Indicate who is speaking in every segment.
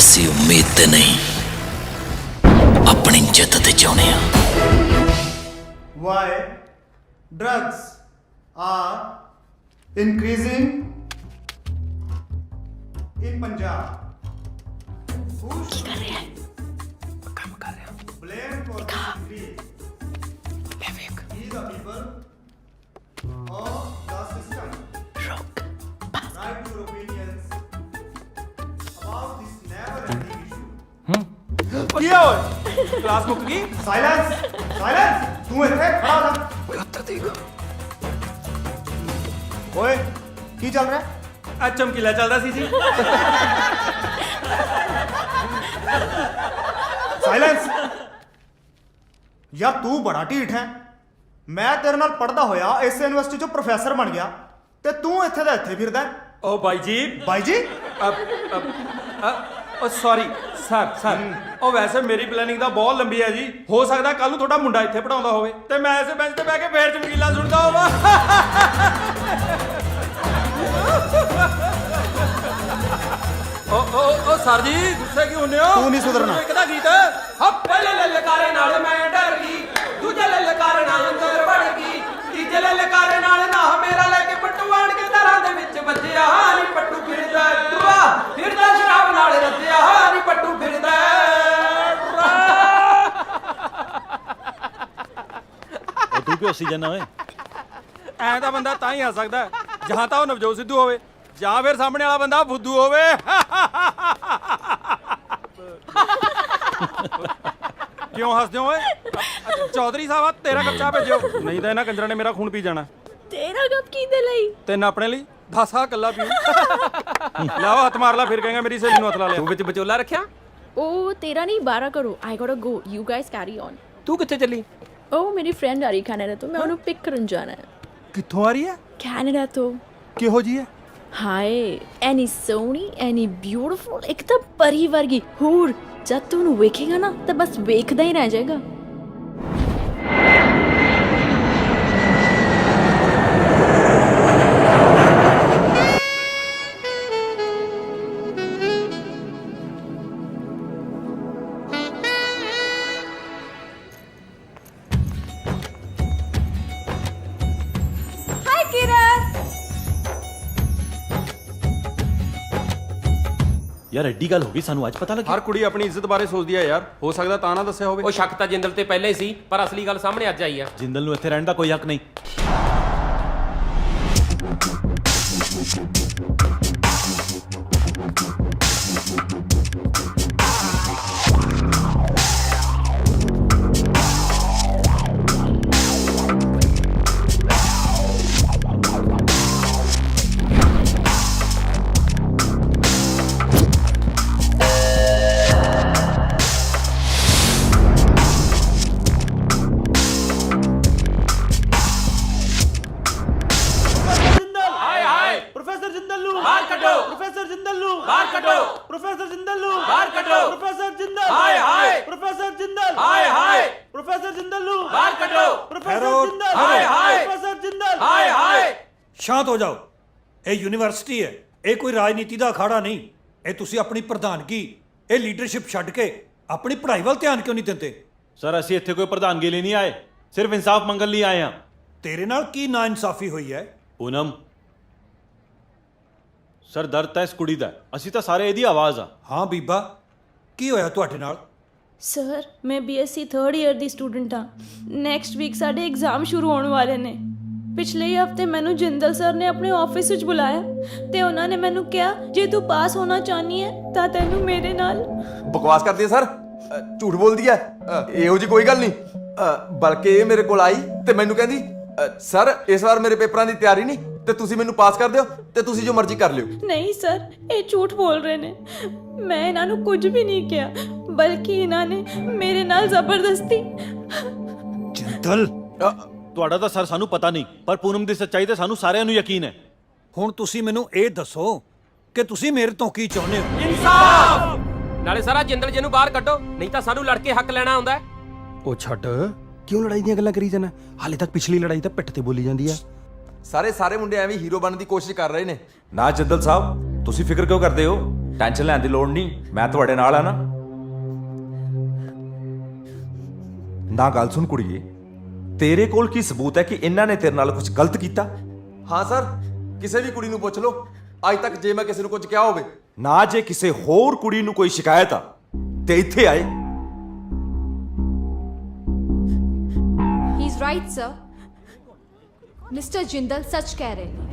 Speaker 1: ਅਸੀਂ ਉਮੀਦ ਤੇ ਨਹੀਂ ਆਪਣੀ ਜਿੱਤ ਤੇ ਚਾਹੁੰਦੇ ਹਾਂ।
Speaker 2: Why drugs are increasing in Punjab? Who should blame for this increase? We the people or the system? Write your opinions about this never-ending issue.
Speaker 3: ਕੀ ਆ ਓਏ ਕਲਾਸ ਮੁੱਕ ਗਈ?
Speaker 2: Silence! Silence! ਤੂੰ ਇੱਥੇ ਖੜਾ ਹੋ ਜਾ। ਓਏ ਕੀ ਚੱਲ ਰਿਹਾ?
Speaker 3: ਆ ਚਮਕੀਲਾ ਚੱਲਦਾ ਸੀ ਜੀ।
Speaker 2: ਸਾਇਲੈਂਸ। ਯਾਰ ਤੂੰ ਬੜਾ ਢੀਠ ਹੈ। ਮੈਂ ਤੇਰੇ ਨਾਲ ਪੜਦਾ ਹੋਇਆ ਇਸੇ ਯੂਨੀਵਰਸਿਟੀ ਚੋਂ ਪ੍ਰੋਫੈਸਰ ਬਣ ਗਿਆ ਤੇ ਤੂੰ ਇੱਥੇ ਦਾ ਇੱਥੇ ਫਿਰਦਾ ਹੈ।
Speaker 3: ਓ ਬਾਈ ਜੀ
Speaker 2: ਬਾਈ ਜੀ
Speaker 3: ਓ ਸੌਰੀ ਸਰ ਉਹ ਵੈਸੇ ਮੇਰੀ ਪਲੈਨਿੰਗ ਤਾਂ ਬਹੁਤ ਲੰਬੀ ਹੈ ਜੀ। ਹੋ ਸਕਦਾ ਕੱਲ ਨੂੰ ਤੁਹਾਡਾ ਮੁੰਡਾ ਇੱਥੇ ਪੜਾਉਂਦਾ ਹੋਵੇ ਤੇ ਮੈਂ ਇਸੇ ਬੈਂਚ ਤੇ ਬਹਿ ਕੇ ਫੇਰ ਚਮਕੀਲਾ ਸੁਣਦਾ ਹੋਵਾਂ। ਓ ਸਰ ਜੀ ਗੁੱਸੇ ਕਿਉਂ ਹੁੰਦੇ ਹੋ?
Speaker 2: ਤੂੰ ਨਹੀਂ ਸੁਧਰਨਾ।
Speaker 3: ਇੱਕ ਦਾ ਗੀਤ ਹਾ ਪਹਿਲੇ ਲਲਕਾਰੇ ਨਾਲ ਮੈਂ ਡਰ ਗਈ, ਦੂਜੇ ਲਲਕਾਰੇ ਨਾਲ ਅੰਦਰ ਵੜ ਗਈ, ਤੀਜੇ ਲਲਕਾਰੇ ਨਾਲ ਨਾ ਮੇਰਾ ਲੈ ਕੇ ਪੱਟੂ ਆਣ ਕੇ ਦਰਾਂ ਦੇ ਵਿੱਚ ਵੱਜਿਆ। ਨੀ ਪੱਟੂ ਫਿਰਦਾ ਟੁਆ ਫਿਰਦਾ ਸ਼ਰਾਬ ਨਾਲ ਰੱਜਿਆ। ਨੀ ਪੱਟੂ ਫਿਰਦਾ
Speaker 4: ਤੂੰ ਕਿਉਂ ਹੱਸੀ ਜਾਂਦਾ ਓਏ?
Speaker 3: ਐ ਤਾਂ ਬੰਦਾ ਤਾਂ ਹੀ ਆ ਸਕਦਾ ਜਾਂ ਤਾਂ ਉਹ ਨਵਜੋਤ ਸਿੱਧੂ ਹੋਵੇ ਜਾਂ ਫਿਰ ਸਾਹਮਣੇ ਵਾਲਾ ਬੰਦਾ ਫੁੱਦੂ ਹੋਵੇ। ਕਿਉਂ ਹੱਸਦੇ ਹੋ ਓਏ? ਚੌਧਰੀ ਸਾਹਿਬ ਤੇਰਾ ਕੱਪ ਚਾਹ ਭੇਜਿਓ, ਨਹੀਂ ਤਾਂ ਇਹਨਾਂ ਕੰਜਰਾਂ ਨੇ ਮੇਰਾ ਖੂਨ ਪੀ ਜਾਣਾ।
Speaker 5: ਤੇਰਾ ਕੱਪ ਕਿਹਦੇ ਲਈ?
Speaker 3: ਤਿੰਨ ਆਪਣੇ ਲਈ 10 ਆ ਕੱਲਾ ਪੀਊ। ਲਾਓ ਹੱਥ ਮਾਰ ਲਾ, ਫਿਰ ਕਹੇਗਾ ਮੇਰੀ ਸਹੇਲੀ ਨੂੰ ਹੱਥ ਲਾ ਲਿਆ।
Speaker 6: ਤੂੰ ਵਿੱਚ ਵਿਚੋਲਾ ਰੱਖਿਆ?
Speaker 5: ਉਹ ਤੇਰਾ ਨਹੀਂ 12 ਕਰੋ। ਆਈ ਗੋਟਾ ਗੋ, ਯੂ ਗਾਇਸ ਕੈਰੀ ਔਨ।
Speaker 6: ਤੂੰ ਕਿੱਥੇ ਚੱਲੀ?
Speaker 5: ਉਹ ਮੇਰੀ ਫਰੈਂਡ ਆ ਰਹੀ ਕੈਨੇਡਾ ਤੋਂ, ਮੈਂ ਉਹਨੂੰ ਪਿਕ ਕਰਨ ਜਾਣਾ ਹੈ।
Speaker 3: ਕਿੱਥੋਂ ਆ ਰਹੀ ਹੈ?
Speaker 5: ਕੈਨੇਡਾ ਤੋਂ।
Speaker 3: ਕਿਹੋ ਜੀ ਹੈ?
Speaker 5: ਹਾਏ ਐਨੀ ਸੋਹਣੀ, ਐਨੀ ਬਿਊਟੀਫੁਲ, ਇੱਕ ਤਾਂ ਪਰੀ ਵਰਗੀ। ਹੋਰ ਜਦ ਤੂੰ ਉਹਨੂੰ ਵੇਖੇਗਾ ਨਾ ਤਾਂ ਬਸ ਵੇਖਦਾ ਹੀ ਰਹਿ ਜਾਏਗਾ। ਹਾਈ ਕਿਰਨ।
Speaker 4: ਯਾਰ ਐਡੀ ਗੱਲ ਹੋ ਗਈ, ਸਾਨੂੰ ਅੱਜ ਪਤਾ ਲੱਗਿਆ।
Speaker 3: ਹਰ ਕੁੜੀ ਆਪਣੀ ਇੱਜ਼ਤ ਬਾਰੇ ਸੋਚਦੀ ਹੈ ਯਾਰ, ਹੋ ਸਕਦਾ ਤਾਂ ਨਾ ਦੱਸਿਆ ਹੋਵੇ।
Speaker 6: ਉਹ ਸ਼ੱਕ ਤਾਂ ਜਿੰਦਲ ਤੇ ਪਹਿਲਾਂ ਹੀ ਸੀ, ਪਰ ਅਸਲੀ ਗੱਲ ਸਾਹਮਣੇ ਅੱਜ ਆਈ ਆ।
Speaker 4: ਜਿੰਦਲ ਨੂੰ ਇੱਥੇ ਰਹਿਣ ਦਾ ਕੋਈ ਹੱਕ ਨਹੀਂ।
Speaker 2: ਪ੍ਰੋਫੈਸਰ ਜਿੰਦਲ ਨੂੰ
Speaker 6: ਬਾਹਰ ਕੱਢੋ।
Speaker 2: ਪ੍ਰੋਫੈਸਰ ਜਿੰਦਲ ਨੂੰ
Speaker 6: ਬਾਹਰ ਕੱਢੋ।
Speaker 2: ਪ੍ਰੋਫੈਸਰ ਜਿੰਦਲ ਨੂੰ
Speaker 6: ਬਾਹਰ ਕੱਢੋ।
Speaker 2: ਪ੍ਰੋਫੈਸਰ ਜਿੰਦਲ
Speaker 6: ਹਾਏ ਹਾਏ।
Speaker 2: ਪ੍ਰੋਫੈਸਰ ਜਿੰਦਲ
Speaker 6: ਹਾਏ ਹਾਏ।
Speaker 2: ਪ੍ਰੋਫੈਸਰ ਜਿੰਦਲ ਨੂੰ
Speaker 6: ਬਾਹਰ ਕੱਢੋ।
Speaker 2: ਪ੍ਰੋਫੈਸਰ ਜਿੰਦਲ
Speaker 6: ਹਾਏ ਹਾਏ।
Speaker 2: ਪ੍ਰੋਫੈਸਰ ਜਿੰਦਲ
Speaker 6: ਹਾਏ ਹਾਏ।
Speaker 7: ਸ਼ਾਂਤ ਹੋ ਜਾਓ। ਇਹ ਯੂਨੀਵਰਸਿਟੀ ਹੈ, ਇਹ ਕੋਈ ਰਾਜਨੀਤੀ ਦਾ ਅਖਾੜਾ ਨਹੀਂ। ਇਹ ਤੁਸੀਂ ਆਪਣੀ ਪ੍ਰਧਾਨਗੀ, ਇਹ ਲੀਡਰਸ਼ਿਪ ਛੱਡ ਕੇ ਆਪਣੀ ਪੜ੍ਹਾਈ ਵੱਲ ਧਿਆਨ ਕਿਉਂ ਨਹੀਂ ਦਿੰਦੇ?
Speaker 4: ਸਰ ਅਸੀਂ ਇੱਥੇ ਕੋਈ ਪ੍ਰਧਾਨਗੀ ਲਈ ਨਹੀਂ ਆਏ, ਸਿਰਫ ਇਨਸਾਫ ਮੰਗਣ ਲਈ ਆਏ ਹਾਂ।
Speaker 7: ਤੇਰੇ ਨਾਲ ਕੀ ਨਾਇਨਸਾਫੀ ਹੋਈ ਹੈ?
Speaker 4: ਪੂਨਮ ਸਰ, ਦਰਦ ਤਾਂ ਇਸ ਕੁੜੀ ਦਾ, ਅਸੀਂ ਤਾਂ ਸਾਰੇ ਇਹਦੀ ਆਵਾਜ਼ ਆ।
Speaker 7: ਹਾਂ ਬੀਬਾ, ਕੀ ਹੋਇਆ ਤੁਹਾਡੇ ਨਾਲ?
Speaker 5: ਸਰ ਮੈਂ BSc 3rd ਈਅਰ ਦੀ ਸਟੂਡੈਂਟ ਹਾਂ। ਨੈਕਸਟ ਵੀਕ ਸਾਡੇ ਐਗਜ਼ਾਮ ਸ਼ੁਰੂ ਹੋਣ ਵਾਲੇ ਨੇ। ਪਿਛਲੇ ਹਫਤੇ ਮੈਨੂੰ ਜਿੰਦਲ ਸਰ ਨੇ ਆਪਣੇ ਆਫਿਸ ਵਿੱਚ ਬੁਲਾਇਆ ਤੇ ਉਹਨਾਂ ਨੇ ਮੈਨੂੰ ਕਿਹਾ ਜੇ ਤੂੰ ਪਾਸ ਹੋਣਾ ਚਾਹਨੀ ਹੈ ਤਾਂ ਤੈਨੂੰ ਮੇਰੇ ਨਾਲ।
Speaker 8: ਬਕਵਾਸ ਕਰਦੀ ਹੈ ਸਰ, ਝੂਠ ਬੋਲਦੀ ਹੈ। ਇਹੋ ਜੀ ਕੋਈ ਗੱਲ ਨਹੀਂ। ਬਲਕਿ ਇਹ ਮੇਰੇ ਕੋਲ ਆਈ ਤੇ ਮੈਨੂੰ ਕਹਿੰਦੀ ਸਰ ਇਸ ਵਾਰ ਮੇਰੇ ਪੇਪਰਾਂ ਦੀ ਤਿਆਰੀ ਨਹੀਂ ਤੇ ਤੁਸੀਂ ਮੈਨੂੰ ਪਾਸ ਕਰ ਦਿਓ ਤੇ ਤੁਸੀਂ ਜੋ ਮਰਜ਼ੀ ਕਰ ਲਿਓ।
Speaker 5: ਨਹੀਂ ਸਰ, ਇਹ ਝੂਠ ਬੋਲ ਰਹੇ ਨੇ। ਮੈਂ ਇਹਨਾਂ ਨੂੰ ਕੁਝ ਵੀ ਨਹੀਂ ਕਿਹਾ, ਬਲਕਿ ਇਹਨਾਂ ਨੇ ਮੇਰੇ ਨਾਲ ਜ਼ਬਰਦਸਤੀ।
Speaker 7: ਜਿੰਦਲ,
Speaker 4: ਤੁਹਾਡਾ ਤਾਂ ਸਰ ਸਾਨੂੰ ਪਤਾ ਨਹੀਂ, ਪਰ ਪੂਨਮ ਦੀ ਸੱਚਾਈ ਤੇ ਸਾਨੂੰ ਸਾਰਿਆਂ ਨੂੰ ਯਕੀਨ ਹੈ।
Speaker 7: ਹੁਣ ਤੁਸੀਂ ਮੈਨੂੰ ਇਹ ਦੱਸੋ ਕਿ ਤੁਸੀਂ ਮੇਰੇ ਤੋਂ ਕੀ ਚਾਹੁੰਦੇ ਹੋ?
Speaker 6: ਇਨਸਾਫ। ਨਾਲੇ ਸਾਰਾ ਜਿੰਦਲ ਜਿਹਨੂੰ ਬਾਹਰ ਕੱਢੋ, ਨਹੀਂ ਤਾਂ ਸਾਨੂੰ ਲੜ ਕੇ ਹੱਕ ਲੈਣਾ ਆਉਂਦਾ ਹੈ।
Speaker 3: ਉਹ ਛੱਡ, ਕਿਉਂ ਲੜਾਈ ਦੀਆਂ ਗੱਲਾਂ ਕਰੀ ਜਾਣਾ? ਹਾਲੇ ਤੱਕ ਪਿਛਲੀ ਲੜਾਈ ਤਾਂ ਪਿੱਠ ਤੇ ਬੋਲੀ ਜਾਂਦੀ ਆ।
Speaker 8: ਸਾਰੇ ਮੁੰਡੇ ਐਵੇਂ ਹੀਰੋ ਬਣਨ ਦੀ ਕੋਸ਼ਿਸ਼ ਕਰ ਰਹੇ ਨੇ।
Speaker 9: ਨਾ ਜਿੰਦਲ ਸਾਹਿਬ, ਤੁਸੀਂ ਫਿਕਰ ਕਿਉਂ ਕਰਦੇ ਹੋ?
Speaker 8: ਟੈਨਸ਼ਨ ਲੈਣ ਦੀ ਲੋੜ ਨਹੀਂ, ਮੈਂ ਤੁਹਾਡੇ ਨਾਲ ਆ ਨਾ। ਨਾ ਗੱਲ ਸੁਣ ਕੁੜੀਏ, ਤੇਰੇ ਕੋਲ ਕੀ ਸਬੂਤ ਹੈ ਕਿ ਇਹਨਾਂ ਨੇ ਤੇਰੇ ਨਾਲ ਕੁਝ ਗਲਤ ਕੀਤਾ? ਹਾਂ ਸਰ, ਕਿਸੇ ਵੀ ਕੁੜੀ ਨੂੰ ਪੁੱਛ ਲਓ, ਅੱਜ ਤੱਕ ਜੇ ਮੈਂ ਕਿਸੇ ਨੂੰ ਕੁਝ ਕਿਹਾ ਹੋਵੇ ਨਾ, ਜੇ ਕਿਸੇ ਹੋਰ ਕੁੜੀ ਨੂੰ ਕੋਈ ਸ਼ਿਕਾਇਤ ਆ ਤੇ ਇੱਥੇ ਆਏ।
Speaker 9: He is right sir. Mister Jindal सच कह रहे हैं।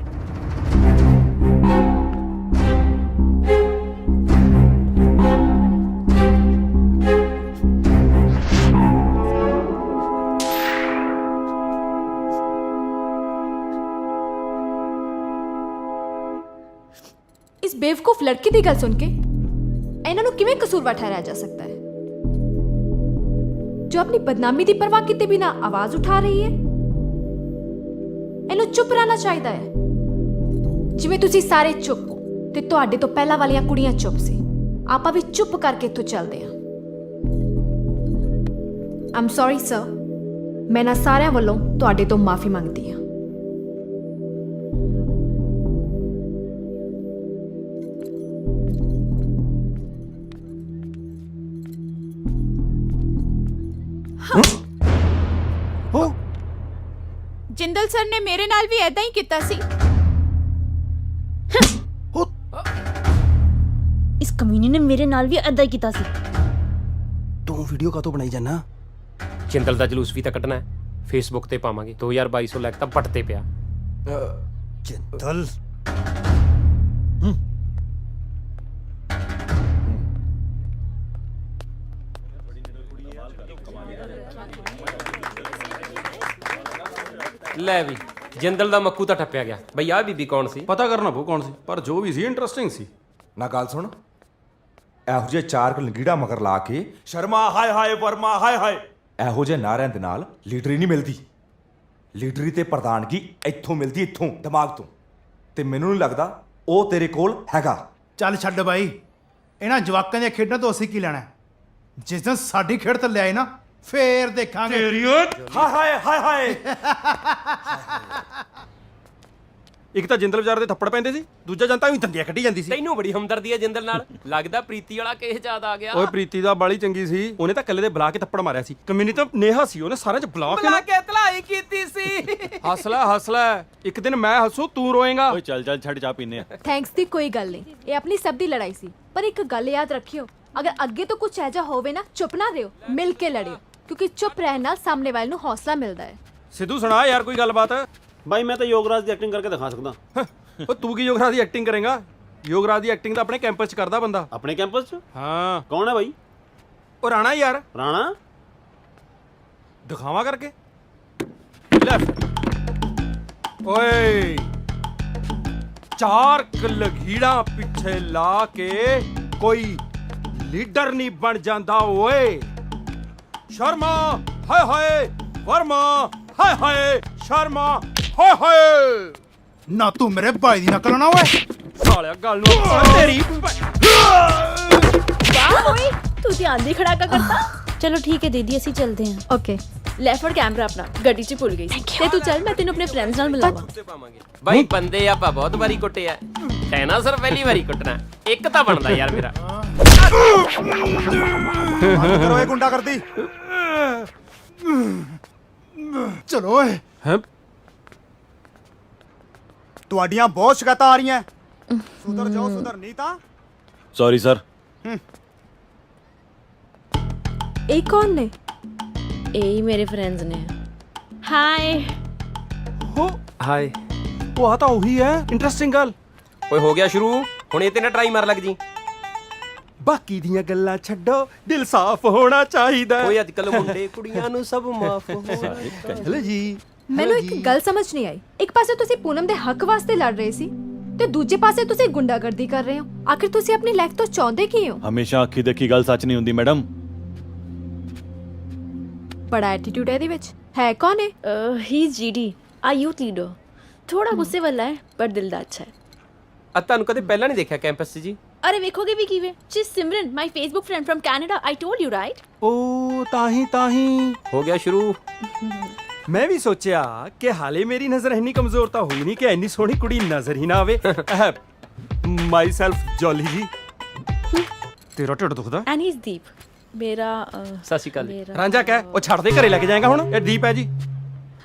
Speaker 9: इस बेवकूफ लड़की की गल सुन के इन्हों किवें कसूरवार ठहराया जा सकता है, जो अपनी बदनामी की परवाह किए बिना आवाज उठा रही है। इन्हों चुप रहना चाहिए है, जिवें तुसी सारे चुप हो ते तुहाडे तो पहला वालियां कुड़ियां चुप सी। आपां भी चुप करके इत्थों चलदे हां। आई एम सॉरी सर, मैं ना सारिਆਂ ਵੱਲੋਂ ਤੁਹਾਡੇ ਤੋਂ माफी ਮੰਗਦੀ ਹਾਂ।
Speaker 5: ਜਿੰਦਲ ਸਰ ਨੇ ਮੇਰੇ ਨਾਲ ਵੀ ਐਦਾਂ ਹੀ ਕੀਤਾ ਸੀ। ਇਸ ਕਮੀਨੀ ਨੇ ਮੇਰੇ ਨਾਲ ਵੀ ਐਦਾਂ ਹੀ ਕੀਤਾ ਸੀ।
Speaker 10: ਤੂੰ ਵੀਡੀਓ ਕਾਤੋਂ ਬਣਾਈ ਜਾਨਾ?
Speaker 6: ਜਿੰਦਲ ਦਾ ਜਲੂਸ ਵੀ ਤਾਂ ਕੱਢਣਾ ਹੈ, ਫੇਸਬੁੱਕ ਤੇ ਪਾਵਾਂਗੇ। 2200 ਲਾਇਕ ਤਾਂ ਪੱਟ ਤੇ ਪਿਆ।
Speaker 7: ਜਿੰਦਲ
Speaker 6: ਲੈ ਵੀ ਜਿੰਦਲ ਦਾ ਮੱਕੂ ਤਾਂ ਠੱਪਿਆ ਗਿਆ। ਬਈ ਆਹ ਬੀਬੀ ਕੌਣ ਸੀ?
Speaker 10: ਪਤਾ ਕਰਨਾ ਪਊ ਕੌਣ ਸੀ, ਪਰ ਜੋ ਵੀ ਸੀ ਇੰਟਰਸਟਿੰਗ ਸੀ।
Speaker 8: ਨਾ ਗੱਲ ਸੁਣ, ਇਹੋ ਜਿਹੇ ਚਾਰ ਲੰਗੀੜਾ ਮਗਰ ਲਾ ਕੇ ਸ਼ਰਮਾ ਹਾਏ ਹਾਏ, ਵਰਮਾ ਹਾਏ ਹਾਏ, ਇਹੋ ਜਿਹੇ ਨਾਰਿਆਂ ਦੇ ਨਾਲ ਲੀਡਰੀ ਨਹੀਂ ਮਿਲਦੀ। ਲੀਡਰੀ ਤੇ ਪ੍ਰਧਾਨਗੀ ਇੱਥੋਂ ਮਿਲਦੀ, ਇੱਥੋਂ ਦਿਮਾਗ ਤੋਂ। ਤੇ ਮੈਨੂੰ ਨਹੀਂ ਲੱਗਦਾ ਉਹ ਤੇਰੇ ਕੋਲ ਹੈਗਾ।
Speaker 2: ਚੱਲ ਛੱਡ ਬਾਈ, ਇਹਨਾਂ ਜਵਾਕਾਂ ਦੀਆਂ ਖੇਡਾਂ ਤੋਂ ਅਸੀਂ ਕੀ ਲੈਣਾ ਹੈ? ਜਿਸ ਦਿਨ ਸਾਡੀ ਖੇਡ ਤੇ ਲਿਆਏ ਨਾ, ਫੇਰ ਦੇਖਾਂਗੇ।
Speaker 8: ਹਾਏ ਹਾਏ ਹਾਏ ਹਾਏ।
Speaker 10: ਇੱਕ ਤਾਂ ਜਿੰਦਲ ਵਿਚਾਰ ਦੇ ਥੱਪੜ ਪੈਂਦੇ ਸੀ, ਦੂਜਾ ਜਨਤਾ ਵੀ ਦੰਦੀਆਂ ਕੱਢੀ ਜਾਂਦੀ ਸੀ।
Speaker 6: ਤੈਨੂੰ ਬੜੀ ਹਮਦਰਦੀ ਹੈ ਜਿੰਦਲ ਨਾਲ। ਲੱਗਦਾ ਪ੍ਰੀਤੀ ਵਾਲਾ ਕੇਸ ਯਾਦ ਆ ਗਿਆ।
Speaker 10: ਓਏ ਪ੍ਰੀਤੀ ਦਾ ਬਾਲੀ ਚੰਗੀ ਸੀ, ਉਹਨੇ ਤਾਂ ਕੱਲੇ ਦੇ ਬੁਲਾ ਕੇ ਥੱਪੜ ਮਾਰਿਆ ਸੀ। ਕਮਿਊਨੀ ਤਾਂ ਨੇਹਾ ਸੀ, ਉਹਨੇ ਸਾਰਿਆਂ ਚ ਬੁਲਾ
Speaker 6: ਕੇ ਧਲਾਈ ਕੀਤੀ ਸੀ।
Speaker 10: ਹੱਸ ਲੈ, ਇੱਕ ਦਿਨ ਮੈਂ ਹੱਸੂ ਤੂੰ ਰੋਏਗਾ।
Speaker 4: ਓਏ ਚੱਲ ਚੱਲ ਛੱਡ, ਚਾਹ ਪੀਨੇ ਆ।
Speaker 9: ਥੈਂਕਸ ਦੀ ਕੋਈ ਗੱਲ ਨਹੀਂ, ਇਹ ਆਪਣੀ ਸਭ ਦੀ ਲੜਾਈ ਸੀ। ਪਰ ਇੱਕ ਗੱਲ ਯਾਦ ਰੱਖਿਓ, ਅਗਰ ਅੱਗੇ ਤੋਂ ਕੁਝ ਐਜਾ ਹੋਵੇ ਨਾ, ਚੁੱਪ ਨਾ ਰਹੋ, ਮਿਲ ਕੇ ਲੜਿਓ, ਕਿਉਂਕਿ ਚੁੱਪ ਰਹਿਣ ਨਾਲ ਸਾਹਮਣੇ ਵਾਲੇ ਨੂੰ ਹੌਸਲਾ ਮਿਲਦਾ ਹੈ।
Speaker 10: ਸਿੱਧੂ ਸੁਣਾ ਯਾਰ ਕੋਈ ਗੱਲਬਾਤ।
Speaker 4: ਬਾਈ ਮੈਂ ਤਾਂ ਯੋਗਰਾਜ ਦੀ ਐਕਟਿੰਗ ਕਰਕੇ ਦਿਖਾ ਸਕਦਾ।
Speaker 10: ਓ ਤੂੰ ਕੀ ਯੋਗਰਾਜ ਦੀ ਐਕਟਿੰਗ ਕਰੇਗਾ? ਯੋਗਰਾਜ ਦੀ ਐਕਟਿੰਗ ਤਾਂ ਆਪਣੇ ਕੈਂਪਸ 'ਚ ਕਰਦਾ ਬੰਦਾ।
Speaker 4: ਆਪਣੇ ਕੈਂਪਸ 'ਚ?
Speaker 10: ਹਾਂ।
Speaker 4: ਕੌਣ ਹੈ ਬਾਈ?
Speaker 10: ਉਹ ਰਾਣਾ ਯਾਰ।
Speaker 4: ਰਾਣਾ?
Speaker 10: ਦਿਖਾਵਾਂ ਕਰਕੇ ਲੈ ਓਏ, ਚਾਰ ਲਗੀੜਾਂ ਪਿੱਛੇ ਲਾ ਕੇ ਕੋਈ ਲੀਡਰ ਨਹੀਂ ਬਣ ਜਾਂਦਾ ਓਏ। ਸ਼ਰਮਾ ਹਾਏ ਹਾਏ, ਵਰਮਾ ਹਾਏ ਹਾਏ, ਸ਼ਰਮਾ ਹਾਏ ਹਾਏ।
Speaker 2: ਨਾ ਤੂੰ ਮੇਰੇ ਭਾਈ ਦੀ ਨਕਲ ਨਾ ਓਏ।
Speaker 10: ਸਾਲਿਆ ਗੱਲ ਨੂੰ ਤੇਰੀ
Speaker 5: ਵਾਹ ਓਏ, ਤੂੰ ਧਿਆਨ ਦੀ ਖੜਾਕਾ ਕਰਤਾ। ਚਲੋ ਠੀਕ ਹੈ ਦੀਦੀ, ਅਸੀਂ ਚੱਲਦੇ ਹਾਂ।
Speaker 9: ਓਕੇ,
Speaker 5: ਲੈ ਫੜ ਕੈਮਰਾ ਆਪਣਾ, ਗੱਡੀ 'ਚ ਭੁੱਲ ਗਈ ਸੀ। ਤੇ ਤੂੰ ਚੱਲ, ਮੈਂ ਤੈਨੂੰ ਆਪਣੇ ਫਰੈਂਡਸ ਨਾਲ ਮਿਲਾਵਾਂ।
Speaker 6: ਬਾਈ ਬੰਦੇ ਆਪਾਂ ਬਹੁਤ ਵਾਰੀ ਕੁੱਟੇ ਆ, ਕਹਿਣਾ ਸਰ ਪਹਿਲੀ ਵਾਰੀ ਕੁੱਟਣਾ। ਇੱਕ ਤਾਂ ਬਣਦਾ ਯਾਰ ਮੇਰਾ।
Speaker 2: ਕਰੋ ਇਹ ਗੁੰਡਾ ਕਰਦੀ। ਚਲੋ ਓਏ,
Speaker 10: ਹੈ।
Speaker 2: ਤੁਹਾਡੀਆਂ ਬਹੁਤ ਸ਼ਿਕਾਇਤਾਂ ਆ ਰਹੀਆਂ। ਸੁਧਰ ਜਾਓ, ਸੁਧਰ ਨਹੀਂ ਤਾਂ।
Speaker 4: Sorry sir.
Speaker 9: ਇਹ ਕੌਣ ਨੇ?
Speaker 5: ਇਹ ਹੀ ਮੇਰੇ ਫਰੈਂਡਸ ਨੇ। ਹਾਈ।
Speaker 10: ਹੋ
Speaker 6: ਹਾਏ।
Speaker 10: ਉਹ ਆ ਤਾਂ ਉਹੀ ਹੈ, ਇੰਟਰਸਟਿੰਗ ਗੱਲ।
Speaker 6: ਓਏ ਹੋ ਗਿਆ ਸ਼ੁਰੂ, ਹੁਣ ਇਹ ਤੇ ਨਾ ਟਰਾਈ ਮਾਰ ਲੱਗ ਜੀ।
Speaker 10: ਬਾਕੀ ਦੀਆਂ ਗੱਲਾਂ ਛੱਡੋ, ਦਿਲ ਸਾਫ਼ ਹੋਣਾ ਚਾਹੀਦਾ।
Speaker 6: ਓਏ ਅੱਜ ਕੱਲ ਮੁੰਡੇ ਕੁੜੀਆਂ ਨੂੰ ਸਭ ਮਾਫ ਹੋਣਾ।
Speaker 10: ਚਲੋ ਜੀ।
Speaker 9: ਮੈਨੂੰ ਇੱਕ ਗੱਲ ਸਮਝ ਨਹੀਂ ਆਈ। ਇੱਕ ਪਾਸੇ ਤੁਸੀਂ ਪੂਨਮ ਦੇ ਹੱਕ ਵਾਸਤੇ ਲੜ ਰਹੇ ਸੀ ਤੇ ਦੂਜੇ ਪਾਸੇ ਤੁਸੀਂ ਗੁੰਡਾਗਰਦੀ ਕਰ ਰਹੇ ਹੋ। ਆਖਿਰ ਤੁਸੀਂ ਆਪਣੀ ਲਾਈਫ ਤੋਂ ਚਾਹੁੰਦੇ ਕੀ ਹੋ?
Speaker 4: ਹਮੇਸ਼ਾ ਅੱਖੀ ਦੇਖੀ ਗੱਲ ਸੱਚ ਨਹੀਂ ਹੁੰਦੀ ਮੈਡਮ।
Speaker 9: ਬੜਾ ਐਟੀਟਿਊਡ ਹੈ ਇਹਦੇ ਵਿੱਚ। ਹੈ ਕੌਣ ਹੈ?
Speaker 5: ਹੀ ਇਜ਼ ਜੀਡੀ, ਆ ਯੂਥ ਲੀਡਰ। ਥੋੜਾ ਗੁੱਸੇ ਵਾਲਾ ਹੈ ਪਰ ਦਿਲ ਦਾ ਅੱਛਾ ਹੈ।
Speaker 6: ਆ ਤੁਹਾਨੂੰ ਕਦੇ ਪਹਿਲਾਂ ਨਹੀਂ ਦੇਖਿਆ ਕੈਂਪਸ 'ਚ ਜੀ।
Speaker 5: ਅਰੇ ਵੇਖੋਗੇ ਵੀ ਕਿਵੇਂ? ਜੀ Simran, my Facebook friend from Canada, I told you right.
Speaker 10: ਓ ਤਾਂ ਹੀ
Speaker 6: ਹੋ ਗਿਆ ਸ਼ੁਰੂ।
Speaker 10: ਮੈਂ ਵੀ ਸੋਚਿਆ ਕਿ ਹਾਲੇ ਮੇਰੀ ਨਜ਼ਰ ਇੰਨੀ ਕਮਜ਼ੋਰ ਤਾਂ ਹੋਈ ਨਹੀਂ ਕਿ ਇੰਨੀ ਸੋਹਣੀ ਕੁੜੀ ਨਜ਼ਰ ਹੀ ਨਾ ਆਵੇ। ਮਾਈ ਸੈਲਫ ਜੋਲੀ ਜੀ। ਤੇਰਾ ਢਿੱਡ ਦੁਖਦਾ?
Speaker 5: ਐਂਡ ਹੀ ਇਜ਼ ਦੀਪ ਮੇਰਾ
Speaker 6: ਸਤਿ ਸ਼੍ਰੀ ਅਕਾਲ ਜੀ।
Speaker 10: ਰਾਂਝਾ ਕਹਿ, ਉਹ ਛੱਡ ਦੇ, ਘਰੇ ਲੈ ਕੇ ਜਾਏਗਾ ਹੁਣ। ਇਹ ਦੀਪ ਹੈ ਜੀ।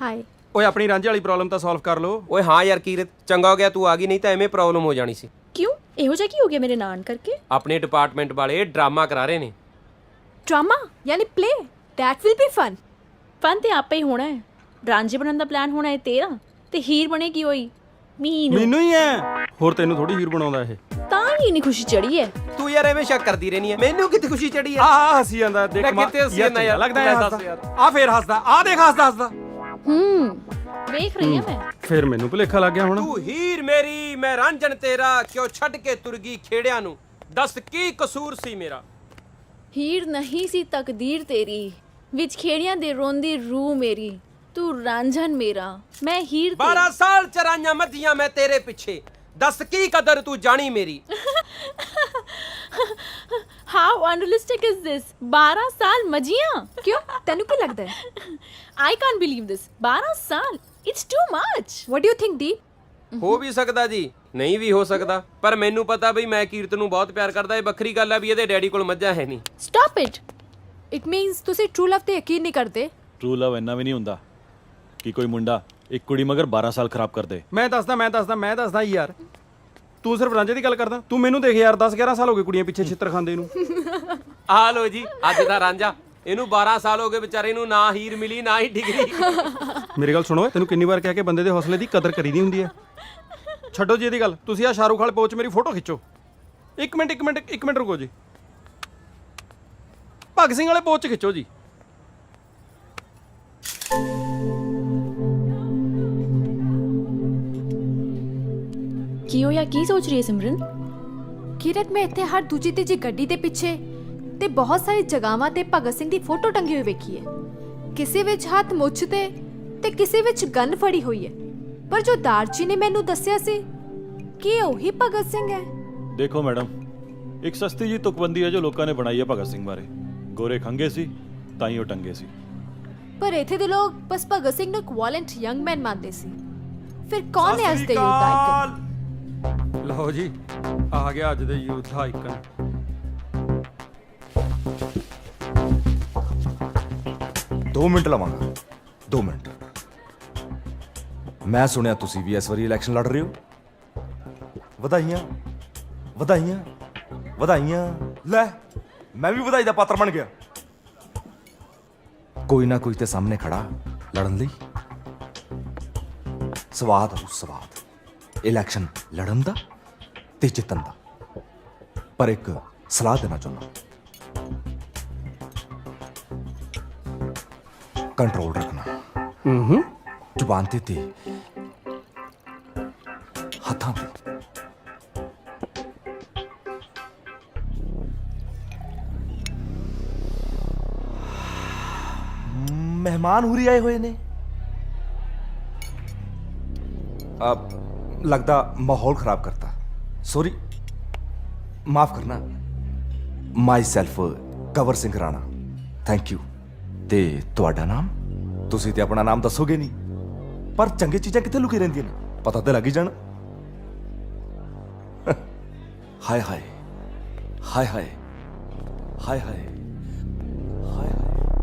Speaker 9: ਹਾਈ।
Speaker 10: ਓਏ ਆਪਣੀ ਰਾਂਝੇ ਵਾਲੀ ਪ੍ਰੋਬਲਮ ਤਾਂ ਸੋਲਵ ਕਰ ਲਓ।
Speaker 6: ਓਏ ਹਾਂ ਯਾਰ ਕੀਰਤ, ਚੰਗਾ ਹੋ ਗਿਆ ਤੂੰ ਆ ਗਈ, ਨਹੀਂ ਤਾਂ ਐਵੇਂ ਪ੍ਰੋਬਲਮ ਹੋ ਜਾਣੀ ਸੀ।
Speaker 5: ਕਿਉਂ ਇਹੋ ਜਿਹਾ ਕੀ ਹੋ ਗਿਆ ਮੇਰੇ ਨਾਨ ਕਰਕੇ?
Speaker 6: ਆਪਣੇ ਡਿਪਾਰਟਮੈਂਟ ਵਾਲੇ ਡਰਾਮਾ ਕਰਾ ਰਹੇ ਨੇ।
Speaker 9: ਡਰਾਮਾ ਯਾਨੀ play? That will be fun.
Speaker 5: Fun ਤੇ ਆਪੇ ਹੀ ਹੋਣਾ ਹੈ। ਰਾਂਝੇ ਬਣਨ ਦਾ ਪਲਾਨ ਹੋਣਾ ਹੈ ਤੇਰਾ, ਤੇ ਹੀਰ ਬਣੇਗੀ ਹੋਈ ਮੀਨੂ।
Speaker 10: ਮੈਨੂੰ ਹੀ ਹੈ, ਹੋਰ ਤੈਨੂੰ ਥੋੜੀ ਹੀਰ ਬਣਾਉਂਦਾ ਇਹ।
Speaker 5: ਤਾਂ ਹੀ ਇੰਨੀ ਖੁਸ਼ੀ ਚੜੀ ਹੈ।
Speaker 6: ਤੂੰ ਯਾਰ ਐਵੇਂ ਸ਼ੱਕ ਕਰਦੀ ਰਹਿਣੀ ਹੈ, ਮੈਨੂੰ ਕਿਤੇ ਖੁਸ਼ੀ ਚੜੀ ਹੈ।
Speaker 10: ਆ ਹੱਸੀ ਜਾਂਦਾ, ਦੇਖ
Speaker 6: ਮੈਂ ਕਿਤੇ ਹੱਸੀ ਜਾਂਦਾ ਯਾਰ,
Speaker 10: ਲੱਗਦਾ ਹੈ
Speaker 6: ਲੈ ਦੱਸ
Speaker 10: ਹੱਸਦਾ।
Speaker 6: ਯਾਰ।
Speaker 10: ਆ ਫੇਰ ਹੱਸਦਾ, ਆ ਦੇਖ ਹੱਸਦਾ।
Speaker 5: ਵੇਖ ਰਹੀ ਹਾਂ ਮੈਂ।
Speaker 10: ਫੇਰ ਮੈਨੂੰ ਭੁਲੇਖਾ ਲੱਗ ਗਿਆ ਹੁਣ।
Speaker 6: ਤੂੰ ਹੀਰ ਮੇਰੀ, ਮੈਂ ਰਾਂਝਣ ਤੇਰਾ, ਕਿਉਂ ਛੱਡ ਕੇ ਤੁਰ ਗਈ ਖੇੜਿਆਂ ਨੂੰ, ਦੱਸ ਕੀ ਕਸੂਰ ਸੀ ਮੇਰਾ।
Speaker 5: ਹੀਰ ਨਹੀਂ ਸੀ ਤਕਦੀਰ ਤੇਰੀ, ਵਿੱਚ ਖੇੜਿਆਂ ਦੇ ਰੋਂਦੀ ਰੂਹ ਮੇਰੀ। ਤੂੰ ਰਾਂਝਣ ਮੇਰਾ, ਮੈਂ ਹੀਰ
Speaker 6: 12 ਸਾਲ ਚਰਾਈਆਂ ਮੱਧੀਆਂ ਮੈਂ ਤੇਰੇ ਪਿੱਛੇ, ਦੱਸ ਕੀ ਕਦਰ ਤੂੰ ਜਾਣੀ ਮੇਰੀ।
Speaker 5: How ਅਨਰੀਅਲਿਸਟਿਕ is this? 12 ਸਾਲ ਮਜੀਆਂ?
Speaker 9: ਕਿਉਂ, ਤੈਨੂੰ ਕੀ ਲੱਗਦਾ ਹੈ?
Speaker 5: I can't believe this. 12 ਸਾਲ, it's too much.
Speaker 9: What do you think Deep?
Speaker 6: ਹੋ ਵੀ ਸਕਦਾ ਜੀ, ਨਹੀਂ ਵੀ ਹੋ ਸਕਦਾ, ਪਰ ਮੈਨੂੰ ਪਤਾ ਬਈ ਮੈਂ ਕੀਰਤ ਨੂੰ ਬਹੁਤ ਪਿਆਰ ਕਰਦਾ। ਇਹ ਵੱਖਰੀ ਗੱਲ ਆ ਵੀ ਇਹਦੇ ਡੈਡੀ ਕੋਲ ਮੱਝਾਂ ਹੈ ਨਹੀਂ।
Speaker 5: Stop it.
Speaker 9: ਇਟ ਮੀਨਸ ਤੁਸੀਂ ਟਰੂ ਲਵ ਤੇ ਯਕੀਨ ਨਹੀਂ ਕਰਦੇ?
Speaker 4: ਟਰੂ ਲਵ ਇੰਨਾ ਵੀ ਨਹੀਂ ਹੁੰਦਾ ਕਿ ਕੋਈ ਮੁੰਡਾ ਇੱਕ ਕੁੜੀ ਮਗਰ 12 ਸਾਲ ਖਰਾਬ ਕਰ ਦੇ।
Speaker 10: ਮੈਂ ਦੱਸਦਾ ਯਾਰ, ਤੂੰ ਸਿਰਫ ਰਾਂਝੇ ਦੀ ਗੱਲ ਕਰਦਾ। ਤੂੰ ਮੈਨੂੰ ਦੇਖ ਯਾਰ, 10-11 ਸਾਲ ਹੋ ਗਏ ਕੁੜੀਆਂ ਪਿੱਛੇ ਛਿੱਤਰ ਖਾਂਦੇ ਨੂੰ।
Speaker 6: ਆ ਲੋ ਜੀ, ਅੱਜ ਦਾ ਰਾਂਝਾ, ਇਹਨੂੰ 12 ਸਾਲ ਹੋ ਗਏ ਵਿਚਾਰੇ ਨੂੰ, ਨਾ ਹੀਰ ਮਿਲੀ ਨਾ ਹੀ ਡਿਗਰੀ।
Speaker 10: ਮੇਰੀ ਗੱਲ ਸੁਣੋ, ਤੈਨੂੰ ਕਿੰਨੀ ਵਾਰ ਕਿਹਾ ਕਿ ਬੰਦੇ ਦੇ ਹੌਸਲੇ ਦੀ ਕਦਰ ਕਰੀਦੀ ਹੁੰਦੀ ਹੈ। ਛੱਡੋ ਜੀ ਇਹਦੀ ਗੱਲ, ਤੁਸੀਂ ਆ ਸ਼ਾਹਰੁਖ ਵਾਲੇ ਪੋਚ ਮੇਰੀ ਫੋਟੋ ਖਿੱਚੋ। ਇੱਕ ਮਿੰਟ ਰੁਕੋ ਜੀ। ਭਗਤ ਸਿੰਘ ਵਾਲੇ ਪੋਚ ਖਿੱਚੋ ਜੀ।
Speaker 5: ਕੀ ਹੋਇਆ? ਕੀ ਸੋਚ ਰਹੀ ਹੈ ਸਿਮਰਨ?
Speaker 9: ਕਿਰਤ, ਮੈਂ ਇੱਥੇ ਹਰ ਦੂਜੀ ਤੀਜੀ ਗੱਡੀ ਦੇ ਪਿੱਛੇ ਤੇ ਬਹੁਤ ਸਾਰੀ ਜਗ੍ਹਾਵਾਂ ਤੇ ਭਗਤ ਸਿੰਘ ਦੀ ਫੋਟੋ ਟੰਗੀ ਹੋਈ ਵੇਖੀ ਹੈ। ਕਿਸੇ ਵਿੱਚ ਹੱਥ ਮੁੱਛ ਤੇ ਕਿਸੇ ਵਿੱਚ ਗਨ ਫੜੀ ਹੋਈ ਹੈ। ਪਰ ਜੋ ਦਾਰਚੀ ਨੇ ਮੈਨੂੰ ਦੱਸਿਆ ਸੀ ਕਿ ਉਹੀ ਭਗਤ ਸਿੰਘ ਹੈ।
Speaker 4: ਦੇਖੋ ਮੈਡਮ, ਇੱਕ ਸਸਤੀ ਜੀ ਤੁਕਬੰਦੀ ਹੈ ਜੋ ਲੋਕਾਂ ਨੇ ਬਣਾਈ ਹੈ ਭਗਤ ਸਿੰਘ ਬਾਰੇ। ਗੋਰੇ ਖੰਗੇ ਸੀ ਤਾਂ ਹੀ ਉਹ ਟੰਗੇ ਸੀ।
Speaker 9: ਪਰ ਇੱਥੇ ਦੇ ਲੋਕ ਬਸ ਭਗਤ ਸਿੰਘ ਨੂੰ ਇੱਕ ਵਾਇਲੈਂਟ ਯੰਗ ਮੈਨ ਮੰਨਦੇ ਸੀ। ਫਿਰ ਕੌਣ ਹੈ ਅੱਜ ਦੇ ਯੂਥ ਦਾ ਆਈਕਨ?
Speaker 10: ਲਓ ਜੀ, ਆ ਗਿਆ ਅੱਜ ਦੇ ਯੂਥ ਦਾ ਆਈਕਨ।
Speaker 8: ਦੋ ਮਿੰਟ ਲਵਾਂਗਾ, 2 ਮਿੰਟ। ਮੈਂ ਸੁਣਿਆ ਤੁਸੀਂ ਵੀ ਇਸ ਵਾਰੀ ਇਲੈਕਸ਼ਨ ਲੜ ਰਹੇ ਹੋ। ਵਧਾਈਆਂ। ਲੈ, ਮੈਂ ਵੀ ਵਧਾਈ ਦਾ ਪਾਤਰ ਬਣ ਗਿਆ। ਕੋਈ ਨਾ ਕੋਈ ਤੇ ਸਾਹਮਣੇ ਖੜਾ ਲੜਨ ਲਈ। ਸਵਾਦ ਇਲੈਕਸ਼ਨ ਲੜਨ ਦਾ ਤੇ ਜਿੱਤਣ ਦਾ। ਪਰ ਇੱਕ ਸਲਾਹ ਦੇਣਾ ਚਾਹੁੰਦਾ, ਕੰਟਰੋਲ ਰੱਖਣਾ। ਜ਼ੁਬਾਨ ਤੇ ਹੱਥਾਂ ਤੇ। ਮਹਿਮਾਨ ਹੁਰੀ ਆਏ ਹੋਏ ਨੇ। लगता माहौल खराब करता। सॉरी, माफ करना। Myself Kanwar Singh Rana. Thank you. ते तुहाडा नाम? तुसी ते अपना नाम दसोगे नहीं, पर चंगी चीज़ां कित्थे लुकी रहिंदियां ने, पता ते लग ही जाना। हाय हाय हाय हाय हाय हाय हाय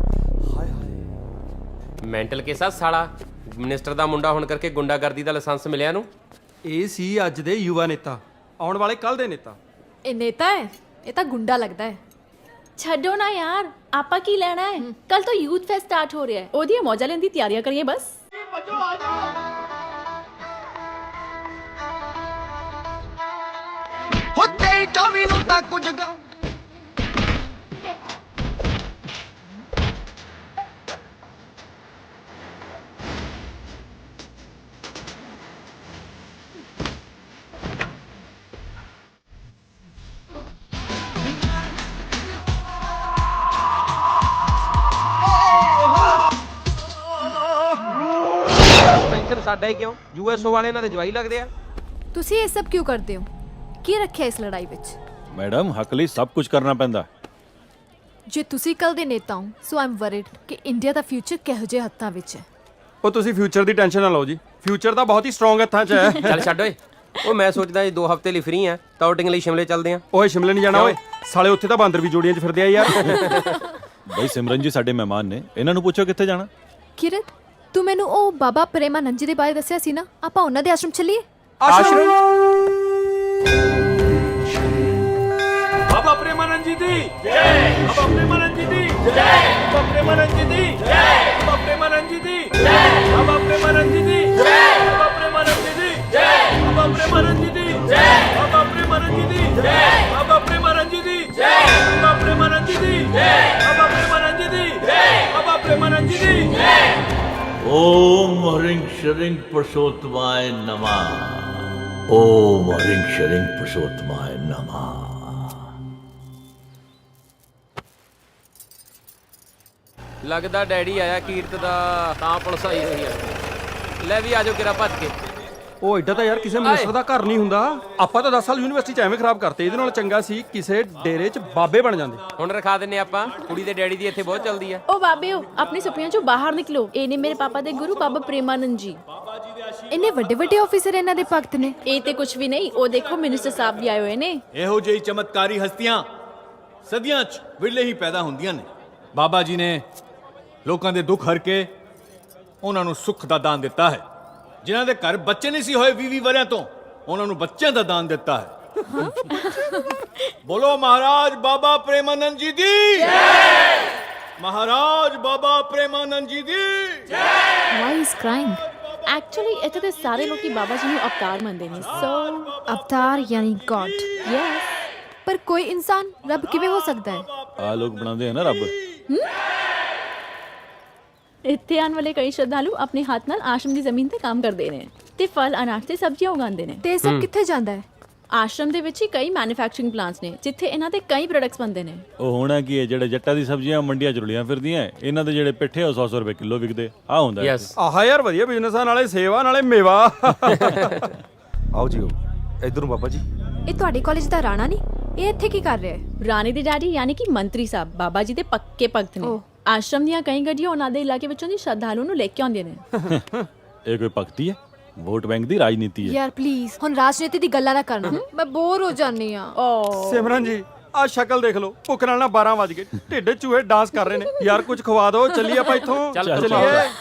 Speaker 8: हाय हाय।
Speaker 6: ਮੈਂਟਲ ਕੇ ਸਾਥ ਸਾਲਾ ਮਿਨਿਸਟਰ ਦਾ ਮੁੰਡਾ ਹੋਣ ਕਰਕੇ ਗੁੰਡਾਗਰਦੀ ਦਾ ਲਾਇਸੈਂਸ ਮਿਲਿਆ ਨੂੰ।
Speaker 10: ਇਹ ਸੀ ਅੱਜ ਦੇ ਯੁਵਾ ਨੇਤਾ, ਆਉਣ ਵਾਲੇ ਕੱਲ ਦੇ ਨੇਤਾ।
Speaker 9: ਇਹ ਨੇਤਾ ਹੈ, ਇਹ ਤਾਂ ਗੁੰਡਾ ਲੱਗਦਾ ਹੈ।
Speaker 5: ਛੱਡੋ ਨਾ ਯਾਰ, ਆਪਾਂ ਕੀ ਲੈਣਾ ਹੈ? ਕੱਲ ਤੋਂ ਯੂਥ ਫੈਸਟ ਸਟਾਰਟ ਹੋ ਰਿਹਾ ਹੈ, ਉਹਦੀਆਂ ਮੌਜਾਂ ਲੈਣ ਦੀ ਤਿਆਰੀਆਂ ਕਰੀਏ ਬਸ।
Speaker 3: ਹੋਤੇ ਟੋਵੀ ਨੂੰ ਤਾਂ ਕੁਝ ਗਾ
Speaker 6: ਸਾਡਾ ਹੀ ਕਿਉਂ? ਯੂਐਸਓ ਵਾਲੇ ਇਹਨਾਂ ਦੇ ਜਵਾਈ ਲੱਗਦੇ ਆ।
Speaker 9: ਤੁਸੀਂ ਇਹ ਸਭ ਕਿਉਂ ਕਰਦੇ ਹੋ? ਕੀ ਰੱਖਿਆ ਇਸ ਲੜਾਈ ਵਿੱਚ?
Speaker 4: ਮੈਡਮ, ਹੱਕ ਲਈ ਸਭ ਕੁਝ ਕਰਨਾ ਪੈਂਦਾ।
Speaker 9: ਜੇ ਤੁਸੀਂ ਕੱਲ ਦੇ ਨੇਤਾ ਹੋ, ਸੋ ਆਈ ਐਮ ਵਰਿਡ ਕਿ ਇੰਡੀਆ ਦਾ ਫਿਊਚਰ ਕਿਹੋ ਜਿਹੇ ਹੱਥਾਂ ਵਿੱਚ ਹੈ।
Speaker 10: ਉਹ ਤੁਸੀਂ ਫਿਊਚਰ ਦੀ ਟੈਨਸ਼ਨ ਨਾ ਲਓ ਜੀ, ਫਿਊਚਰ ਤਾਂ ਬਹੁਤ ਹੀ ਸਟਰੋਂਗ ਹੱਥਾਂ 'ਚ ਹੈ।
Speaker 6: ਚੱਲ ਛੱਡ ਓਏ, ਉਹ ਮੈਂ ਸੋਚਦਾ ਜੇ 2 ਹਫ਼ਤੇ ਲਈ ਫ੍ਰੀ ਆ ਤਾਂ ਆਊਟਿੰਗ ਲਈ ਸ਼ਿਮਲੇ ਚੱਲਦੇ ਆ।
Speaker 10: ਓਏ ਸ਼ਿਮਲੇ ਨਹੀਂ ਜਾਣਾ ਓਏ, ਸਾਲੇ ਉੱਥੇ ਤਾਂ ਬਾਂਦਰ ਵੀ ਜੋੜੀਆਂ 'ਚ ਫਿਰਦੇ ਆ ਯਾਰ।
Speaker 4: ਬਈ ਸਿਮਰਨ ਜੀ ਸਾਡੇ ਮਹਿਮਾਨ ਨੇ, ਇਹਨਾਂ ਨੂੰ ਪੁੱਛੋ ਕਿੱਥੇ ਜਾਣਾ।
Speaker 9: ਕਿਰਤ, ਤੂੰ ਮੈਨੂੰ ਉਹ ਬਾਬਾ ਪ੍ਰੇਮਾਨੰਦ ਜੀ ਦੇ ਬਾਰੇ ਦੱਸਿਆ ਸੀ ਨਾ, ਆਪਾਂ ਉਹਨਾਂ ਦੇ ਆਸ਼ਰਮ ਚੱਲੀਏ।
Speaker 10: ਬਾਬਾ ਪ੍ਰੇਮਾਨੰਦ ਜੀ ਦੀ ਜੈ, ਬਾਬਾ ਪ੍ਰੇਮਾਨੰਦ ਜੀ ਦੀ ਜੈ, ਬਾਬਾ ਪ੍ਰੇਮਾਨੰਦ ਜੀ ਦੀ ਜੈ, ਬਾਬਾ ਪ੍ਰੇਮਾਨੰਦ ਜੀ ਦੀ ਜੈ, ਬਾਬਾ ਪ੍ਰੇਮਾਨੰਦ ਜੀ ਦੀ ਜੈ, ਬਾਬਾ ਪ੍ਰੇਮਾਨੰਦ ਜੀ ਦੀ ਜੈ, ਬਾਬਾ ਪ੍ਰੇਮਾਨੰਦ ਜੀ ਦੀ ਜੈ, ਬਾਬਾ ਪ੍ਰੇਮਾਨੰਦ ਜੀ ਦੀ ਜੈ, ਬਾਬਾ ਪ੍ਰੇਮਾਨੰਦ ਜੀ ਦੀ ਜੈ, ਬਾਬਾ ਪ੍ਰੇਮਾਨੰਦ ਜੀ ਦੀ ਜੈ, ਬਾਬਾ ਪ੍ਰੇਮਾਨੰਦ ਜੀ ਦੀ ਜੈ, ਬਾਬਾ ਪ੍ਰੇਮਾਨੰਦ ਜੀ ਦੀ ਜੈ।
Speaker 1: ओम ह्रीं श्रीं पुरुषोत्तमाय नमः। ओम ह्रीं श्रीं पुरुषोत्तमाय नमः।
Speaker 6: ਲੱਗਦਾ ਡੈਡੀ ਆਇਆ ਕੀਰਤ ਦਾ, ਤਾਂ ਪੁਲਿਸ ਆਈ ਹੋਈ ਆ। ਲੈ ਵੀ ਆਜੋ ਕਿਰਾ ਭੱਜ ਕੇ।
Speaker 10: ਉਹ ਐਡਾ ਤਾਂ ਯਾਰ ਕਿਸੇ ਮਿਨਿਸਟਰ ਦਾ ਘਰ ਨਹੀਂ ਹੁੰਦਾ। ਆਪਾਂ ਤਾਂ 10 ਸਾਲ ਯੂਨੀਵਰਸਿਟੀ 'ਚ ਐਵੇਂ ਖਰਾਬ ਕਰਤੇ, ਇਹਦੇ ਨਾਲ ਚੰਗਾ ਸੀ ਕਿਸੇ ਡੇਰੇ 'ਚ ਬਾਬੇ ਬਣ ਜਾਂਦੇ।
Speaker 6: ਹੁਣ ਰਖਾ ਦਿੰਨੇ ਆਪਾਂ, ਕੁੜੀ ਦੇ ਡੈਡੀ ਦੀ ਇੱਥੇ ਬਹੁਤ ਚੱਲਦੀ ਆ।
Speaker 5: ओ बाबे अपने सुपियां चो बाहर निकलो। ए ने मेरे पापा दे गुरु बाबा प्रेमानंद जी।
Speaker 9: ਇੰਨੇ ਵੱਡੇ ਵੱਡੇ ਆਫੀਸਰ ਇਹਨਾਂ ਦੇ ਭਗਤ ਨੇ।
Speaker 5: ए ते कुछ भी नहीं, ओ देखो मिनिस्टर साहब भी आए हुए ने।
Speaker 11: ਇਹੋ ਜਿਹੀ ਚਮਤਕਾਰੀ ਹਸਤੀਆਂ ਸਦੀਆਂ 'ਚ ਵਿਰਲੇ ਹੀ ਪੈਦਾ ਹੁੰਦੀਆਂ ਨੇ। ਬਾਬਾ ਜੀ ਨੇ ਲੋਕਾਂ ਦੇ ਦੁੱਖ ਹਰ ਕੇ ਉਹਨਾਂ ਨੂੰ ਸੁੱਖ ਦਾ ਦਾਨ ਦਿੱਤਾ ਹੈ। ਜਿਨ੍ਹਾਂ ਦੇ ਘਰ ਬੱਚੇ ਨਹੀਂ ਸੀ ਹੋਏ 20 ਵਰਿਆਂ ਤੋਂ, ਉਹਨਾਂ ਨੂੰ ਬੱਚਿਆਂ ਦਾ ਦਾਨ ਦਿੱਤਾ ਹੈ। ਬੋਲੋ ਮਹਾਰਾਜ ਬਾਬਾ ਪ੍ਰੇਮਾਨੰਦ ਜੀ ਦੀ ਜੈ, ਮਹਾਰਾਜ ਬਾਬਾ ਪ੍ਰੇਮਾਨੰਦ ਜੀ ਦੀ ਜੈ।
Speaker 9: Why is crying?
Speaker 5: एक्चुअली ਇੱਥੇ ਤੇ ਸਾਰੇ ਲੋਕੀ ਬਾਬਾ ਜੀ ਨੂੰ ਅਵਤਾਰ ਮੰਨਦੇ ਨੇ। ਸੋ
Speaker 9: ਅਵਤਾਰ ਯਾਨੀ ਗॉड।
Speaker 5: ਯੈਸ,
Speaker 9: ਪਰ ਕੋਈ ਇਨਸਾਨ ਰੱਬ ਕਿਵੇਂ ਹੋ ਸਕਦਾ ਹੈ?
Speaker 4: ਆ ਲੋਕ ਬਣਾਉਂਦੇ ਆ ਨਾ ਰੱਬ।
Speaker 5: ਇੱਥੇ ਆਉਣ ਵਾਲੇ ਕਈ ਸ਼ਰਧਾਲੂ ਆਪਣੇ ਹੱਥ ਨਾਲ ਆਸ਼ਰਮ ਦੀ ਜ਼ਮੀਨ ਤੇ ਕੰਮ ਕਰਦੇ ਨੇ ਤੇ ਫਲ ਅਨਾਜ ਤੇ ਸਬਜ਼ੀਆਂ ਉਗਾਉਂਦੇ ਨੇ।
Speaker 9: ਤੇ ਇਹ ਸਭ ਕਿੱਥੇ ਜਾਂਦਾ ਹੈ?
Speaker 5: ਆਸ਼ਰਮ ਦੇ ਵਿੱਚ ਹੀ ਕਈ ਮੈਨੂਫੈਕਚਰਿੰਗ ਪਲਾਂਟਸ ਨੇ ਜਿੱਥੇ ਇਹਨਾਂ ਦੇ ਕਈ ਪ੍ਰੋਡਕਟਸ ਬਣਦੇ ਨੇ।
Speaker 4: ਉਹ ਹੋਣਾ ਕੀ ਹੈ, ਜਿਹੜੇ ਜੱਟਾਂ ਦੀ ਸਬਜ਼ੀਆਂ ਮੰਡੀਆਂ 'ਚ ਰੁਲੀਆਂ ਫਿਰਦੀਆਂ, ਇਹਨਾਂ ਦੇ ਜਿਹੜੇ ਪਿੱਠੇ ਉਹ 100 ਰੁਪਏ ਕਿਲੋ ਵਿਕਦੇ ਆ ਹੁੰਦਾ।
Speaker 6: ਯੈਸ,
Speaker 10: ਆਹਾ ਯਾਰ ਵਧੀਆ ਬਿਜ਼ਨਸ ਆ, ਨਾਲੇ ਸੇਵਾ ਨਾਲੇ ਮੇਵਾ।
Speaker 8: ਆਓ ਜੀ ਇਧਰ ਨੂੰ ਬਾਬਾ ਜੀ।
Speaker 9: ਇਹ ਤੁਹਾਡੇ ਕਾਲਜ ਦਾ ਰਾਣਾ ਨਹੀਂ? ਇਹ ਇੱਥੇ ਕੀ ਕਰ ਰਿਹਾ ਹੈ?
Speaker 5: ਰਾਣੀ ਦੇ ਡੈਡੀ ਯਾਨੀ ਕਿ ਮੰਤਰੀ ਸਾਹਿਬ ਬਾਬਾ ਜੀ ਦੇ ਪੱਕੇ ਭਗਤ ਨੇ। ਆਸ਼ਰਮ ਦੀਆਂ ਕਈ ਗੱਡੀਆਂ ਉਹਨਾਂ ਦੇ ਇਲਾਕੇ ਵਿੱਚੋਂ ਦੀ ਸ਼ਰਧਾਲੂ ਨੂੰ ਲੈ ਕੇ ਆਉਂਦੀਆਂ ਨੇ।
Speaker 4: ਇਹ ਕੋਈ ਭਗਤੀ ਹੈ? ਵੋਟ ਬੈਂਕ ਦੀ ਰਾਜਨੀਤੀ ਹੈ।
Speaker 9: ਯਾਰ ਪਲੀਜ਼ ਹੁਣ ਰਾਜਨੀਤੀ ਦੀ ਗੱਲਾਂ ਨਾ ਕਰਨਾ, ਮੈਂ ਬੋਰ ਹੋ ਜਾਂਦੀ ਆ।
Speaker 10: ਸਿਮਰਨ ਜੀ ਆ ਸ਼ਕਲ ਦੇਖ ਲਓ, ਭੁੱਖ ਨਾਲ ਨਾ 12 ਵਜ ਗਏ, ਢਿੱਡ ਚੂਹੇ ਡਾਂਸ ਕਰ ਰਹੇ ਨੇ। ਯਾਰ ਕੁਝ ਖਵਾ ਦਿਓ, ਚੱਲੀਏ ਆਪਾਂ ਇੱਥੋਂ।
Speaker 6: ਚੱਲੀਏ,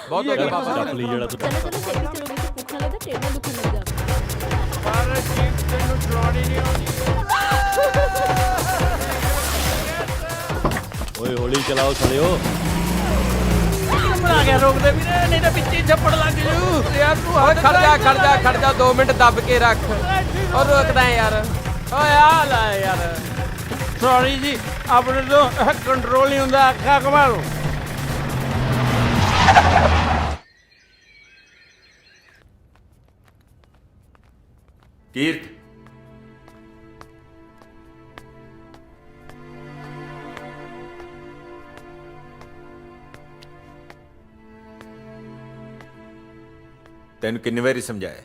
Speaker 6: ਬਹੁਤ ਹੋ ਗਿਆ ਬਾਬਾ।
Speaker 4: ਚੱਪ ਲਈ ਜਿਹੜਾ ਤੂੰ।
Speaker 5: ਚਲੋ ਚਲੋ ਸੇਵੀ ਚਲੋਗੇ ਤਾਂ ਭੁੱਖ ਨਾ ਲੱਗਦਾ, ਢਿੱਡ ਨਾਲ ਦੁਖਣ ਲੱਗ ਜਾਵੇ।
Speaker 4: ਓਏ ਹੌਲੀ ਚਲਾਓ ਸਾਲਿਓ।
Speaker 3: ਬਣਾ ਗਿਆ ਰੋਕਦੇ ਵੀਰੇ, ਨਹੀਂ ਤਾਂ ਪਿੱਛੇ ਛੱਪੜ ਲੱਗ ਜੂ ਯਾਰ। ਤੂੰ
Speaker 6: ਖੜ ਜਾ 2 ਮਿੰਟ ਦੱਬ ਕੇ ਰੱਖ। ਔਰ ਰੁਕਦਾ ਯਾਰ। ਓਏ ਆ ਲੈ ਯਾਰ।
Speaker 3: ਸੌਰੀ ਜੀ, ਆਪਣੇ ਤੋਂ ਕੰਟਰੋਲ ਨਹੀਂ ਹੁੰਦਾ। ਅੱਖਾਂ ਘੁਮਾ ਲਓ।
Speaker 11: ਕੀਰਤ
Speaker 12: ਤੈਨੂੰ ਕਿੰਨੀ ਵਾਰੀ ਸਮਝਾਇਆ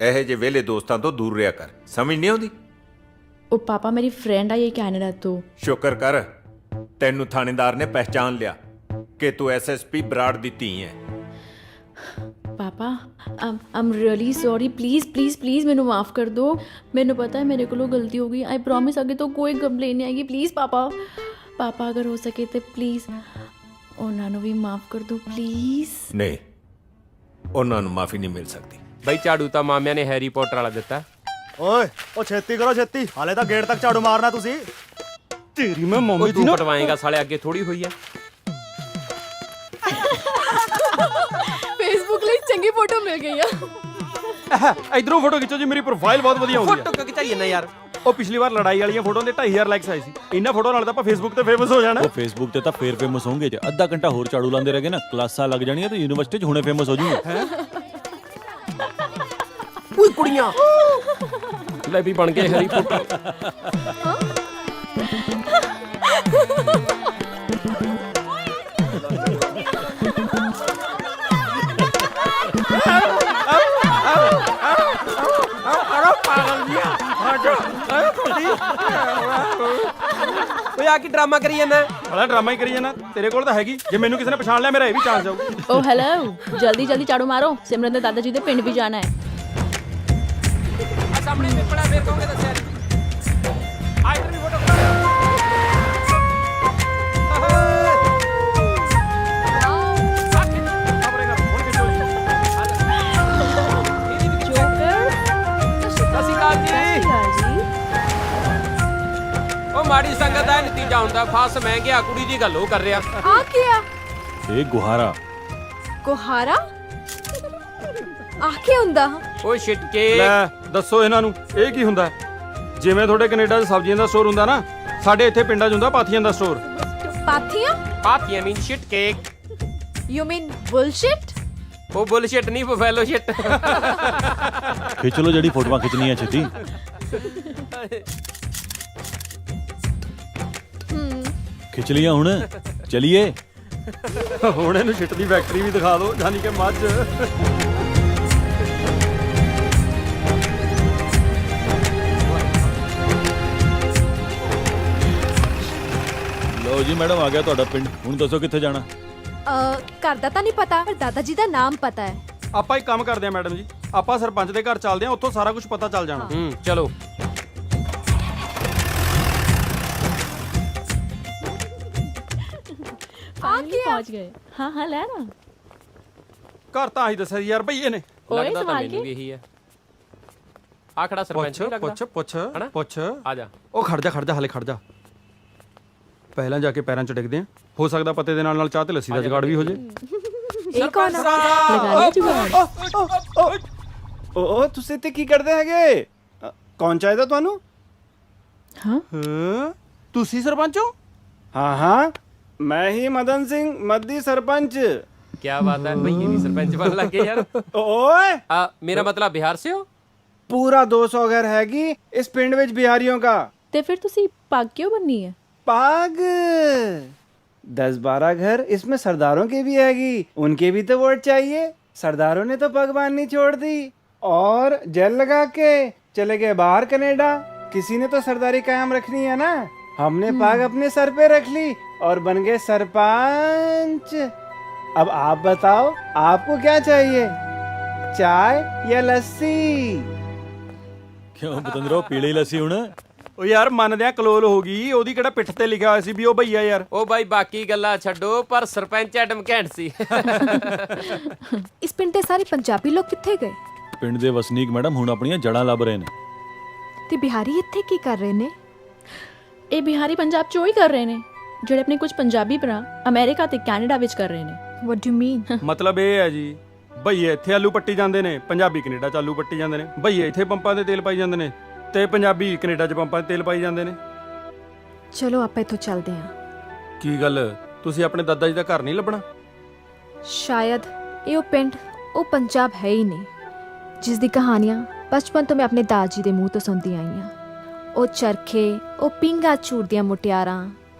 Speaker 12: ਇਹੋ ਜਿਹੇ ਵਿਹਲੇ ਦੋਸਤਾਂ ਤੋਂ ਦੂਰ ਰਿਹਾ ਕਰ, ਸਮਝ ਨਹੀਂ ਆਉਂਦੀ?
Speaker 5: ਉਹ ਪਾਪਾ ਮੇਰੀ ਫਰੈਂਡ ਆਈ ਹੈ ਕੈਨੇਡਾ ਤੋਂ।
Speaker 12: ਸ਼ੁਕਰ ਕਰ ਤੈਨੂੰ ਥਾਣੇਦਾਰ ਨੇ ਪਹਿਚਾਨ ਲਿਆ ਕਿ ਤੂੰ ਐਸਐਸਪੀ ਬਰਾੜ ਦੀ ਧੀ ਹੈ।
Speaker 5: ਪਾਪਾ I'm really sorry, please please please ਮੈਨੂੰ ਮਾਫ ਕਰ ਦਿਓ। ਮੈਨੂੰ ਪਤਾ ਹੈ ਮੇਰੇ ਕੋਲੋਂ ਗਲਤੀ ਹੋ ਗਈ। ਆਈ ਪ੍ਰੋਮਿਸ ਅੱਗੇ ਤੋਂ ਕੋਈ ਕੰਪਲੇਨ ਨਹੀਂ ਆਏਗੀ। ਪਲੀਜ਼ ਪਾਪਾ ਅਗਰ ਹੋ ਸਕੇ ਤੇ ਪਲੀਜ਼ ਉਹਨਾਂ ਨੂੰ ਵੀ ਮਾਫ ਕਰ ਦਿਓ ਪਲੀਜ਼।
Speaker 12: ਨਹੀਂ, ਉਹਨਾਂ ਨੂੰ ਮਾਫੀ ਨਹੀਂ ਮਿਲ ਸਕਦੀ।
Speaker 6: ਬਈ ਝਾੜੂ ਤਾਂ ਮਾਮਿਆਂ ਨੇ ਹੈਰੀ ਪੋਟਰ ਵਾਲਾ ਦਿੱਤਾ।
Speaker 2: ਓਏ ਉਹ ਛੇਤੀ ਕਰੋ ਛੇਤੀ, ਹਾਲੇ ਤਾਂ ਗੇਟ ਤੱਕ ਝਾੜੂ ਮਾਰਨਾ ਤੁਸੀਂ।
Speaker 10: ਤੇਰੀ ਮੈਂ ਮੰਮੀ ਦੀ
Speaker 6: ਤੂੰ
Speaker 10: ਨਾ
Speaker 6: ਪਟਵਾਏਗਾ ਸਾਲੇ, ਅੱਗੇ ਥੋੜੀ ਹੋਈ ਆ।
Speaker 9: ਫੇਸਬੁੱਕ ਲਈ ਚੰਗੀ ਫੋਟੋ ਮਿਲ ਗਈ ਆ।
Speaker 10: ਇਧਰੋਂ ਫੋਟੋ ਖਿੱਚੋ ਜੀ, ਮੇਰੀ ਪ੍ਰੋਫਾਈਲ ਬਹੁਤ ਵਧੀਆ ਹੁੰਦੀ
Speaker 6: ਫੋਟੋ ਕਿਉਂ ਖਿਚਾਈ ਨਾ ਯਾਰ?
Speaker 10: ਉਹ ਪਿਛਲੀ ਵਾਰ ਲੜਾਈ ਵਾਲੀਆਂ ਫੋਟੋਆਂ ਦੇ 2500 ਲਾਈਕਸ ਆਏ ਸੀ। ਇਹਨਾਂ ਫੋਟੋ ਨਾਲ ਤਾਂ ਆਪਾਂ ਫੇਸਬੁੱਕ ਤੇ ਫੇਮਸ ਹੋ ਜਾਣਾ।
Speaker 4: ਉਹ ਫੇਸਬੁੱਕ ਤੇ ਤਾਂ ਫੇਰ ਫੇਮਸ ਹੋਣਗੇ ਜੇ ਅੱਧਾ ਘੰਟਾ ਹੋਰ ਝਾੜੂ ਲਾਉਂਦੇ ਰਹੇਗੇ ਨਾ, ਕਲਾਸਾਂ ਲੱਗ ਜਾਣੀਆਂ ਤੇ ਯੂਨੀਵਰਸਿਟੀ 'ਚ ਹੁਣੇ ਫੇਮਸ ਹੋ ਜੂਗੇ।
Speaker 6: ਓਏ ਕੁੜੀਆਂ ਲੈ ਵੀ ਬਣ ਗਏ ਹੈਰੀ ਪੋਟਰ। ਓਏ ਆ ਕੀ ਡਰਾਮਾ ਕਰੀ ਜਾਂਦਾ?
Speaker 10: ਬੜਾ ਡਰਾਮਾ ਹੀ ਕਰੀ ਜਾਣਾ। ਤੇਰੇ ਕੋਲ ਤਾਂ ਹੈਗੀ, ਜੇ ਮੈਨੂੰ ਕਿਸੇ ਨੇ ਪਛਾਣ ਲਿਆ ਮੇਰਾ ਇਹ ਵੀ ਚਾਂਸ ਜਾਊ।
Speaker 5: ਓ ਹੈਲੋ, ਜਲਦੀ ਜਲਦੀ ਝਾੜੂ ਮਾਰੋ, ਸਿਮਰਨ ਦੇ ਦਾਦਾ ਜੀ ਦੇ ਪਿੰਡ ਵੀ ਜਾਣਾ ਹੈ।
Speaker 6: ਸਾਹਮਣੇ ਪਿੱਪੜਾ ਫੇਰ ਕਹੋਗੇ ਦੱਸਿਆ ਨਹੀਂ ਆ ਇੱਧਰ ਵੀ ਫੋਟੋ ਅਸੀਂ ਕਾਲ ਜੀ ਉਹ ਮਾੜੀ ਸੰਗਤ ਦਾ ਨਤੀਜਾ ਹੁੰਦਾ ਫਾਸ ਮਹਿੰਗਿਆ ਕੁੜੀ ਦੀ ਗੱਲ ਉਹ ਕਰ ਰਿਹਾ
Speaker 9: ਆ ਕੀ ਆ?
Speaker 4: ਇਹ ਗੁਹਾਰਾ
Speaker 9: ਗੁਹਾਰਾ ਆ ਕੀ ਹੁੰਦਾ?
Speaker 6: ਓਏ ਛਿਟਕੇ
Speaker 10: ਲੈ ਦੱਸੋ ਇਹਨਾਂ ਨੂੰ ਇਹ ਕੀ ਹੁੰਦਾ? ਜਿਵੇਂ ਤੁਹਾਡੇ ਕੈਨੇਡਾ 'ਚ ਸਬਜ਼ੀਆਂ ਦਾ ਸਟੋਰ ਹੁੰਦਾ ਨਾ, ਸਾਡੇ ਇੱਥੇ ਪਿੰਡਾਂ 'ਚ ਹੁੰਦਾ ਪਾਥੀਆਂ ਦਾ ਸਟੋਰ।
Speaker 9: ਪਾਥੀਆਂ?
Speaker 6: ਪਾਥੀਆਂ mean shit cake
Speaker 9: you mean bullshit?
Speaker 6: ਉਹ ਬੁਲਸ਼ਿਟ ਨਹੀਂ ਬਫੈਲੋ ਸ਼ਿਟ
Speaker 4: ਖਿੱਚ ਲੋ ਜਿਹੜੀ ਫੋਟੋਆਂ ਖਿੱਚਣੀਆਂ ਛੇਤੀ। ਖਿੱਚ ਲੀਆਂ ਹੁਣ ਚਲੀਏ।
Speaker 10: ਹੁਣ ਇਹਨੂੰ ਸ਼ਿਟ ਦੀ ਫੈਕਟਰੀ ਵੀ ਦਿਖਾ ਦਿਓ, ਯਾਨੀ ਕਿ ਮੱਝ।
Speaker 4: ਲਓ ਜੀ ਮੈਡਮ, ਆ ਗਿਆ ਤੁਹਾਡਾ ਪਿੰਡ। ਹੁਣ ਦੱਸੋ ਕਿੱਥੇ ਜਾਣਾ?
Speaker 9: ਘਰ ਦਾ ਤਾਂ ਨਹੀਂ ਪਤਾ, ਪਰ ਦਾਦਾ ਜੀ ਦਾ ਨਾਮ ਪਤਾ ਹੈ।
Speaker 10: ਆਪਾਂ ਇੱਕ ਕੰਮ ਕਰਦੇ ਆ ਮੈਡਮ ਜੀ, ਆਪਾਂ ਸਰਪੰਚ ਦੇ ਘਰ ਚੱਲਦੇ ਆ, ਉੱਥੋਂ ਸਾਰਾ ਕੁਝ ਪਤਾ ਚੱਲ ਜਾਣਾ।
Speaker 6: ਚਲੋ
Speaker 5: पहुंच गए। हाँ हाँ ले ना।
Speaker 10: ਘਰ ਤਾਂ ਆਹੀ ਦੱਸਿਆ ਯਾਰ ਭਈਏ ਨੇ।
Speaker 6: ਲੱਗਦਾ ਤਾਂ ਮੈਨੂੰ ਵੀ ਇਹੀ ਹੈ। ਆ ਖੜਾ ਸਰਪੰਚ ਨਹੀਂ ਲੱਗਦਾ।
Speaker 10: ਪੁੱਛ
Speaker 6: ਆ ਜਾ।
Speaker 10: ਉਹ ਖੜ ਜਾ ਹਲੇ ਖੜ ਜਾ। ਪਹਿਲਾਂ ਜਾ ਕੇ ਪੈਰਾਂ 'ਚ ਡਿੱਗਦੇ ਆ, ਹੋ ਸਕਦਾ ਪਤੇ ਦੇ ਨਾਲ ਨਾਲ ਚਾਹ ਤੇ ਲੱਸੀ ਦਾ ਜੁਗਾੜ ਵੀ ਹੋ ਜੇ।
Speaker 9: ਇਹ ਕੌਣ ਆ?
Speaker 5: लगा लिया जुगाड़।
Speaker 10: ਓ ਤੁਸੀਂ ਇੱਥੇ ਕੀ ਕਰਦੇ ਹੈਗੇ? ਕੌਣ ਚਾਹੀਦਾ ਤੁਹਾਨੂੰ?
Speaker 5: हाँ
Speaker 10: ਤੁਸੀਂ ਸਰਪੰਚ ਹੋ? ਹਾਂ ਹਾਂ, ਮੈਂ ਹੀ ਮਦਨ ਸਿੰਘ ਮੱਦੀ ਸਰਪੰਚ।
Speaker 6: क्या बात है भैया भी सरपंच बन लग गए यार।
Speaker 10: ਓਏ
Speaker 6: मेरा मतलब बिहार से हो?
Speaker 10: ਪੂਰਾ 200 ਘਰ ਹੈਗੀ ਇਸ ਪਿੰਡ ਵਿੱਚ ਬਿਹਾਰੀਆਂ का।
Speaker 5: ते फिर तुसी पाग क्यों बननी है?
Speaker 10: पाग 10-12 घर इसमें सरदारों के भी हैगी, उनके भी तो वोट चाहिए। सरदारों ने तो पग बांधनी छोड़ दी और जेल लगा के चले गए बाहर कनाडा। किसी ने तो सरदारी कायम रखनी है ना। हमने पाग अपने सर पे रख ली और बन गए सरपंच। अब आप बताओ आपको क्या चाहिए, चाय या लस्सी?
Speaker 4: ਕਿਉਂ ਬਤੰਦਰੋ ਪੀਲੇ ਹੀ ਲੱਸੀ ਹੁਣ?
Speaker 10: ਉਹ ਯਾਰ ਮੰਨਦੇ ਆ ਕਲੋਲ ਹੋ ਗਈ, ਉਹਦੀ ਕਿਹੜਾ ਪਿੱਠ ਤੇ ਲਿਖਿਆ ਹੋਇਆ ਸੀ ਵੀ ਉਹ ਭਈਆ ਯਾਰ।
Speaker 6: ਉਹ ਬਾਈ ਬਾਕੀ ਗੱਲਾਂ ਛੱਡੋ, ਪਰ ਸਰਪੰਚ ਐਡਮ ਘੈਂਟ ਸੀ।
Speaker 9: ਇਸ ਪਿੰਡ ਦੇ ਸਾਰੇ ਪੰਜਾਬੀ ਲੋਕ ਕਿੱਥੇ ਗਏ?
Speaker 4: ਪਿੰਡ ਦੇ ਵਸਨੀਕ ਮੈਡਮ ਹੁਣ ਆਪਣੀਆਂ ਜੜਾਂ ਲੱਭ ਰਹੇ ਨੇ।
Speaker 9: ਤੇ ਬਿਹਾਰੀ ਇੱਥੇ ਕੀ ਕਰ ਰਹੇ ਨੇ?
Speaker 5: ਇਹ ਬਿਹਾਰੀ ਪੰਜਾਬ ਚੋਂ ਹੀ ਕਰ ਰਹੇ ਨੇ ਜਿਹੜੇ ਆਪਣੇ ਕੁਝ ਪੰਜਾਬੀ ਭਰਾ ਅਮਰੀਕਾ ਤੇ ਕੈਨੇਡਾ ਵਿੱਚ ਕਰ ਰਹੇ ਨੇ।
Speaker 9: ਵਾਟ ਡੂ ਮੀਨ?
Speaker 10: ਮਤਲਬ ਇਹ ਹੈ ਜੀ, ਭਈਏ ਇੱਥੇ ਆਲੂ ਪੱਟੀ ਜਾਂਦੇ ਨੇ, ਪੰਜਾਬੀ ਕੈਨੇਡਾ 'ਚ ਆਲੂ ਪੱਟੀ ਜਾਂਦੇ ਨੇ। ਭਈਏ ਇੱਥੇ ਪੰਪਾਂ ਤੇ ਤੇਲ ਪਾਈ ਜਾਂਦੇ ਨੇ ਤੇ ਪੰਜਾਬੀ ਕੈਨੇਡਾ 'ਚ ਪੰਪਾਂ ਤੇ ਤੇਲ ਪਾਈ ਜਾਂਦੇ ਨੇ।
Speaker 9: ਚਲੋ ਆਪਾਂ ਇੱਥੋਂ ਚੱਲਦੇ ਹਾਂ।
Speaker 10: ਕੀ ਗੱਲ, ਤੁਸੀਂ ਆਪਣੇ ਦਾਦਾ ਜੀ ਦਾ ਘਰ ਨਹੀਂ ਲੱਭਣਾ?
Speaker 9: ਸ਼ਾਇਦ ਇਹ ਉਹ ਪਿੰਡ, ਉਹ ਪੰਜਾਬ ਹੈ ਹੀ ਨਹੀਂ ਜਿਸ ਦੀ ਕਹਾਣੀਆਂ ਬਚਪਨ ਤੋਂ ਮੈਂ ਆਪਣੇ ਦਾਦੀ ਦੇ ਮੂੰਹ ਤੋਂ ਸੁਣਦੀ ਆਈ ਹਾਂ। ਉਹ ਚਰਖੇ, ਉਹ ਪਿੰਗਾ ਝੂਟਦੀਆਂ ਮੁਟਿਆਰਾਂ,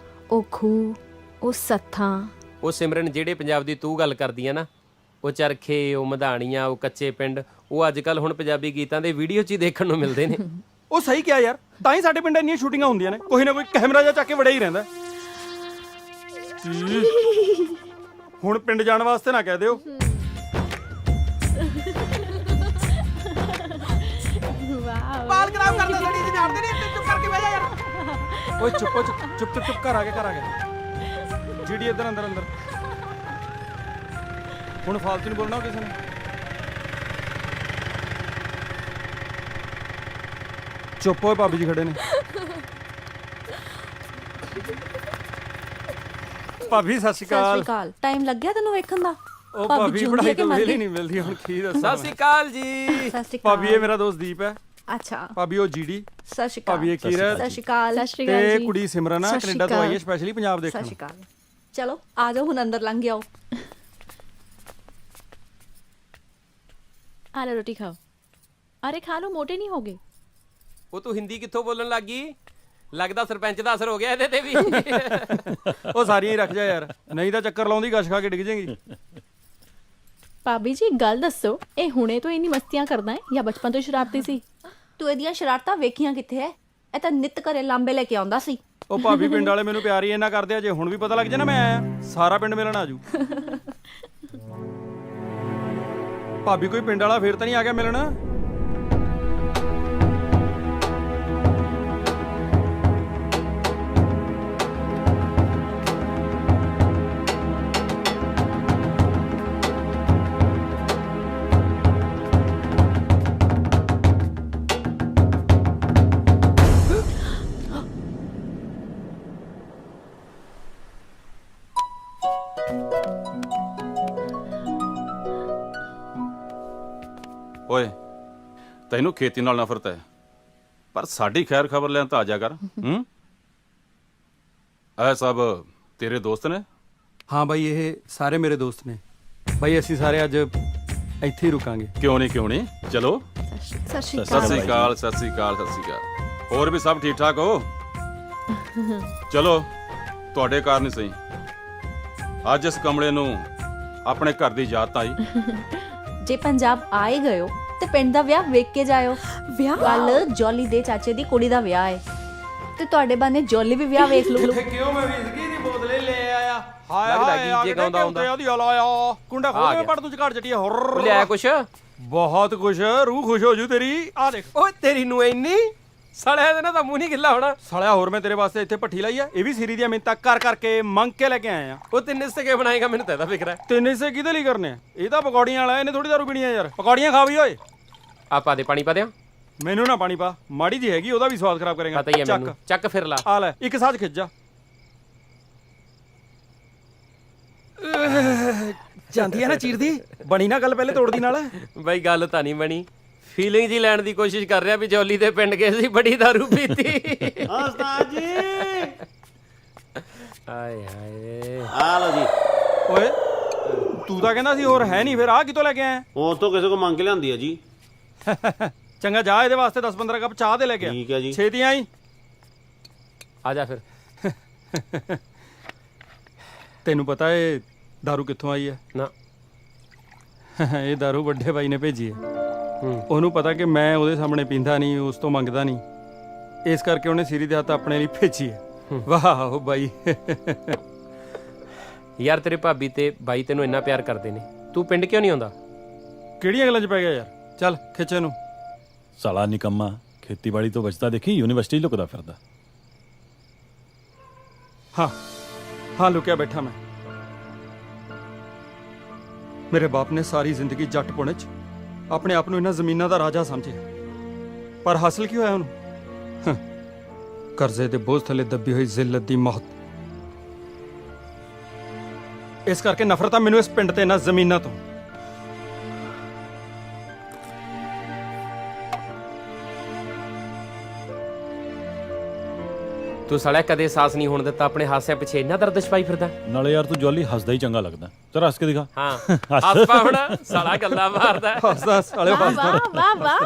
Speaker 9: ਉਹ ਖੂਹ, ਉਹ ਸੱਥਾਂ।
Speaker 6: ਉਹ ਸਿਮਰਨ ਜਿਹੜੇ ਪੰਜਾਬ ਦੀ ਤੂੰ ਗੱਲ ਕਰਦੀ ਆ ਨਾ, ਉਹ ਚਰਖੇ, ਉਹ ਮਧਾਣੀਆਂ, ਉਹ ਕੱਚੇ ਪਿੰਡ, ਉਹ ਅੱਜ ਕੱਲ ਹੁਣ ਪੰਜਾਬੀ ਗੀਤਾਂ ਦੇ ਵੀਡੀਓ 'ਚ ਹੀ ਦੇਖਣ ਨੂੰ ਮਿਲਦੇ ਨੇ।
Speaker 10: ਉਹ ਸਹੀ ਕਿਹਾ ਯਾਰ, ਤਾਂ ਹੀ ਸਾਡੇ ਪਿੰਡ ਇੰਨੀਆਂ ਸ਼ੂਟਿੰਗਾਂ ਹੁੰਦੀਆਂ ਨੇ, ਕੋਈ ਨਾ ਕੋਈ ਕੈਮਰਾ ਜਿਹਾ ਚੱਕ ਕੇ ਵੜਿਆ ਹੀ ਰਹਿੰਦਾ। ਹੁਣ ਪਿੰਡ ਜਾਣ ਵਾਸਤੇ ਨਾ ਕਹਿ ਦਿਓ।
Speaker 3: ਬਾਲ ਖਰਾਬ ਕਰਦਾ ਲੜੀ ਚ ਝਾੜਦੇ ਨਹੀਂ, ਚੁੱਪ ਕਰਕੇ ਬਹਿ ਜਾ ਯਾਰ।
Speaker 10: ਓਏ ਚੁੱਪ ਘਰ ਆ ਗਿਆ। ਜੀਡੀ ਇੱਧਰ ਅੰਦਰ ਹੁਣ ਫਾਲਤੂ ਨਹੀਂ ਬੋਲਣਾ ਕਿਸੇ ਨੇ। ਚੁੱਪ ਹੋਏ, ਭਾਬੀ ਜੀ ਖੜੇ ਨੇ। ਭਾਬੀ ਸਤਿ ਸ਼੍ਰੀ ਅਕਾਲ।
Speaker 5: ਟਾਈਮ ਲੱਗ ਗਿਆ ਤੈਨੂੰ ਵੇਖਣ ਦਾ?
Speaker 10: ਉਹ ਭਾਬੀ ਪੜਾਈ ਤੋਂ ਵੇਲੀ ਨਹੀਂ ਮਿਲਦੀ, ਹੁਣ ਕੀ ਦੱਸਾਂ।
Speaker 6: ਸਤਿ ਸ਼੍ਰੀ ਅਕਾਲ ਜੀ।
Speaker 10: ਭਾਬੀ ਇਹ ਮੇਰਾ ਦੋਸਤ ਦੀਪ ਹੈ।
Speaker 9: ਅੱਛਾ।
Speaker 10: ਭਾਬੀ ਉਹ ਜੀਡੀ।
Speaker 9: ਸਤਿ ਸ਼੍ਰੀ ਅਕਾਲ।
Speaker 10: ਭਾਬੀ ਇਹ ਕੀਰਤ।
Speaker 9: ਸਤਿ ਸ਼੍ਰੀ ਅਕਾਲ।
Speaker 10: ਤੇ ਕੁੜੀ ਸਿਮਰਨ ਆ, ਕੈਨੇਡਾ ਤੋਂ ਆਈ ਹੈ ਸਪੈਸ਼ਲੀ ਪੰਜਾਬ ਦੇਖਣ।
Speaker 9: ਸਤਿ ਸ਼੍ਰੀ ਅਕਾਲ। ਚਲੋ ਆ ਜਾਓ, ਹੁਣ ਅੰਦਰ ਲੰਘ ਜਾਓ।
Speaker 5: आ लो रोटी खाओ। अरे खा लो, मोटे नहीं होगे।
Speaker 6: ਉਹ ਤੂੰ ਹਿੰਦੀ ਕਿੱਥੋਂ ਬੋਲਣ ਲੱਗ ਗਈ? ਲੱਗਦਾ ਸਰਪੰਚ ਦਾ ਅਸਰ ਹੋ ਗਿਆ ਇਹਦੇ ਤੇ ਵੀ।
Speaker 10: ਉਹ ਸਾਰੀਆਂ ਹੀ ਰੱਖ ਜਾ ਯਾਰ, ਨਹੀਂ ਤਾਂ ਚੱਕਰ ਲਾਉਂਦੀ ਗਸ਼ ਖਾ ਕੇ ਡਿੱਗ ਜਾਏਗੀ।
Speaker 5: ਭਾਬੀ ਜੀ ਗੱਲ ਦੱਸੋ, ਇਹ ਹੁਣੇ ਤੋਂ ਇੰਨੀ ਮਸਤੀਆਂ ਕਰਦਾ ਹੈ ਜਾਂ ਬਚਪਨ ਤੋਂ ਸ਼ਰਾਰਤੀ ਸੀ?
Speaker 9: ਤੂੰ ਇਹਦੀਆਂ ਸ਼ਰਾਰਤਾਂ ਵੇਖੀਆਂ ਕਿੱਥੇ ਐ? ਇਹ ਤਾਂ ਨਿੱਤ ਘਰੇ ਲਾਂਬੇ ਲੈ ਕੇ ਆਉਂਦਾ ਸੀ।
Speaker 10: ਉਹ ਭਾਬੀ ਪਿੰਡ ਵਾਲੇ ਮੈਨੂੰ ਪਿਆਰ ਹੀ ਇੰਨਾ ਕਰਦੇ ਆ, ਜੇ ਹੁਣ ਵੀ ਪਤਾ ਲੱਗ ਜਾ ਨਾ ਮੈਂ ਆਇਆ, ਸਾਰਾ ਪਿੰਡ ਮਿਲਣ ਆਜੂ। ਭਾਬੀ ਕੋਈ ਪਿੰਡ ਵਾਲਾ ਫੇਰ ਤਾਂ ਨਹੀਂ ਆ ਗਿਆ ਮਿਲਣ?
Speaker 4: ਤੈਨੂੰ ਖੇਤੀ ਨਾਲ ਨਫ਼ਰਤ ਹੈ, ਪਰ ਸਾਡੀ ਖੈਰ ਖਬਰ ਲੈਣ ਤਾਂ ਆ ਜਾ ਕਰ। ਇਹ ਸਭ ਤੇਰੇ ਦੋਸਤ ਨੇ?
Speaker 3: ਹਾਂ ਬਾਈ, ਇਹ ਸਾਰੇ ਮੇਰੇ ਦੋਸਤ ਨੇ ਬਾਈ। ਅਸੀਂ ਸਾਰੇ ਅੱਜ ਇੱਥੇ ਹੀ ਰੁਕਾਂਗੇ।
Speaker 4: ਕਿਉਂ ਨਹੀਂ, ਚਲੋ।
Speaker 9: ਸਤਿ ਸ਼੍ਰੀ
Speaker 4: ਸਤਿ ਸ੍ਰੀ ਅਕਾਲ, ਸਤਿ ਸ੍ਰੀ ਅਕਾਲ, ਸਤਿ ਸ੍ਰੀ ਅਕਾਲ। ਹੋਰ ਵੀ ਸਭ ਠੀਕ ਠਾਕ ਹੋ? ਚਲੋ, ਤੁਹਾਡੇ ਕਾਰਨ ਹੀ ਸਹੀ ਅੱਜ ਇਸ ਕਮਰੇ ਨੂੰ ਆਪਣੇ ਘਰ ਦੀ ਯਾਦ ਆਈ।
Speaker 13: ਜੇ ਪੰਜਾਬ ਆਏ ਗਏ ਹੋ ਤੇ ਪਿੰਡ ਦਾ ਵਿਆਹ ਵੇਖ ਕੇ ਜਾਇਓ।
Speaker 9: ਵਿਆਹ?
Speaker 13: ਕੱਲ ਜੋਲੀ ਦੇ ਚਾਚੇ ਦੀ ਕੁੜੀ ਦਾ ਵਿਆਹ ਹੈ ਤੇ ਤੁਹਾਡੇ ਬਾਨੇ ਜੋਲੀ ਵੀ ਵਿਆਹ ਵੇਖ ਲੂ।
Speaker 3: ਕਿਉਂ ਮੈਂ ਵਿਸਕੀ ਦੀ ਬੋਤਲੇ ਲੈ ਆਇਆ।
Speaker 6: ਲੱਗਦਾ ਗੀਤ ਜੇ ਗਾਉਂਦਾ ਹੁੰਦਾ।
Speaker 3: ਉਹਦੀ ਹਲਾਇਆ ਕੁੰਡਾ ਖੋਲ ਕੇ ਪੜ ਤੂੰ ਝੜ ਜੱਟੀਆ ਹੋਰ
Speaker 6: ਲਿਆਇਆ ਕੁਛ?
Speaker 3: ਬਹੁਤ ਕੁਛ, ਰੂਹ ਖੁਸ਼ ਹੋ ਜੂ ਤੇਰੀ। ਆ ਦੇਖ
Speaker 6: ਓਏ ਤੇਰੀ ਨੂੰ ਇੰਨੀ ਸੜਿਆ ਦੇ ਨਾ ਤਾਂ ਮੂੰਹ ਨਹੀਂ ਗਿੱਲਾ ਹੋਣਾ।
Speaker 3: ਸਾਲਿਆ, ਹੋਰ ਮੈਂ ਤੇਰੇ ਵਾਸਤੇ ਇੱਥੇ ਭੱਠੀ ਲਾਈ ਆ। ਇਹ ਵੀ ਸਿਰੀ ਦੀਆਂ ਮਿੰਤਾਂ ਕਰ ਕਰਕੇ ਮੰਗ ਕੇ ਲੈ ਕੇ ਆਏ ਆ।
Speaker 6: ਉਹ 3 ਹਿੱਸੇ ਕੇ ਬਣਾਏਗਾ, ਮੈਨੂੰ ਤਾਂ ਇਹਦਾ ਫਿਕਰ ਹੈ।
Speaker 3: 3 ਹਿੱਸੇ ਕਿਹਦੇ ਲਈ ਕਰਨੇ ਆ? ਇਹ ਤਾਂ ਪਕੌੜੀਆਂ ਵਾਲਾ, ਇਹਨੇ ਥੋੜੀ ਦਾਰੂ ਪੀਣੀ ਆ ਯਾਰ। ਪਕੌੜੀਆਂ ਖਾ ਵੀ ਓਏ।
Speaker 6: ਆਪਾ ਦੇ ਪਾਣੀ ਪਾ ਦਿਆਂ?
Speaker 3: ਮੈਨੂੰ ਨਾ ਪਾਣੀ ਪਾ, ਮਾੜੀ ਜੀ ਹੈਗੀ, ਉਹਦਾ ਵੀ ਸਵਾਦ ਖਰਾਬ ਕਰੇਗਾ।
Speaker 6: ਪਤਾ ਹੀ ਹੈ ਮੈਨੂੰ। ਚੱਕ ਫਿਰ ਲਾ।
Speaker 3: ਆ ਲੈ, ਇੱਕ ਸਾਥ ਖਿੱਚ ਜਾ। ਜਾਂਦੀ ਆ ਨਾ ਚੀਰਦੀ। ਬਣੀ ਨਾ ਗੱਲ ਪਹਿਲੇ ਤੋੜਦੀ ਨਾਲ।
Speaker 6: ਬਈ ਗੱਲ ਤਾਂ ਨਹੀਂ ਬਣੀ। ਫੀਲਿੰਗ ਜੀ ਲੈਣ ਦੀ ਕੋਸ਼ਿਸ਼ ਕਰ ਰਿਹਾ ਵੀ ਜੋਲੀ ਦੇ ਪਿੰਡ ਗਏ ਸੀ, ਬੜੀ ਦਾਰੂ ਪੀਤੀ।
Speaker 10: ਉਸਤਾਦ ਜੀ
Speaker 6: ਹਾਏ ਹਾਏ।
Speaker 10: ਆ ਲਓ ਜੀ।
Speaker 3: ਓਏ ਤੂੰ ਤਾਂ ਕਹਿੰਦਾ ਸੀ ਹੋਰ ਹੈ ਨਹੀਂ, ਫਿਰ ਆ ਕਿਤੋਂ ਲੈ ਕੇ ਆਇਆ?
Speaker 10: ਉਹ ਤੋਂ ਕਿਸੇ ਕੋ ਮੰਗ ਕੇ ਲਿਆਂਦੀ ਆ ਜੀ।
Speaker 3: ਚੰਗਾ, ਜਾ ਇਹਦੇ ਵਾਸਤੇ 10-15 ਕੱਪ ਚਾਹ ਦੇ ਲੈ ਕੇ ਆ।
Speaker 10: ਠੀਕ ਹੈ ਜੀ।
Speaker 3: ਛੇਤੀ ਆਈ।
Speaker 6: ਆ ਜਾ ਫਿਰ।
Speaker 3: ਤੈਨੂੰ ਪਤਾ ਇਹ ਦਾਰੂ ਕਿੱਥੋਂ ਆਈ ਹੈ?
Speaker 6: ਨਾ।
Speaker 3: ਇਹ ਦਾਰੂ ਵੱਡੇ ਬਾਈ ਨੇ ਭੇਜੀ ਹੈ। ਉਹਨੂੰ ਪਤਾ ਕਿ ਮੈਂ ਉਹਦੇ ਸਾਹਮਣੇ ਪੀਂਦਾ ਨਹੀਂ, ਉਸ ਤੋਂ ਮੰਗਦਾ ਨਹੀਂ, ਇਸ ਕਰਕੇ ਉਹਨੇ ਸਿਰੀ ਦੇ ਹੱਥ ਆਪਣੇ ਲਈ ਭੇਜੀ ਹੈ। ਵਾਹ ਬਾਈ।
Speaker 6: ਯਾਰ ਤੇਰੇ ਭਾਬੀ ਤੇ ਬਾਈ ਤੈਨੂੰ ਇੰਨਾ ਪਿਆਰ ਕਰਦੇ ਨੇ, ਤੂੰ ਪਿੰਡ ਕਿਉਂ ਨਹੀਂ ਆਉਂਦਾ?
Speaker 3: ਕਿਹੜੀਆਂ ਗੱਲਾਂ 'ਚ ਪੈ ਗਿਆ ਯਾਰ? ਚੱਲ ਖਿੱਚ ਇਹਨੂੰ।
Speaker 4: ਸਾਲਾ ਨਿਕੰਮਾ, ਖੇਤੀਬਾੜੀ ਤੋਂ ਬਚਦਾ ਦੇਖੀ ਯੂਨੀਵਰਸਿਟੀ ਲੁਕਦਾ ਫਿਰਦਾ।
Speaker 3: ਹਾਂ ਲੁਕਿਆ ਬੈਠਾ ਮੈਂ। ਮੇਰੇ ਬਾਪ ਨੇ ਸਾਰੀ ਜ਼ਿੰਦਗੀ ਜੱਟ ਪੁਣੇ 'ਚ ਆਪਣੇ ਆਪ ਨੂੰ ਇਹਨਾਂ ਜ਼ਮੀਨਾਂ ਦਾ ਰਾਜਾ ਸਮਝਿਆ, ਪਰ ਹਾਸਲ ਕੀ ਹੋਇਆ ਉਹਨੂੰ? ਕਰਜ਼ੇ ਦੇ ਬੋਝ ਥੱਲੇ ਦੱਬੀ ਹੋਈ ਜ਼ਿਲਤ ਦੀ ਮੌਤ। ਇਸ ਕਰਕੇ ਨਫ਼ਰਤ ਆ ਮੈਨੂੰ ਇਸ ਪਿੰਡ ਤੇ ਇਹਨਾਂ ਜ਼ਮੀਨਾਂ ਤੋਂ।
Speaker 6: ਤੂੰ ਸਾਲਿਆ ਕਦੇ ਸਾਹਸ ਨਹੀਂ ਹੋਣ ਦਿੱਤਾ ਆਪਣੇ ਹਾਸਿਆਂ ਪਿੱਛੇ, ਇੰਨਾ ਦਰਦ ਛਪਾਈ ਫਿਰਦਾ।
Speaker 4: ਨਾਲੇ ਯਾਰ ਤੂੰ ਜੋਲੀ ਹੱਸਦਾ ਹੀ ਚੰਗਾ ਲੱਗਦਾ। ਜ਼ਰਾ ਹੱਸ ਕੇ ਦਿਖਾ।
Speaker 6: ਹਾਂ ਹੱਸ ਪਾ ਹੁਣ, ਸਾਲਾ ਗੱਲਾਂ ਮਾਰਦਾ।
Speaker 3: ਹੱਸਦਾ ਸਾਲੇ ਹੱਸਦਾ।
Speaker 9: ਵਾਹ ਵਾਹ,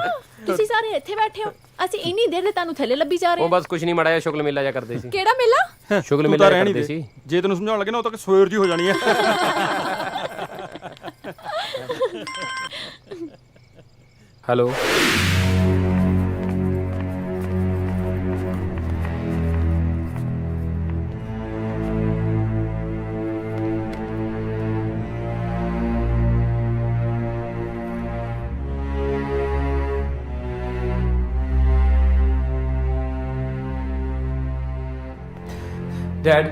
Speaker 9: ਤੁਸੀਂ ਸਾਰੇ ਇੱਥੇ ਬੈਠੇ ਹੋ, ਅਸੀਂ ਇੰਨੀ ਦੇਰ ਦੇ ਤੁਹਾਨੂੰ ਥੱਲੇ ਲੱਭੀ ਜਾ ਰਹੇ
Speaker 6: ਉਹ
Speaker 9: ਹਾਂ।
Speaker 6: ਬਸ ਕੁਝ ਨਹੀਂ, ਮਾੜਾ ਜਿਹਾ ਸ਼ੁਗਲ ਮੇਲਾ ਜਾ ਕਰਦੇ ਸੀ।
Speaker 9: ਕਿਹੜਾ ਮੇਲਾ?
Speaker 6: ਸ਼ੁਗਲ
Speaker 3: ਤੂੰ
Speaker 6: ਮੇਲਾ
Speaker 3: ਤਾਂ
Speaker 6: ਜਿਹਾ
Speaker 3: ਰਹਿਣ ਹੀ
Speaker 6: ਕਰਦੇ
Speaker 3: ਦੇ।
Speaker 6: ਸੀ।
Speaker 3: ਜੇ ਤੈਨੂੰ ਸਮਝਾਉਣ ਲੱਗੇ ਨਾ ਉਦੋਂ ਤੱਕ ਸਵੇਰ ਜੀ ਹੋ ਜਾਣੀ ਹੈ।
Speaker 6: ਹੈਲੋ। ਡੈਡ,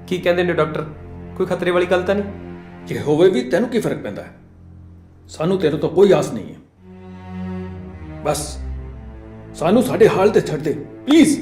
Speaker 6: ਕੀ ਕਹਿੰਦੇ ਨੇ ਡਾਕਟਰ? ਕੋਈ ਖਤਰੇ ਵਾਲੀ ਗੱਲ ਤਾਂ ਨਹੀਂ?
Speaker 7: ਜੇ ਹੋਵੇ ਵੀ ਤੈਨੂੰ ਕੀ ਫਰਕ ਪੈਂਦਾ? ਸਾਨੂੰ ਤੇਰੇ ਤੋਂ ਕੋਈ ਆਸ ਨਹੀਂ ਹੈ। ਬਸ ਸਾਨੂੰ ਸਾਡੇ ਹਾਲ ਤੇ ਛੱਡ ਦੇ ਪਲੀਜ਼।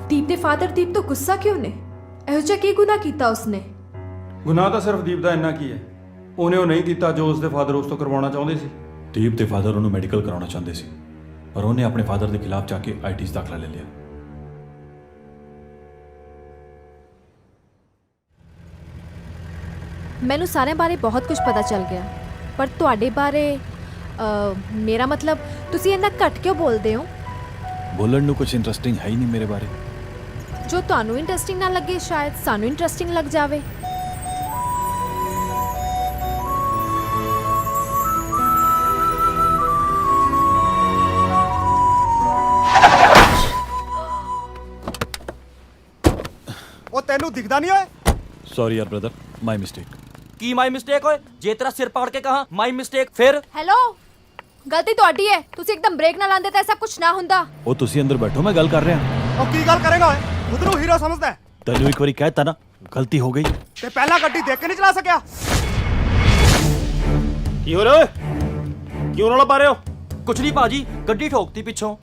Speaker 9: ਦੀਪ ਦੇ ਫਾਦਰ ਦੀਪ ਤੋਂ ਗੁੱਸਾ ਕਿਉਂ ਨੇ? ਇਹੋ ਜਿਹਾ ਕੀ ਗੁਨਾਹ ਕੀਤਾ ਉਸਨੇ?
Speaker 3: ਗੁਨਾਹ ਤਾਂ ਸਿਰਫ ਦੀਪ ਦਾ ਇੰਨਾ ਕੀ ਹੈ, ਉਹਨੇ ਉਹ ਨਹੀਂ ਕੀਤਾ ਜੋ ਉਸਦੇ ਫਾਦਰ ਉਸ ਤੋਂ ਕਰਵਾਉਣਾ ਚਾਹੁੰਦੇ ਸੀ।
Speaker 4: ਦੀਪ ਦੇ ਫਾਦਰ ਉਹਨੂੰ ਮੈਡੀਕਲ ਕਰਾਉਣਾ ਚਾਹੁੰਦੇ ਸੀ, ਪਰ ਉਹਨੇ ਆਪਣੇ ਫਾਦਰ ਦੇ ਖਿਲਾਫ ਜਾ ਕੇ ਆਈਟੀ 'ਚ ਦਾਖਲਾ ਲੈ ਲਿਆ।
Speaker 9: ਮੈਨੂੰ ਸਾਰਿਆਂ ਬਾਰੇ ਬਹੁਤ ਕੁਝ ਪਤਾ ਚੱਲ ਗਿਆ, ਪਰ ਤੁਹਾਡੇ ਬਾਰੇ ਮੇਰਾ ਮਤਲਬ ਤੁਸੀਂ ਇੰਨਾ ਘੱਟ ਕਿਉਂ ਬੋਲਦੇ ਹੋ?
Speaker 4: ਬੋਲਣ ਨੂੰ ਕੁਝ ਇੰਟਰਸਟਿੰਗ ਹੈ ਹੀ ਨਹੀਂ ਮੇਰੇ ਬਾਰੇ।
Speaker 9: ਜੋ ਤੁਹਾਨੂੰ ਇੰਟਰਸਟਿੰਗ ਨਾ ਲੱਗੇ ਸ਼ਾਇਦ ਸਾਨੂੰ ਇੰਟਰਸਟਿੰਗ ਲੱਗ ਜਾਵੇ।
Speaker 2: ਤੈਨੂੰ ਦਿਖਦਾ ਨਹੀਂ ਓਏ?
Speaker 11: ਸੌਰੀ ਯਾਰ brother, my mistake.
Speaker 10: Ki my mistake ਓਏ? ਜੇ ਤੇਰਾ ਸਿਰ ਪਕੜ ਕੇ ਕਹਾ ਮਾਈ ਮਿਸਟੇਕ ਫਿਰ
Speaker 9: ਹੈਲੋ, ਗਲਤੀ ਤੁਹਾਡੀ ਹੈ। ਤੁਸੀਂ ਇੱਕਦਮ ਬ੍ਰੇਕ ਨਾ ਲਾਉਂਦੇ ਤਾਂ ਐਸਾ ਕੁਝ ਨਾ ਹੁੰਦਾ।
Speaker 11: ਉਹ ਤੁਸੀਂ ਅੰਦਰ ਬੈਠੋ, ਮੈਂ ਗੱਲ ਕਰ ਰਿਹਾ।
Speaker 2: ਉਹ ਕੀ ਗੱਲ ਕਰੇਗਾ ਓਏ? ਖੁਦ ਨੂੰ ਹੀਰੋ ਸਮਝਦਾ ਹੈ
Speaker 11: ਤੈਨੂੰ ਇੱਕ ਵਾਰੀ ਕਹਿਤਾ ਨਾ, ਗਲਤੀ ਹੋ ਗਈ।
Speaker 2: ਤੇ ਪਹਿਲਾਂ ਗੱਡੀ ਦੇਖ ਕੇ ਨਹੀਂ ਚਲਾ ਸਕਿਆ?
Speaker 10: ਕੀ ਹੋ ਰਿਹਾ ਓਏ? ਕਿਉਂ ਰੌਲਾ ਪਾ ਰਹੇ ਹੋ? ਕੁਛ ਨਹੀਂ ਭਾਜੀ, ਗੱਡੀ ਠੋਕਤੀ ਪਿੱਛੋਂ।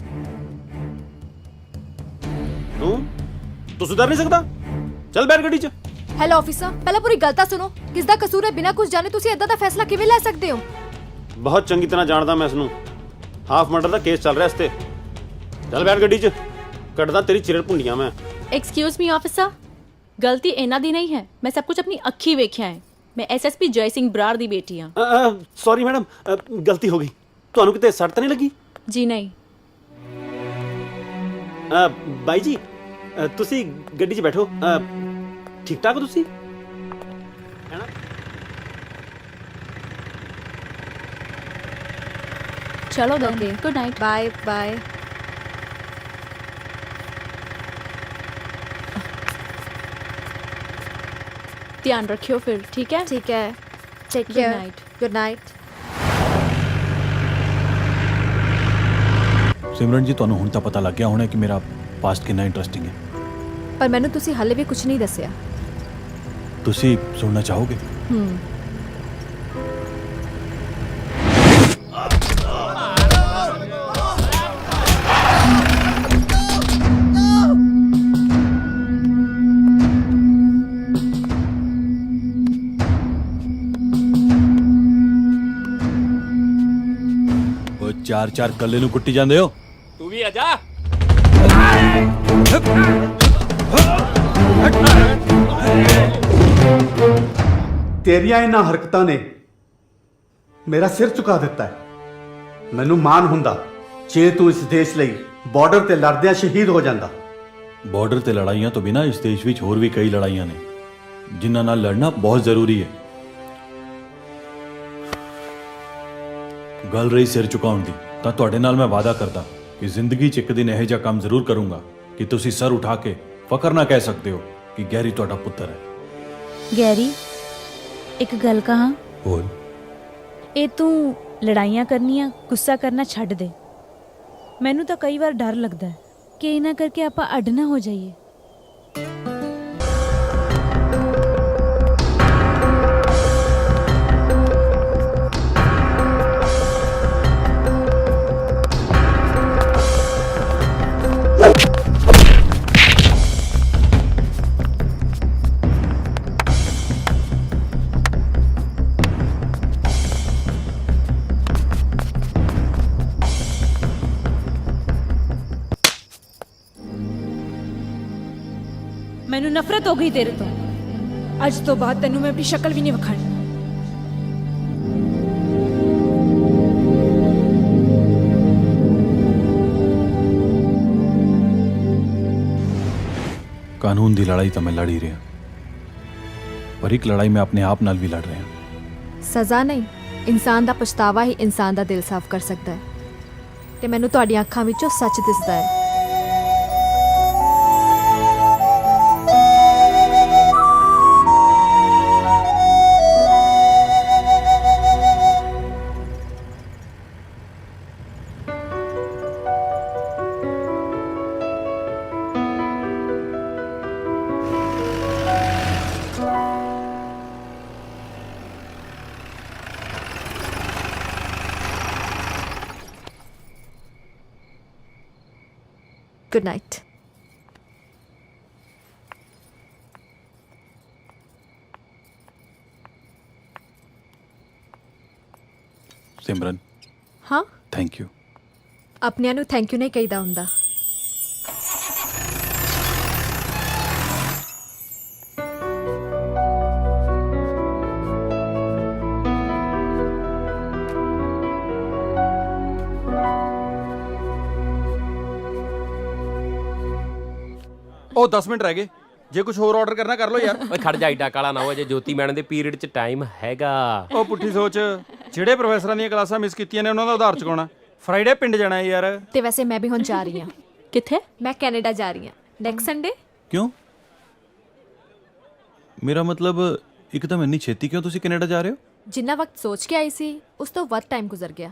Speaker 10: ਤੂੰ ਸੁਧਰ ਨਹੀਂ ਸਕਦਾ? ਚੱਲ ਬੈਠ ਗੱਡੀ 'ਚ।
Speaker 9: ਹੈਲੋ ਆਫੀਸਰ, ਪਹਿਲਾਂ ਪੂਰੀ ਗੱਲ ਤਾਂ ਸੁਣੋ। ਕਿਸ ਦਾ ਕਸੂਰ ਹੈ? ਬਿਨਾਂ ਕੁਝ ਜਾਣੇ ਤੁਸੀਂ ਇਦਾਂ ਦਾ ਫੈਸਲਾ ਕਿਵੇਂ ਲੈ ਸਕਦੇ ਹੋ?
Speaker 10: ਬਹੁਤ ਚੰਗੀ ਤਰ੍ਹਾਂ ਜਾਣਦਾ ਮੈਂ ਇਸ ਨੂੰ। ਹਾਫ ਮਰਡਰ ਦਾ ਕੇਸ ਚੱਲ ਰਿਹਾ ਇਸ ਤੇ। ਚੱਲ ਬੈਠ ਗੱਡੀ 'ਚ, ਕੱਢਦਾ ਤੇਰੀ ਚਿਰੜ ਭੁੰਡੀਆਂ ਮੈਂ।
Speaker 5: एक्सक्यूज मी ऑफिसर, गलती इन्हां दी नहीं है। मैं सब कुछ अपनी अखी वेख्या है। मैं एसएसपी जय सिंह बराड़ दी बेटी हाँ।
Speaker 10: ਸੌਰੀ ਮੈਡਮ, ਗਲਤੀ ਹੋ ਗਈ। ਤੁਹਾਨੂੰ ਕਿਤੇ ਸੱਟ ਤਾਂ ਨਹੀਂ ਲੱਗੀ?
Speaker 5: जी नहीं।
Speaker 10: ਬਾਈ ਜੀ, ਤੁਸੀਂ ਗੱਡੀ 'ਚ ਬੈਠੋ। ਠੀਕ ਠਾਕ ਹੋ ਤੁਸੀਂ? ਹੈਨਾ?
Speaker 5: चलो देंगे। Good night.
Speaker 9: Bye bye.
Speaker 5: ध्यान रखियो फिर, ठीक है?
Speaker 9: ठीक है, take
Speaker 5: Good
Speaker 9: care.
Speaker 5: night।
Speaker 9: Good night.
Speaker 11: Simran ji, ਤੁਹਾਨੂੰ ਹੁਣ ਤਾਂ ਪਤਾ ਲੱਗ ਗਿਆ ਹੋਣਾ ਕਿ ਮੇਰਾ ਪਾਸਟ ਕਿੰਨਾ ਇੰਟਰਸਟਿੰਗ ਹੈ।
Speaker 9: ਪਰ ਮੈਨੂੰ ਤੁਸੀਂ ਹਾਲੇ ਵੀ ਕੁਝ ਨਹੀਂ ਦੱਸਿਆ।
Speaker 11: ਤੁਸੀਂ ਸੁਣਨਾ ਚਾਹੋਗੇ? ਉਹ ਚਾਰ ਕੱਲੇ ਨੂੰ ਕੁੱਟੀ ਜਾਂਦੇ ਹੋ।
Speaker 6: ਤੂੰ ਵੀ ਆ ਜਾ।
Speaker 14: ਤੇਰੀਆਂ ਇਹਨਾਂ ਹਰਕਤਾਂ ਨੇ ਮੇਰਾ ਸਿਰ ਝੁਕਾ ਦਿੱਤਾ ਹੈ। ਮੈਨੂੰ ਮਾਣ ਹੁੰਦਾ ਜੇ ਤੂੰ ਇਸ ਦੇਸ਼ ਲਈ ਬਾਰਡਰ ਤੇ ਲੜਦਿਆਂ ਸ਼ਹੀਦ ਹੋ ਜਾਂਦਾ।
Speaker 11: ਬਾਰਡਰ ਤੇ ਲੜਾਈਆਂ ਤੋਂ ਬਿਨਾਂ ਇਸ ਦੇਸ਼ ਵਿੱਚ ਹੋਰ ਵੀ ਕਈ ਲੜਾਈਆਂ ਨੇ ਜਿਨ੍ਹਾਂ ਨਾਲ ਲੜਨਾ ਬਹੁਤ ਜ਼ਰੂਰੀ ਹੈ। ਗੱਲ ਰਹੀ ਸਿਰ ਝੁਕਾਉਣ ਦੀ, ਤਾਂ ਤੁਹਾਡੇ ਨਾਲ ਮੈਂ ਵਾਅਦਾ ਕਰਦਾ ਕਿ ਜ਼ਿੰਦਗੀ 'ਚ ਇੱਕ ਦਿਨ ਇਹੋ ਜਿਹਾ ਕੰਮ ਜ਼ਰੂਰ ਕਰੂੰਗਾ ਕਿ ਤੁਸੀਂ ਸਰ ਉਠਾ ਕੇ ਫਖਰ ਨਾਲ ਕਹਿ ਸਕਦੇ ਹੋ ਕਿ ਗੈਰੀ ਤੁਹਾਡਾ ਪੁੱਤਰ ਹੈ।
Speaker 5: गैरी, एक गल कहा।
Speaker 11: बोल।
Speaker 5: ਇਹ ਤੂੰ ਲੜਾਈਆਂ ਕਰਨੀਆਂ, ਗੁੱਸਾ ਕਰਨਾ ਛੱਡ ਦੇ। ਮੈਨੂੰ ਤਾਂ ਕਈ ਵਾਰ ਡਰ ਲੱਗਦਾ ਹੈ ਕਿ ਇਹਨਾਂ ਕਰਕੇ ਆਪਾਂ ਅੱਡ ਨਾ ਹੋ ਜਾਈਏ। ਮੈਨੂੰ ਨਫ਼ਰਤ ਹੋ ਗਈ ਤੇਰੇ ਤੋਂ। ਅੱਜ ਤੋਂ ਬਾਅਦ ਤੈਨੂੰ ਮੈਂ ਆਪਣੀ ਸ਼ਕਲ ਵੀ ਨਹੀਂ ਵਿਖਾਣੀ।
Speaker 11: ਕਾਨੂੰਨ ਦੀ ਲੜਾਈ ਤਾਂ ਮੈਂ ਲੜ ਹੀ ਰਿਹਾ, ਪਰ ਇੱਕ ਲੜਾਈ ਮੈਂ ਆਪਣੇ ਆਪ ਨਾਲ ਵੀ ਲੜ ਰਿਹਾ।
Speaker 9: ਸਜ਼ਾ ਨਹੀਂ, ਇਨਸਾਨ ਦਾ ਪਛਤਾਵਾ ਹੀ ਇਨਸਾਨ ਦਾ ਦਿਲ ਸਾਫ਼ ਕਰ ਸਕਦਾ ਹੈ। ਤੇ ਮੈਨੂੰ ਤੁਹਾਡੀਆਂ ਅੱਖਾਂ ਵਿੱਚੋਂ ਸੱਚ ਦਿਸਦਾ ਹੈ। Good night.
Speaker 11: ਸਿਮਰਨ,
Speaker 9: ਹਾਂ,
Speaker 11: ਥੈਂਕ ਯੂ।
Speaker 9: ਆਪਣਿਆਂ ਨੂੰ ਥੈਂਕ ਯੂ ਨਹੀਂ ਕਹੀਦਾ ਹੁੰਦਾ।
Speaker 4: ਉਹ 10 ਮਿੰਟ ਰਹਿ ਗਏ, ਜੇ ਕੁਝ ਹੋਰ ਆਰਡਰ ਕਰਨਾ ਕਰ ਲਓ ਯਾਰ।
Speaker 6: ਓਏ ਖੜ ਜਾ, ਏਡਾ ਕਾਲਾ ਨਾ ਹੋ ਜੇ। ਜੋਤੀ ਮੈਡਮ ਦੇ ਪੀਰੀਅਡ 'ਚ ਟਾਈਮ ਹੈਗਾ।
Speaker 4: ਉਹ ਪੁੱਠੀ ਸੋਚ, ਜਿਹੜੇ ਪ੍ਰੋਫੈਸਰਾਂ ਦੀਆਂ ਕਲਾਸਾਂ ਮਿਸ ਕੀਤੀਆਂ ਨੇ ਉਹਨਾਂ ਦਾ ਉਧਾਰ ਚੁਕਾਉਣਾ। ਫਰਾਈਡੇ ਪਿੰਡ ਜਾਣਾ ਹੈ ਯਾਰ।
Speaker 9: ਤੇ ਵੈਸੇ ਮੈਂ ਵੀ ਹੁਣ ਜਾ ਰਹੀ ਹਾਂ।
Speaker 5: ਕਿੱਥੇ?
Speaker 9: ਮੈਂ ਕੈਨੇਡਾ ਜਾ ਰਹੀ ਹਾਂ ਨੈਕਸਟ ਸੰਡੇ।
Speaker 11: ਕਿਉਂ? ਮੇਰਾ ਮਤਲਬ ਇੱਕਦਮ ਇੰਨੀ ਛੇਤੀ ਕਿਉਂ ਤੁਸੀਂ ਕੈਨੇਡਾ ਜਾ ਰਹੇ ਹੋ?
Speaker 9: ਜਿੰਨਾ ਵਕਤ ਸੋਚ ਕੇ ਆਈ ਸੀ ਉਸ ਤੋਂ ਵੱਧ ਟਾਈਮ ਗੁਜ਼ਰ ਗਿਆ।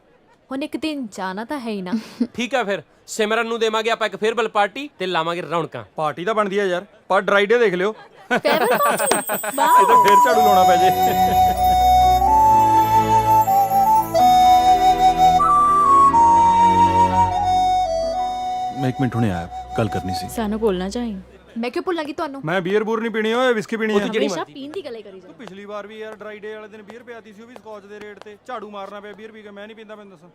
Speaker 9: ਹੁਣ ਇੱਕ ਦਿਨ ਜਾਣਾ ਤਾਂ ਹੈ ਹੀ ਨਾ।
Speaker 6: ਠੀਕ ਆ ਫਿਰ ਸਿਮਰਨ ਨੂੰ ਦੇਵਾਂਗੇ ਆਪਾਂ ਇੱਕ ਫੇਅਰਵੈਲ ਪਾਰਟੀ ਤੇ ਲਾਵਾਂਗੇ ਰੌਣਕਾਂ।
Speaker 4: ਪਾਰਟੀ ਤਾਂ ਬਣਦੀ ਹੈ ਯਾਰ, ਪਰ ਡਰਾਈ ਡੇ ਦੇਖ ਲਿਓ।
Speaker 9: ਫੇਅਰਵੈਲ ਪਾਰਟੀ
Speaker 4: ਇਹ ਤਾਂ ਫੇਰ ਝਾੜੂ ਲਾਉਣਾ ਪੈ ਜੇ।
Speaker 11: ਮੈਂ 1 ਮਿੰਟ ਹੁਣੇ ਆਇਆ, ਗੱਲ ਕਰਨੀ ਸੀ।
Speaker 5: ਸਾਨੂੰ ਬੋਲਣਾ ਚਾਹੀਏ।
Speaker 9: ਮੈਂ ਕਿਉਂ ਭੁੱਲਾਂਗੀ ਤੁਹਾਨੂੰ?
Speaker 4: ਮੈਂ ਬੀਅਰ ਬੂਰ ਨਹੀਂ ਪੀਣੀ ਓਏ, ਵਿਸਕੀ ਪੀਣੀ ਹੈ।
Speaker 9: ਹਮੇਸ਼ਾ ਪੀਣ ਦੀ ਗੱਲੇ ਕਰੀ ਜਾ।
Speaker 4: ਪਿਛਲੀ ਵਾਰ ਵੀ ਯਾਰ ਡਰਾਈ ਡੇ ਵਾਲੇ ਦਿਨ ਬੀਅਰ ਪਿਆਤੀ ਸੀ, ਉਹ ਵੀ ਸਕੌਚ ਦੇ ਰੇਟ ਤੇ। ਝਾੜੂ ਮਾਰਨਾ ਪਿਆ ਬੀਅਰ ਪੀ ਕੇ। ਮੈਂ ਨਹੀਂ ਪੀਂਦਾ, ਮੈਨੂੰ ਦੱਸੋ।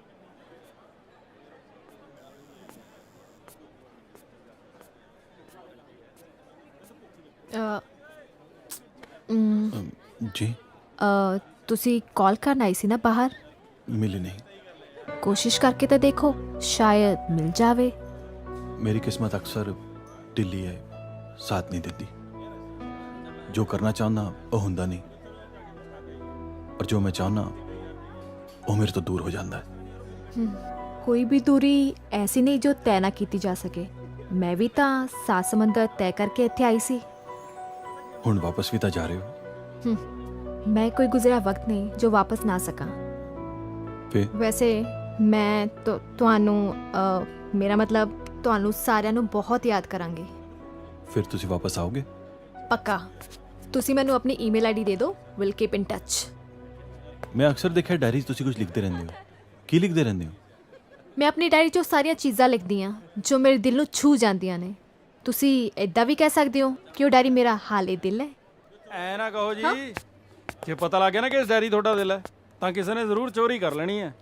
Speaker 11: ਜੀ
Speaker 9: ਤੁਸੀਂ ਕਾਲ ਕਰਨ ਆਈ ਸੀ ਨਾ ਬਾਹਰ?
Speaker 11: ਮਿਲੀ ਨਹੀਂ।
Speaker 9: ਕੋਸ਼ਿਸ਼ ਕਰਕੇ ਤਾਂ ਦੇਖੋ, ਸ਼ਾਇਦ ਮਿਲ ਜਾਵੇ।
Speaker 11: ਮੇਰੀ ਕਿਸਮਤ ਅਕਸਰ ਢਿੱਲੀ ਹੈ, ਸਾਥ ਨਹੀਂ ਦਿੰਦੀ। ਜੋ ਕਰਨਾ ਚਾਹੁੰਦਾ ਉਹ ਹੁੰਦਾ ਨਹੀਂ, ਔਰ ਜੋ ਮੈਂ ਚਾਹੁੰਦਾ ਉਹ ਮੇਰੇ ਤੋਂ ਦੂਰ ਹੋ ਜਾਂਦਾ ਹੈ।
Speaker 9: ਕੋਈ ਵੀ ਦੂਰੀ ਐਸੀ ਨਹੀਂ ਜੋ ਤੈਅ ਨਾ ਕੀਤੀ ਜਾ ਸਕੇ। ਮੈਂ ਵੀ ਤਾਂ 7 ਸਮੁੰਦਰ ਤੈਅ ਕਰਕੇ ਇੱਥੇ ਆਈ ਸੀ।
Speaker 11: ਹੁਣ ਵਾਪਸ ਵੀ ਤਾਂ ਜਾ ਰਹੇ ਹੋ।
Speaker 9: ਮੈਂ ਕੋਈ ਗੁਜ਼ਰਿਆ ਵਕਤ ਨਹੀਂ ਜੋ ਵਾਪਸ ਨਾ ਸਕਾਂ।
Speaker 11: ਫਿਰ
Speaker 9: ਵੈਸੇ ਮੈਂ ਤੁਹਾਨੂੰ ਮੇਰਾ ਮਤਲਬ ਤੁਹਾਨੂੰ ਸਾਰਿਆਂ ਨੂੰ ਬਹੁਤ ਯਾਦ ਕਰਾਂਗੀ।
Speaker 11: ਫਿਰ ਤੁਸੀਂ ਵਾਪਸ ਆਓਗੇ?
Speaker 9: ਪੱਕਾ। ਤੁਸੀਂ ਮੈਨੂੰ ਆਪਣੀ ਈਮੇਲ ਆਈਡੀ ਦੇ ਦਿਓ। Will keep in touch.
Speaker 11: ਮੈਂ ਅਕਸਰ ਦੇਖਿਆ ਡਾਇਰੀ 'ਚ ਤੁਸੀਂ ਕੁਝ ਲਿਖਦੇ ਰਹਿੰਦੇ ਹੋ। ਕੀ ਲਿਖਦੇ ਰਹਿੰਦੇ ਹੋ?
Speaker 9: ਮੈਂ ਆਪਣੀ ਡਾਇਰੀ 'ਚ ਉਹ ਸਾਰੀਆਂ ਚੀਜ਼ਾਂ ਲਿਖਦੀ ਹਾਂ ਜੋ ਮੇਰੇ ਦਿਲ ਨੂੰ ਛੂ ਜਾਂਦੀਆਂ ਨੇ। ਤੁਸੀਂ ਇਦਾਂ ਵੀ ਕਹਿ ਸਕਦੇ ਹੋ ਕਿ ਉਹ ਡਾਇਰੀ ਮੇਰਾ ਹਾਲੇ ਦਿਲ ਹੈ।
Speaker 4: ਐ ਨਾ ਕਹੋ ਜੀ, ਜੇ ਪਤਾ ਲੱਗ ਗਿਆ ਨਾ ਕਿ ਇਸ ਡਾਇਰੀ ਤੁਹਾਡਾ ਦਿਲ ਹੈ ਤਾਂ ਕਿਸੇ ਨੇ ਜ਼ਰੂਰ ਚੋਰੀ ਕਰ ਲੈਣੀ ਹੈ।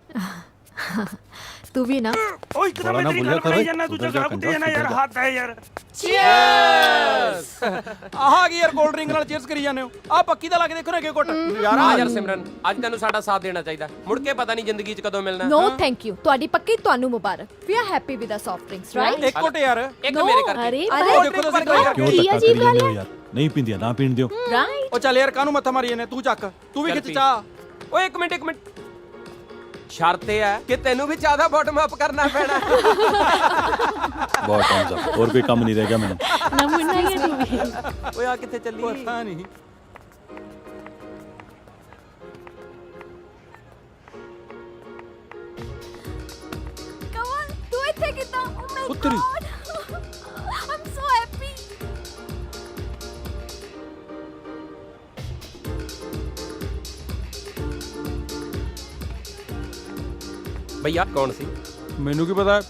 Speaker 9: ਤੂੰ ਵੀ ਨਾ।
Speaker 10: ਓਏ ਇਤਨਾ ਮੈਂ ਤੇਰੀ ਗੱਲ ਕਰੀ ਜਾਂਦਾ, ਤੂੰ ਜਗਾ ਕੁੱਤੇ ਜਾਣਾ ਯਾਰ। ਹੱਥ ਹੈ ਯਾਰ।
Speaker 4: ਚੀਅਰਸ। ਆਹ ਕੀ ਯਾਰ ਕੋਲਡ ਡਰਿੰਕ ਨਾਲ ਚੀਅਰਸ ਕਰੀ ਜਾਂਦੇ ਹੋ? ਆ ਪੱਕੀ ਦਾ ਲਾ ਕੇ ਦੇਖੋ ਨਾ ਅੱਗੇ ਘੁੱਟ।
Speaker 6: ਯਾਰ ਆ ਯਾਰ ਸਿਮਰਨ, ਅੱਜ ਤੈਨੂੰ ਸਾਡਾ ਸਾਥ ਦੇਣਾ ਚਾਹੀਦਾ। ਮੁੜ ਕੇ ਪਤਾ ਨਹੀਂ ਜ਼ਿੰਦਗੀ 'ਚ ਕਦੋਂ ਮਿਲਣਾ।
Speaker 9: No thank you. ਤੁਹਾਡੀ ਪੱਕੀ ਤੁਹਾਨੂੰ ਮੁਬਾਰਕ। We are happy with a soft drinks right?
Speaker 4: ਇੱਕ ਘੁੱਟ ਯਾਰ।
Speaker 6: ਇੱਕ ਮੇਰੇ ਕਰਕੇ।
Speaker 9: ਅਰੇ
Speaker 4: ਉਹ ਦੇਖੋ ਤੁਸੀਂ ਟਰਾਈ ਕਰਕੇ।
Speaker 11: ਕਿਉਂ ਧੱਕਾ ਕਰੀ ਜਾਂਦੇ ਹੋ ਯਾਰ? ਨਹੀਂ ਪੀਂਦੀਆਂ ਨਾ ਪੀਣ ਦਿਓ।
Speaker 9: ਰਾਈਟ।
Speaker 4: ਉਹ ਚੱਲ ਯਾਰ, ਕਾਹਨੂੰ ਮੱਥਾ ਮਾਰੀ ਜਾਂਦੇ? ਤੂੰ ਚੱਕ, ਤੂੰ ਵੀ ਖਿੱਚ ਚਾਹ।
Speaker 6: ਓਏ ਇੱਕ ਮਿੰਟ ਸ਼ਰਤ ਇਹ ਹੈ ਕਿ ਤੈਨੂੰ ਵੀ ਜ਼ਿਆਦਾ ਬਾਟਮ ਅਪ ਕਰਨਾ ਪੈਣਾ।
Speaker 11: ਬਹੁਤ ਟਾਈਮ ਦਾ ਹੋਰ ਕੋਈ ਕੰਮ ਨਹੀਂ ਰਹਿ ਗਿਆ ਮੈਨੂੰ।
Speaker 5: ਨਾ ਮੁੰਨਾ ਹੀ ਤੂੰ ਵੀ।
Speaker 6: ਓਏ ਆ ਕਿੱਥੇ ਚੱਲੀ?
Speaker 4: ਪਤਾ ਨਹੀਂ।
Speaker 9: ਕਮਨ ਤੂੰ ਇੱਥੇ ਕਿੱਦਾਂ? ਓ ਮਾਈ
Speaker 11: ਉੱਤਰੀ।
Speaker 9: ਗॉड। ਆਮ ਸੋ ਹੈਪੀ।
Speaker 6: ਭਈਆ ਕੌਣ ਸੀ?
Speaker 4: ਮੈਨੂੰ ਕੀ ਪਤਾ,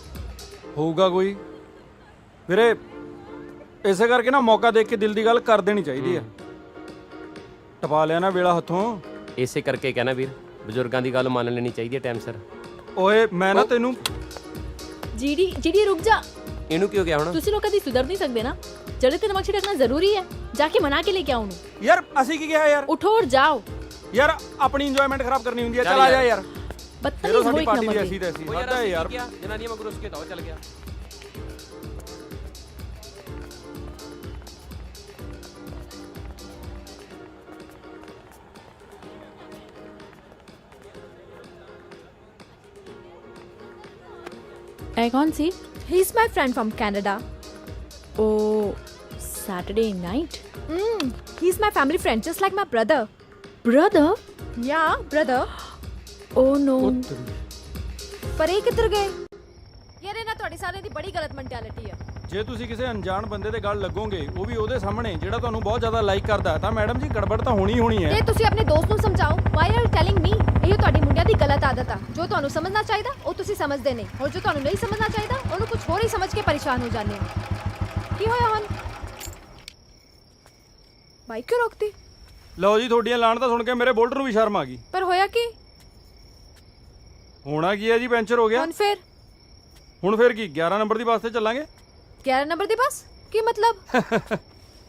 Speaker 4: ਹੋਊਗਾ ਕੋਈ। ਵੀਰੇ ਇਸੇ ਕਰਕੇ ਨਾ ਮੌਕਾ ਦੇਖ ਕੇ ਦਿਲ ਦੀ ਗੱਲ ਕਰ ਦੇਣੀ ਚਾਹੀਦੀ ਹੈ। ਟਪਾ ਲਿਆ ਨਾ ਵੇਲਾ ਹੱਥੋਂ।
Speaker 6: ਇਸੇ ਕਰਕੇ ਕਹਿਣਾ ਵੀਰ, ਬਜ਼ੁਰਗਾਂ ਦੀ ਗੱਲ ਮੰਨ ਲੈਣੀ ਚਾਹੀਦੀ ਹੈ ਟਾਈਮ ਸਿਰ।
Speaker 4: ਓਏ ਮੈਂ ਨਾ ਤੈਨੂੰ
Speaker 5: ਜੀਡੀ ਰੁਕ ਜਾ।
Speaker 6: ਇਹਨੂੰ ਕੀ ਹੋ ਗਿਆ ਹੁਣ?
Speaker 5: ਤੁਸੀਂ ਲੋਕ ਕਦੀ ਸੁਧਰ ਨਹੀਂ ਸਕਦੇ ਨਾ। ਜੜੇ ਤੇ ਨਮਕ ਛਿੜਕਣਾ ਜ਼ਰੂਰੀ ਹੈ। ਜਾਕੇ ਮਨਾ ਕੇ ਲੈ ਕੇ ਆਉ ਨੂੰ।
Speaker 4: ਯਾਰ ਅਸੀਂ ਕੀ ਕਿਹਾ ਯਾਰ?
Speaker 5: ਉਠੋ ਔਰ ਜਾਓ।
Speaker 4: ਯਾਰ ਆਪਣੀ ਇੰਜੋਇਮੈਂਟ ਖਰਾਬ ਕਰਨੀ ਹੁੰਦੀ ਹੈ। ਚੱਲ ਆ ਜਾ ਯਾਰ।
Speaker 5: ਬਦਤਮੀਜ਼
Speaker 4: ਫਿਰ
Speaker 5: ਹੋ
Speaker 4: ਸਾਡੀ
Speaker 5: ਇੱਕ
Speaker 4: ਪਾਰਟੀ
Speaker 5: ਨੰਬਰ
Speaker 4: ਵੀ ਐਸੀ
Speaker 5: ਦੀ।
Speaker 4: ਤੈਸੀ ਹੱਦ ਹੈ ਯਾਰ।
Speaker 6: ਜਨਾਨੀਆਂ ਮਗਰ ਉਸਕੇ ਤਾਂ ਚੱਲ ਗਿਆ।
Speaker 5: ਇਹ ਕੌਣ ਸੀ?
Speaker 9: He is my friend from Canada.
Speaker 5: Oh Saturday night.
Speaker 9: He is my family friend, just like my brother.
Speaker 5: Brother?
Speaker 9: Yeah, brother.
Speaker 5: Oh no.
Speaker 9: ਪਰ ਇਹ ਕਿੱਧਰ ਗਏ? ਯਾਰ ਇਹ ਨਾ ਤੁਹਾਡੀ ਸਾਰਿਆਂ ਦੀ ਬੜੀ ਗਲਤ ਮੈਂਟੈਲਿਟੀ ਆ।
Speaker 4: ਜੇ ਤੁਸੀਂ ਕਿਸੇ ਅਣਜਾਣ ਬੰਦੇ ਦੇ ਗੱਲ ਲੱਗੋਗੇ, ਉਹ ਵੀ ਉਹਦੇ ਸਾਹਮਣੇ ਜਿਹੜਾ ਤੁਹਾਨੂੰ ਬਹੁਤ ਜ਼ਿਆਦਾ ਲਾਈਕ ਕਰਦਾ, ਤਾਂ ਮੈਡਮ ਜੀ ਗੜਬੜ ਤਾਂ ਹੋਣੀ ਹੋਣੀ ਹੈ।
Speaker 9: ਤੇ ਤੁਸੀਂ ਆਪਣੇ ਦੋਸਤ ਨੂੰ ਸਮਝਾਓ। Why are you telling me? ਇਹ ਤੁਹਾਡੀ ਮੁੰਡਿਆਂ ਦੀ ਗਲਤ ਆਦਤ ਆ। ਜੋ ਤੁਹਾਨੂੰ ਸਮਝਣਾ ਚਾਹੀਦਾ ਉਹ ਤੁਸੀਂ ਸਮਝਦੇ ਨਹੀਂ, ਔਰ ਜੋ ਤੁਹਾਨੂੰ ਨਹੀਂ ਸਮਝਣਾ ਚਾਹੀਦਾ ਉਹਨੂੰ ਕੁਝ ਹੋਰ ਹੀ ਸਮਝ ਕੇ ਪਰੇਸ਼ਾਨ ਹੋ ਜਾਂਦੇ ਹੋ। ਕੀ ਹੋਇਆ ਹੁਣ? ਬਾਈਕ ਕਿਉਂ ਰੋਕਤੀ?
Speaker 4: ਲਓ ਜੀ, ਤੁਹਾਡੀਆਂ ਲਾਹਣਤਾਂ ਸੁਣ ਕੇ ਮੇਰੇ ਬੁਲਟ ਨੂੰ ਵੀ ਸ਼ਰਮ ਆ ਗਈ।
Speaker 9: ਪਰ ਹੋਇਆ ਕੀ?
Speaker 4: ਹੋਣਾ ਕੀ ਹੈ ਜੀ, ਪੈਂਚਰ ਹੋ ਗਿਆ। ਹੁਣ ਫਿਰ ਕੀ 11 ਨੰਬਰ ਦੀ ਬੱਸ ਤੇ ਚੱਲਾਂਗੇ?
Speaker 9: 11 ਨੰਬਰ ਦੀ ਬੱਸ? ਕੀ ਮਤਲਬ?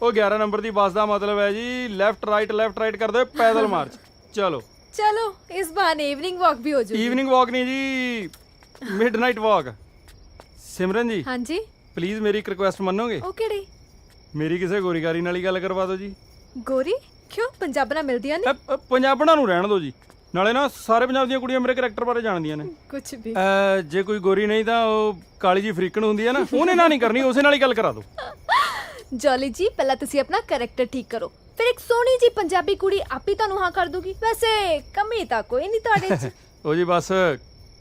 Speaker 4: ਉਹ 11 ਨੰਬਰ ਦੀ ਬੱਸ ਦਾ ਮਤਲਬ ਹੈ ਜੀ ਲੈਫਟ ਰਾਈਟ ਕਰਦੇ ਹੋਏ ਪੈਦਲ ਮਾਰਚ। ਚਲੋ
Speaker 9: ਇਸ ਬਹਾਨੇ ਇਵਨਿੰਗ ਵਾਕ ਵੀ ਹੋ ਜੂਗੀ।
Speaker 4: ਇਵਨਿੰਗ ਵਾਕ ਨਹੀਂ ਜੀ, ਮਿਡਨਾਈਟ ਵਾਕ। ਸਿਮਰਨ ਜੀ,
Speaker 9: ਹਾਂਜੀ
Speaker 4: ਪਲੀਜ਼ ਮੇਰੀ ਇੱਕ ਰਿਕੁਐਸਟ ਮੰਨੋਗੇ?
Speaker 9: ਉਹ ਕਿਹੜੀ?
Speaker 4: ਮੇਰੀ ਕਿਸੇ ਗੋਰੀਗਾਰੀ ਨਾਲ ਹੀ ਗੱਲ ਕਰਵਾ ਦਿਓ ਜੀ।
Speaker 9: ਗੋਰੀ? ਕਿਉਂ ਪੰਜਾਬਣਾਂ ਮਿਲਦੀਆਂ ਨਹੀਂ?
Speaker 4: ਪੰਜਾਬਣਾਂ ਨੂੰ ਰਹਿਣ ਦਿਓ ਜੀ। ਨਾਲੇ ਨਾ ਸਾਰੇ ਪੰਜਾਬ ਦੀਆਂ ਕੁੜੀਆਂ ਮੇਰੇ ਕਰੈਕਟਰ ਬਾਰੇ ਜਾਣਦੀਆਂ ਨੇ।
Speaker 9: ਕੁਝ ਵੀ।
Speaker 4: ਜੇ ਕੋਈ ਗੋਰੀ ਨਹੀਂ ਤਾਂ ਉਹ ਕਾਲੀ ਜੀ ਫਰੀਕਣ ਹੁੰਦੀ ਹੈ ਨਾ, ਉਹਨੇ ਨਾਲ ਨਹੀਂ ਕਰਨੀ, ਉਸੇ ਨਾਲ ਹੀ ਗੱਲ ਕਰਾ ਦਿਓ।
Speaker 9: ਜੋਲੀ ਜੀ ਪਹਿਲਾਂ ਤੁਸੀਂ ਆਪਣਾ ਕਰੈਕਟਰ ਠੀਕ ਕਰੋ, ਫਿਰ ਫਿਰ ਇੱਕ ਸੋਹਣੀ ਜੀ ਪੰਜਾਬੀ ਕੁੜੀ ਆਪੇ ਤੁਹਾਨੂੰ ਹਾਂ ਕਰ ਦੂਗੀ। ਵੈਸੇ ਕਮੀ ਤਾਂ ਕੋਈ ਨਹੀਂ ਤੁਹਾਡੇ 'ਚ।
Speaker 4: ਉਹ ਜੀ ਬਸ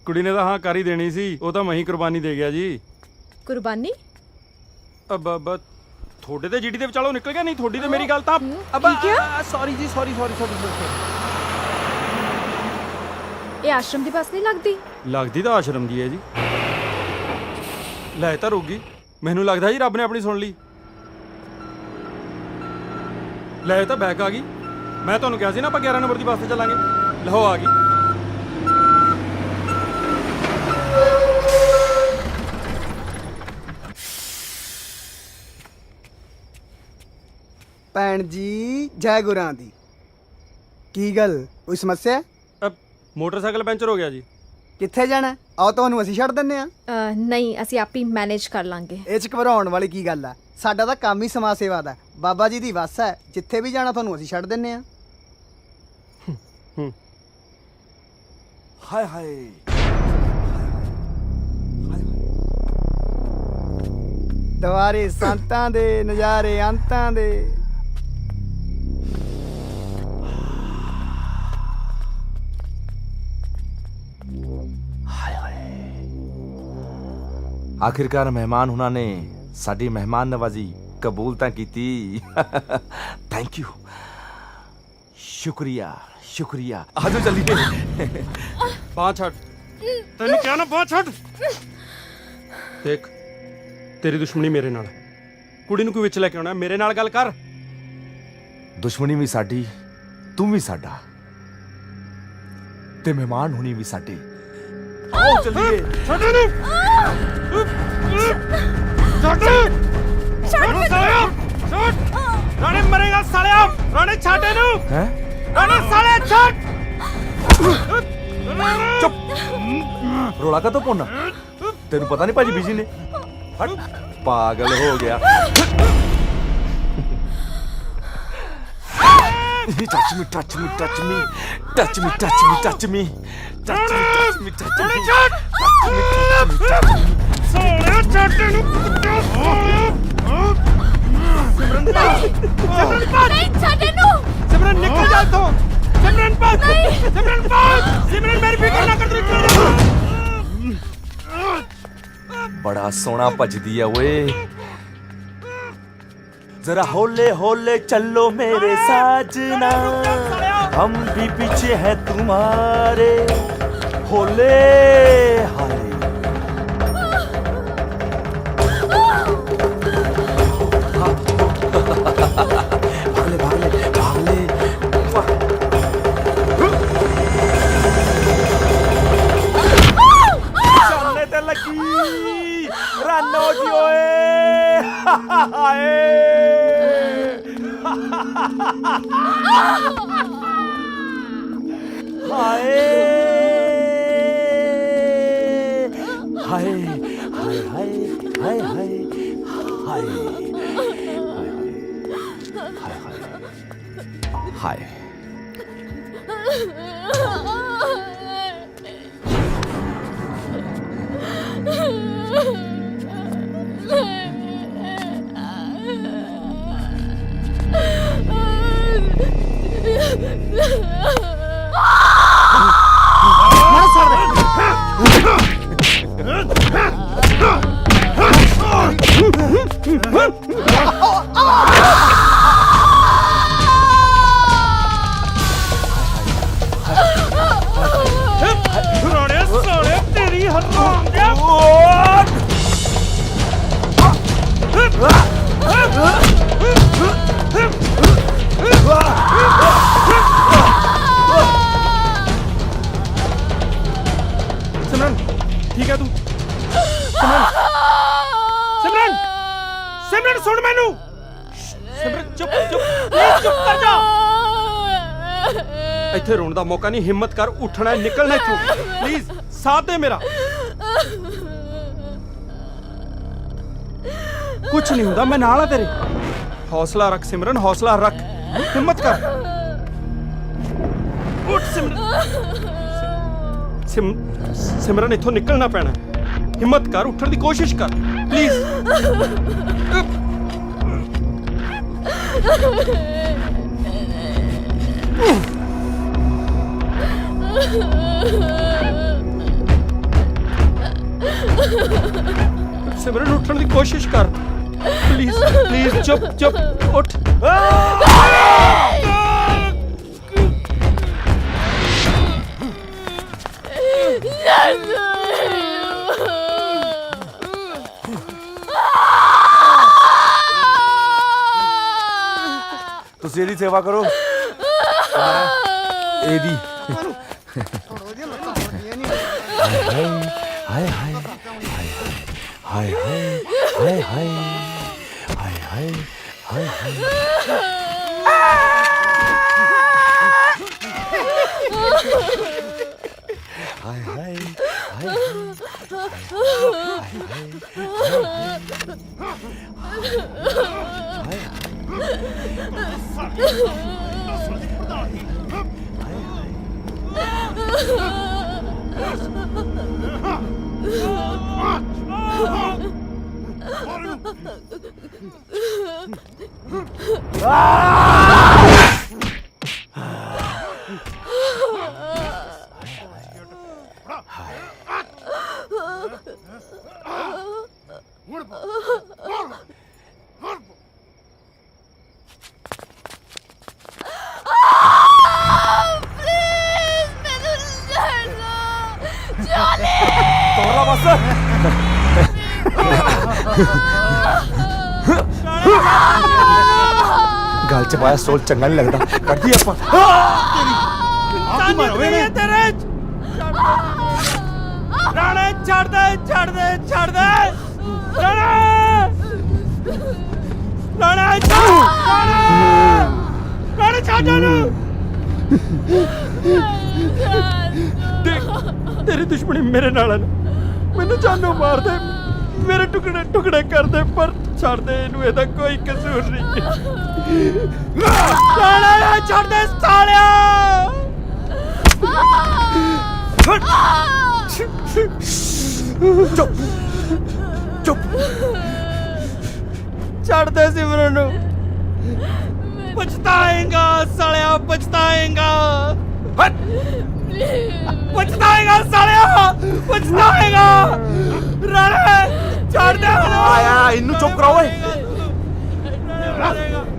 Speaker 4: ਕੁੜੀ ਨੇ ਤਾਂ ਹਾਂ ਕਰ ਹੀ ਦੇਣੀ ਸੀ, ਉਹ ਤਾਂ ਮੈਂ ਹੀ ਕੁਰਬਾਨੀ ਦੇ ਗਿਆ ਜੀ।
Speaker 9: ਕੁਰਬਾਨੀ?
Speaker 4: ਅਬ ਤੁਹਾਡੇ ਤੇ ਜੀਡੀ ਦੇ ਵਿਚਾਲੋਂ ਨਿਕਲ ਗਿਆ, ਨਹੀਂ ਤੁਹਾਡੀ ਤੇ ਮੇਰੀ ਗੱਲ ਤਾਂ ਸੌਰੀ ਜੀ, ਸੌਰੀ।
Speaker 9: ਇਹ ਆਸ਼ਰਮ ਦੀ ਬੱਸ ਨਹੀਂ ਲੱਗਦੀ?
Speaker 4: ਲੱਗਦੀ ਤਾਂ ਆਸ਼ਰਮ ਦੀ ਹੈ ਜੀ। ਲੈ ਤਾਂ ਰੋਗੀ, ਮੈਨੂੰ ਲੱਗਦਾ ਜੀ ਰੱਬ ਨੇ ਆਪਣੀ ਸੁਣ ਲਈ। ਲੈ ਤਾਂ ਬੈਕ ਆ ਗਈ। ਮੈਂ ਤੁਹਾਨੂੰ ਕਿਹਾ ਸੀ ਨਾ ਆਪਾਂ 11 ਨੰਬਰ ਦੀ ਬੱਸ ਤੇ ਚੱਲਾਂਗੇ। ਲਹੋ ਆ ਗਈ।
Speaker 15: ਭੈਣ ਜੀ ਜੈ ਗੁਰਾਂ ਦੀ। ਕੀ ਗੱਲ, ਕੋਈ ਸਮੱਸਿਆ?
Speaker 4: ਮੋਟਰਸਾਈਕਲ ਪੈਂਚਰ ਹੋ ਗਿਆ ਜੀ।
Speaker 15: ਕਿੱਥੇ ਜਾਣਾ? ਆਓ ਤੁਹਾਨੂੰ ਅਸੀਂ ਛੱਡ ਦਿੰਨੇ ਆ।
Speaker 9: ਨਹੀਂ, ਅਸੀਂ ਆਪੇ ਮੈਨੇਜ ਕਰ ਲਾਂਗੇ।
Speaker 15: ਇਹ ਚ ਘਬਰਾਉਣ ਵਾਲੀ ਕੀ ਗੱਲ ਆ? ਸਾਡਾ ਤਾਂ ਕੰਮ ਹੀ ਸਮਾਜ ਸੇਵਾ ਦਾ। ਬਾਬਾ ਜੀ ਦੀ ਵੱਸ ਹੈ, ਜਿੱਥੇ ਵੀ ਜਾਣਾ ਤੁਹਾਨੂੰ ਅਸੀਂ ਛੱਡ ਦਿੰਨੇ ਆ।
Speaker 8: ਹਾਏ ਹਾਏ
Speaker 15: ਦੁਆਰੇ ਸੰਤਾਂ ਦੇ ਨਜ਼ਾਰੇ ਅੰਤਾਂ ਦੇ।
Speaker 8: ਆਖਿਰਕਾਰ ਮਹਿਮਾਨ ਉਹਨਾਂ ਨੇ ਸਾਡੀ ਮਹਿਮਾਨ ਨਵਾਜ਼ੀ ਕਬੂਲ ਤਾਂ ਕੀਤੀ। ਥੈਂਕ ਯੂ, ਸ਼ੁਕਰੀਆ। ਆਜੋ ਚੱਲੀਏ।
Speaker 4: ਬਾਂਹ ਛੱਡ, ਤੈਨੂੰ ਕਿਹਾ ਨਾ ਬਾਂਹ ਛੱਡ। ਦੇਖ, ਤੇਰੀ ਦੁਸ਼ਮਣੀ ਮੇਰੇ ਨਾਲ, ਕੁੜੀ ਨੂੰ ਕੋਈ ਵਿੱਚ ਲੈ ਕੇ ਆਉਣਾ, ਮੇਰੇ ਨਾਲ ਗੱਲ ਕਰ।
Speaker 8: ਦੁਸ਼ਮਣੀ ਵੀ ਸਾਡੀ, ਤੂੰ ਵੀ ਸਾਡਾ, ਤੇ ਮਹਿਮਾਨ ਹੁਣੀ ਵੀ ਸਾਡੇ। ਆਓ ਚੱਲੀਏ।
Speaker 4: ਛੱਡ ਇਹਨੂੰ। ਛੱਡ ਸਾਲਿਆ, ਛੱਡ। ਰਾਣੇ ਮਰੇਗਾ ਸਾਲਿਆ, ਰਾਣੇ ਛੱਡ ਇਹਨੂੰ।
Speaker 8: ਹੈ
Speaker 4: ਰਾਣੇ ਸਾਲਿਆ ਛੱਡ।
Speaker 8: ਚੁੱਪ, ਰੋਲਾ ਕਾ ਤੋਂ ਪੋਨਾ? ਤੈਨੂੰ ਪਤਾ ਨਹੀਂ ਭਾਜੀ ਬੀਜੀ ਨੇ? ਹਟ, ਪਾਗਲ ਹੋ ਗਿਆ। touch me
Speaker 4: ਸੋਹਣਾ ਛੱਡ ਇਹਨੂੰ।
Speaker 9: ਨਹੀਂ, ਛੱਡ ਇਹਨੂੰ।
Speaker 4: ਸਿਮਰਨ ਨਿਕਲ ਜਾ ਇੱਥੋਂ। ਸਿਮਰਨ ਭੱਜ। ਸਿਮਰਨ ਮੇਰੀ ਫਿਕਰ ਨਾ ਕਰ ਤੂੰ।
Speaker 8: ਬੜਾ ਸੋਹਣਾ ਭੱਜਦੀ ਆ ਓਏ। जरा होले होले चलो मेरे साजना, हम भी पीछे हैं तुम्हारे। होले हाय भागले चलने ते लगी रानो जी ओए। हाय हाय
Speaker 4: तेरी हराम दे। सिमरन ठीक है तू? सिमरन सुन मैनू। सिमरन चुप कर जा। ਇੱਥੇ ਰੋਣ ਦਾ ਮੌਕਾ ਨਹੀਂ, ਹਿੰਮਤ ਕਰ, ਉੱਠਣਾ ਹੈ, ਨਿਕਲਣਾ ਇੱਥੋਂ। ਪਲੀਜ਼ ਸਾਥ ਦੇ ਮੇਰਾ। ਕੁਛ ਨਹੀਂ ਹੁੰਦਾ, ਮੈਂ ਨਾਲ ਆ ਤੇਰੇ। ਹੌਸਲਾ ਰੱਖ ਸਿਮਰਨ, ਹੌਸਲਾ ਰੱਖ, ਹਿੰਮਤ ਕਰ। ਉੱਠ ਸਿਮਰਨ ਇੱਥੋਂ ਨਿਕਲਣਾ ਪੈਣਾ। ਹਿੰਮਤ ਕਰ, ਉੱਠਣ ਦੀ ਕੋਸ਼ਿਸ਼ ਕਰ ਪਲੀਜ਼।
Speaker 3: ਸਿਮਰਨ ਉੱਠਣ ਦੀ ਕੋਸ਼ਿਸ਼ ਕਰ ਪਲੀਜ਼ ਪਲੀਜ਼ ਚੁੱਪ ਚੁੱਪ ਉੱਠ
Speaker 8: ਤੁਸੀਂ ਇਹਦੀ ਸੇਵਾ ਕਰੋ ਇਹਦੀ ਹਾਏ ਹਾਏ ਹਾਏ ਹਾਏ ਹਾਏ ਹਾਏ ਹਾਏ ਹਾਏ ਤੋਰਾ ਬਸ ਗੱਲ ਚ ਪਾਇਆ ਸੋਲ ਚੰਗਾ ਨਹੀਂ ਲੱਗਦਾ ਕੱਢੀ ਆਪਾਂ
Speaker 3: ਤੇਰੇ ਰਾਣੇ ਛੱਡ ਦੇ ਰਾਣੇ ਛੱਡ ਨੂੰ ਤੇਰੀ ਦੁਸ਼ਮਣੀ ਮੇਰੇ ਨਾਲ ਹੈ ਮੈਨੂੰ ਜਾਨੋਂ ਮਾਰ ਦੇ ਮੇਰੇ ਟੁਕੜੇ ਟੁਕੜੇ ਕਰ ਦੇ ਪਰ ਛੱਡ ਦੇ ਇਹਨੂੰ ਇਹਦਾ ਕੋਈ ਕਸੂਰ ਨਹੀਂ ਰਾਣਾ ਛੱਡ ਦੇ ਸਾਲਿਆ ਚੁੱਪ ਚੁੱਪ ਛੱਡ ਦੇ ਸਿਮਰਨ ਨੂੰ ਪਛਤਾਏਗਾ ਸਾਲਿਆ ਪਛਤਾਏਗਾ ਪਛਤਾਏਗਾ ਸਾਲਿਆ ਪਛਤਾਏਗਾ ਰਾਣੇ ਛੱਡ ਦੇ
Speaker 8: ਆਇਆ ਇਹਨੂੰ ਚੁੱਪ ਕਰਾਓ ਓਏ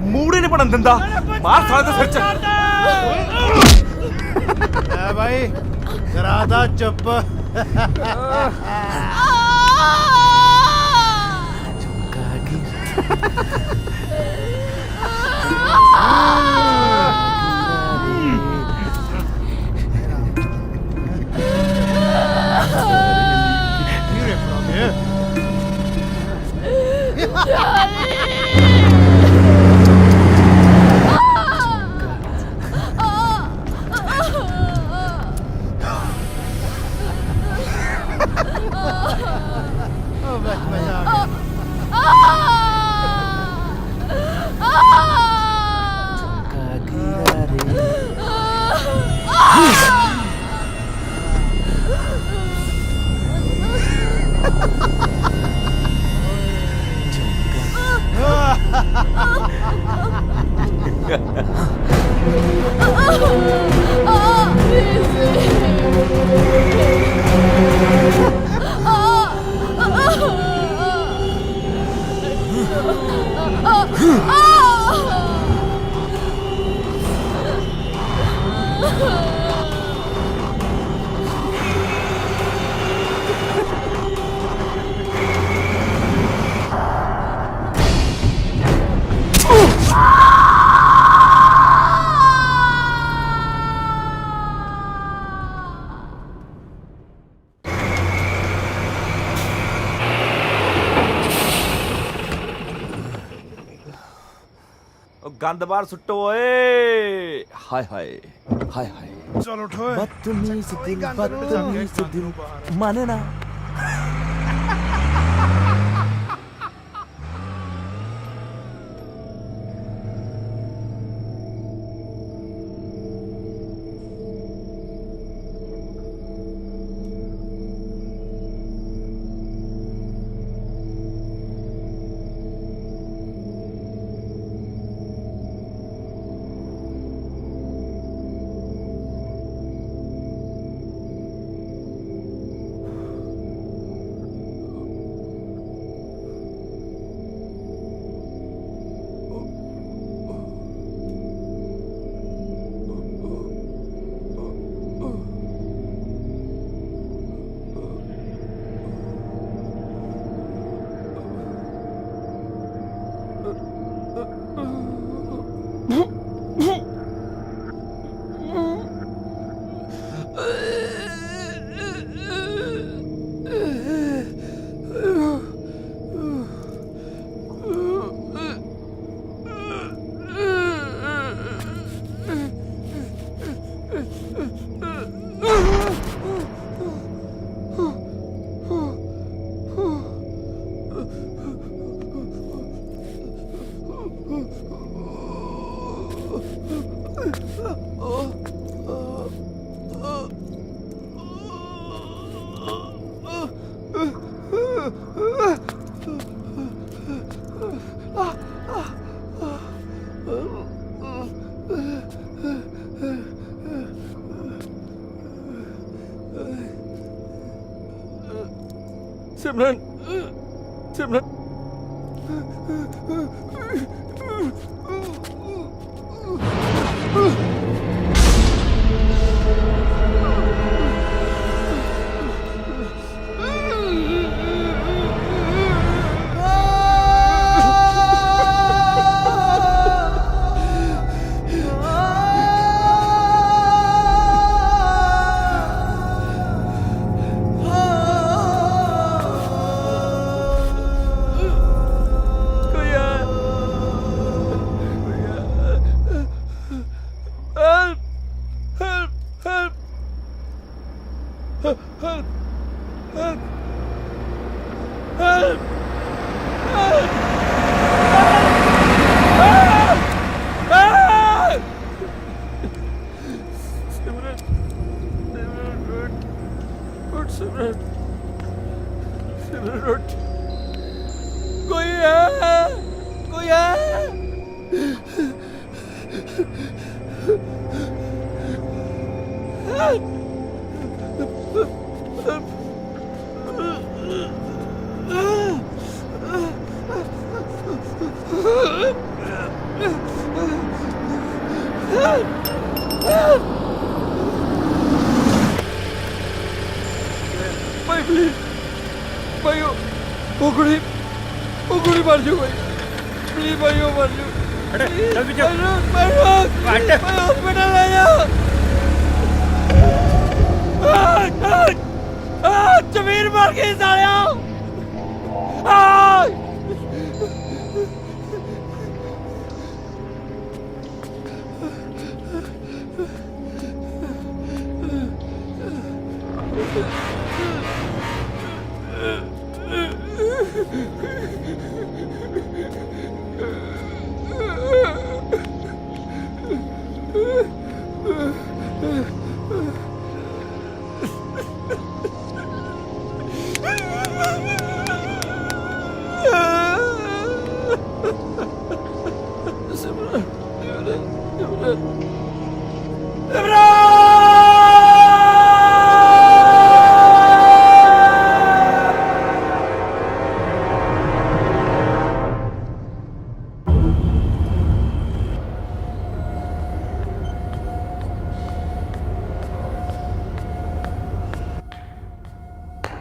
Speaker 8: ਮੂੜੇ ਨਹੀਂ ਬਣਨ ਦਿੰਦਾ ਮਾਰ ਸਾਲੇ ਦੇ ਸਿਰ ਚ
Speaker 2: ਐ ਭਾਈ ਕਰਾਦਾ ਚੁੱਪ
Speaker 8: ਗੰਦ ਬਾਹਰ ਸੁੱਟੋ ਓਏ ਹਾਏ ਹਾਏ ਹਾਏ ਹਾਏ
Speaker 2: ਚਲ ਉਠੋ
Speaker 8: ਬਦਤਮੀਜ਼ ਦਿਲ ਮੰਨਣਾ
Speaker 10: सिमरन सिमरन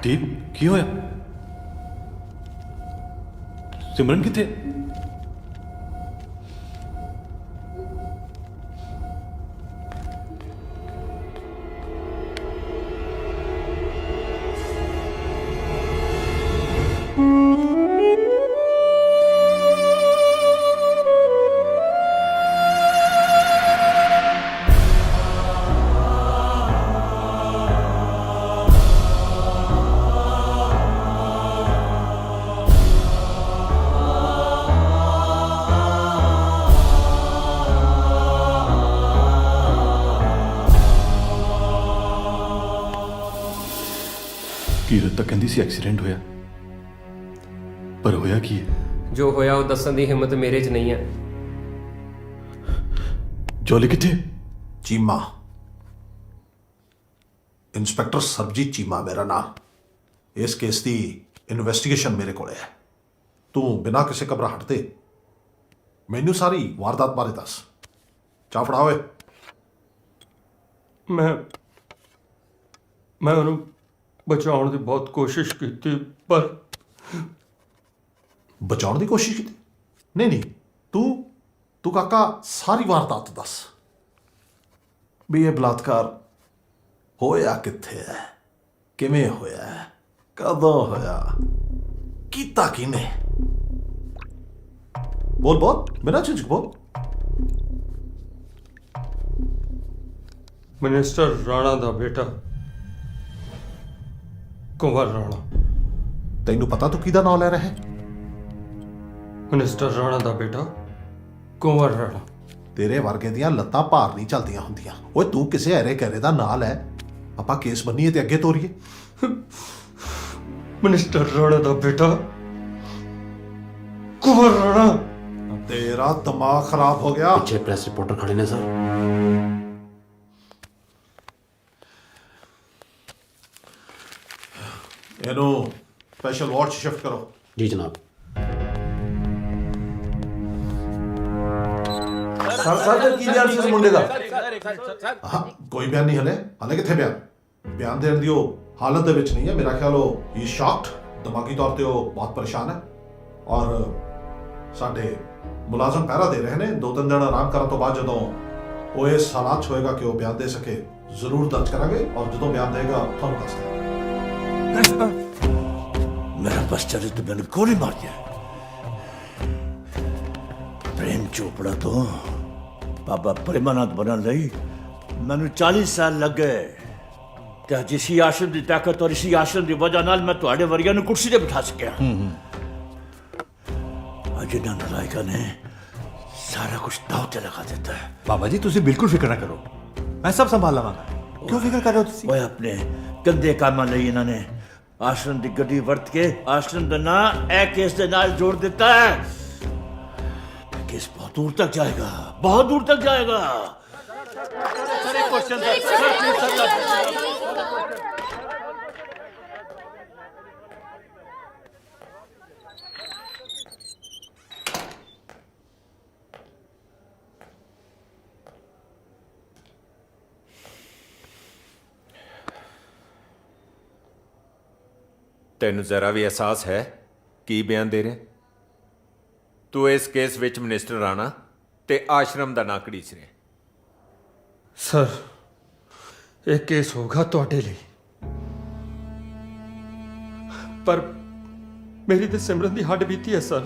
Speaker 16: ਦੀਪ ਕੀ ਹੋਇਆ? ਸਿਮਰਨ ਕਿੱਥੇ? ਕੀਰਤ ਤਾਂ ਕਹਿੰਦੀ ਸੀ ਐਕਸੀਡੈਂਟ ਹੋਇਆ, ਪਰ ਹੋਇਆ ਕੀ ਹੈ?
Speaker 6: ਜੋ ਹੋਇਆ ਉਹ ਦੱਸਣ ਦੀ ਹਿੰਮਤ ਮੇਰੇ 'ਚ ਨਹੀਂ ਹੈ।
Speaker 16: ਜੋਲੀ ਕਿੱਥੇ?
Speaker 17: ਚੀਮਾ, ਇੰਸਪੈਕਟਰ ਸਰਬਜੀਤ ਚੀਮਾ ਮੇਰਾ ਨਾਮ। ਇਸ ਕੇਸ ਦੀ ਇਨਵੈਸਟੀਗੇਸ਼ਨ ਮੇਰੇ ਕੋਲ ਹੈ। ਤੂੰ ਬਿਨਾਂ ਕਿਸੇ ਘਬਰਾਹਟ ਦੇ ਮੈਨੂੰ ਸਾਰੀ ਵਾਰਦਾਤ ਬਾਰੇ ਦੱਸ। ਚਾਹ ਫੜਾ ਓਏ।
Speaker 10: ਮੈਂ ਉਹਨੂੰ ਬਚਾਉਣ ਦੀ ਬਹੁਤ ਕੋਸ਼ਿਸ਼ ਕੀਤੀ, ਪਰ
Speaker 17: ਬਚਾਉਣ ਦੀ ਕੋਸ਼ਿਸ਼ ਕੀਤੀ? ਨਹੀਂ, ਤੂੰ ਤੂੰ ਕਾਕਾ ਸਾਰੀ ਵਾਰਦਾਤ ਦੱਸ ਵੀ ਇਹ ਬਲਾਤਕਾਰ ਹੋਇਆ ਕਿੱਥੇ ਹੈ, ਕਿਵੇਂ ਹੋਇਆ, ਕਦੋਂ ਹੋਇਆ, ਕੀਤਾ ਕਿਨੇ? ਬੋਲ ਬੋਲ, ਬਿਨਾਂ ਝਿਜਕ ਬੋਲ।
Speaker 3: ਮਿਨਿਸਟਰ ਰਾਣਾ ਦਾ ਬੇਟਾ ਕੁੰਵਰ ਰਾਣਾ।
Speaker 17: ਤੈਨੂੰ ਪਤਾ ਤੂੰ ਕਿਹਦਾ ਨਾਮ ਲੈ ਰਿਹਾ ਹੈ?
Speaker 3: ਮਿਨਿਸਟਰ ਰਾਣਾ ਦਾ ਬੇਟਾ ਕੁੰਵਰ ਰਾਣਾ।
Speaker 17: ਤੇਰੇ ਵਰਗੇ ਦੀਆਂ ਲੱਤਾਂ ਭਾਰ ਨਹੀਂ ਚੱਲਦੀਆਂ ਹੁੰਦੀਆਂ। ਓਏ ਤੂੰ ਕਿਸੇ ਹਰੇ ਘਰੇ ਦਾ ਨਾਂ ਲੈ, ਆਪਾਂ ਕੇਸ ਬੰਨੀਏ ਤੇ ਅੱਗੇ ਤੋਰੀਏ।
Speaker 3: ਮਿਨਿਸਟਰ ਰਾਣਾ ਦਾ ਬੇਟਾ ਕੁੰਵਰ ਰਾਣਾ।
Speaker 17: ਤੇਰਾ ਦਿਮਾਗ ਖਰਾਬ ਹੋ ਗਿਆ।
Speaker 16: ਪਿੱਛੇ ਪ੍ਰੈਸ ਰਿਪੋਰਟਰ ਖੜੇ ਨੇ ਸਰ।
Speaker 17: ਇਹਨੂੰ ਸਪੈਸ਼ਲ ਵਾਰਡ 'ਚ ਸ਼ਿਫਟ ਕਰੋ।
Speaker 16: ਜੀ ਜਨਾਬ।
Speaker 8: ਸਰ ਕੀ ਬਿਆਨ ਸੀ ਉਸ ਮੁੰਡੇ ਦਾ?
Speaker 17: ਹਾਂ, ਕੋਈ ਬਿਆਨ ਨਹੀਂ ਹਲੇ ਕਿੱਥੇ ਬਿਆਨ ਦੇਣ ਦੀ ਉਹ ਹਾਲਤ ਦੇ ਵਿੱਚ ਨਹੀਂ ਹੈ। ਮੇਰਾ ਖਿਆਲ ਉਹ ਹੀ ਸ਼ੌਕਡ, ਦਿਮਾਗੀ ਤੌਰ ਤੇ ਉਹ ਬਹੁਤ ਪਰੇਸ਼ਾਨ ਹੈ। ਔਰ ਸਾਡੇ ਮੁਲਾਜ਼ਮ ਪਹਿਰਾ ਦੇ ਰਹੇ ਨੇ। 2-3 ਦਿਨ ਆਰਾਮ ਕਰਨ ਤੋਂ ਬਾਅਦ ਜਦੋਂ ਉਹ ਇਸ ਹਾਲਾਤ 'ਚ ਹੋਏਗਾ ਕਿ ਉਹ ਬਿਆਨ ਦੇ ਸਕੇ, ਜ਼ਰੂਰ ਦਰਜ ਕਰਾਂਗੇ। ਔਰ ਜਦੋਂ ਬਿਆਨ ਦੇਗਾ ਤੁਹਾਨੂੰ ਦੱਸ ਦਾਂਗੇ।
Speaker 1: मेरा बच्चा ने तो मैंने गोली मार दिया। प्रेम चोपड़ा तो बाबा प्रेमानंद बनन लई मैनू 40 साल लग गए ते अज इसी आश्रम की ताकत और इसी आश्रम की वजह नाल मैं तुहाडे वरिया नू कुर्सी ते बिठा सकिया। अज इन्हां नलायकां ने सारा कुछ दाव ते लगा दिता है।
Speaker 11: बाबा जी तुसी बिल्कुल फिक्र ना करो, मैं सब संभाल लवांगा। क्यों फिक्र कर रहे हो तुसी?
Speaker 1: ओए अपने गंदे कामां लई इन्हां ने आश्रम की गड्डी वरत के आश्रम का ना ए केस के नाल जोड़ देता है। केस बहुत दूर तक जाएगा, बहुत दूर तक जाएगा।
Speaker 12: ਤੈਨੂੰ ਜ਼ਰਾ ਵੀ ਅਹਿਸਾਸ ਹੈ ਕੀ ਬਿਆਨ ਦੇ ਰਿਹਾ? ਤੂੰ ਇਸ ਕੇਸ ਵਿੱਚ ਮਿਨਿਸਟਰ ਰਾਣਾ ਤੇ ਆਸ਼ਰਮ ਦਾ ਨਾਂ ਘੜੀਸ ਰਿਹਾ।
Speaker 3: ਸਰ ਇਹ ਕੇਸ ਹੋਗਾ ਤੁਹਾਡੇ ਲਈ, ਪਰ ਮੇਰੀ ਤੇ ਸਿਮਰਨ ਦੀ ਹੱਡ ਬੀਤੀ ਹੈ ਸਰ।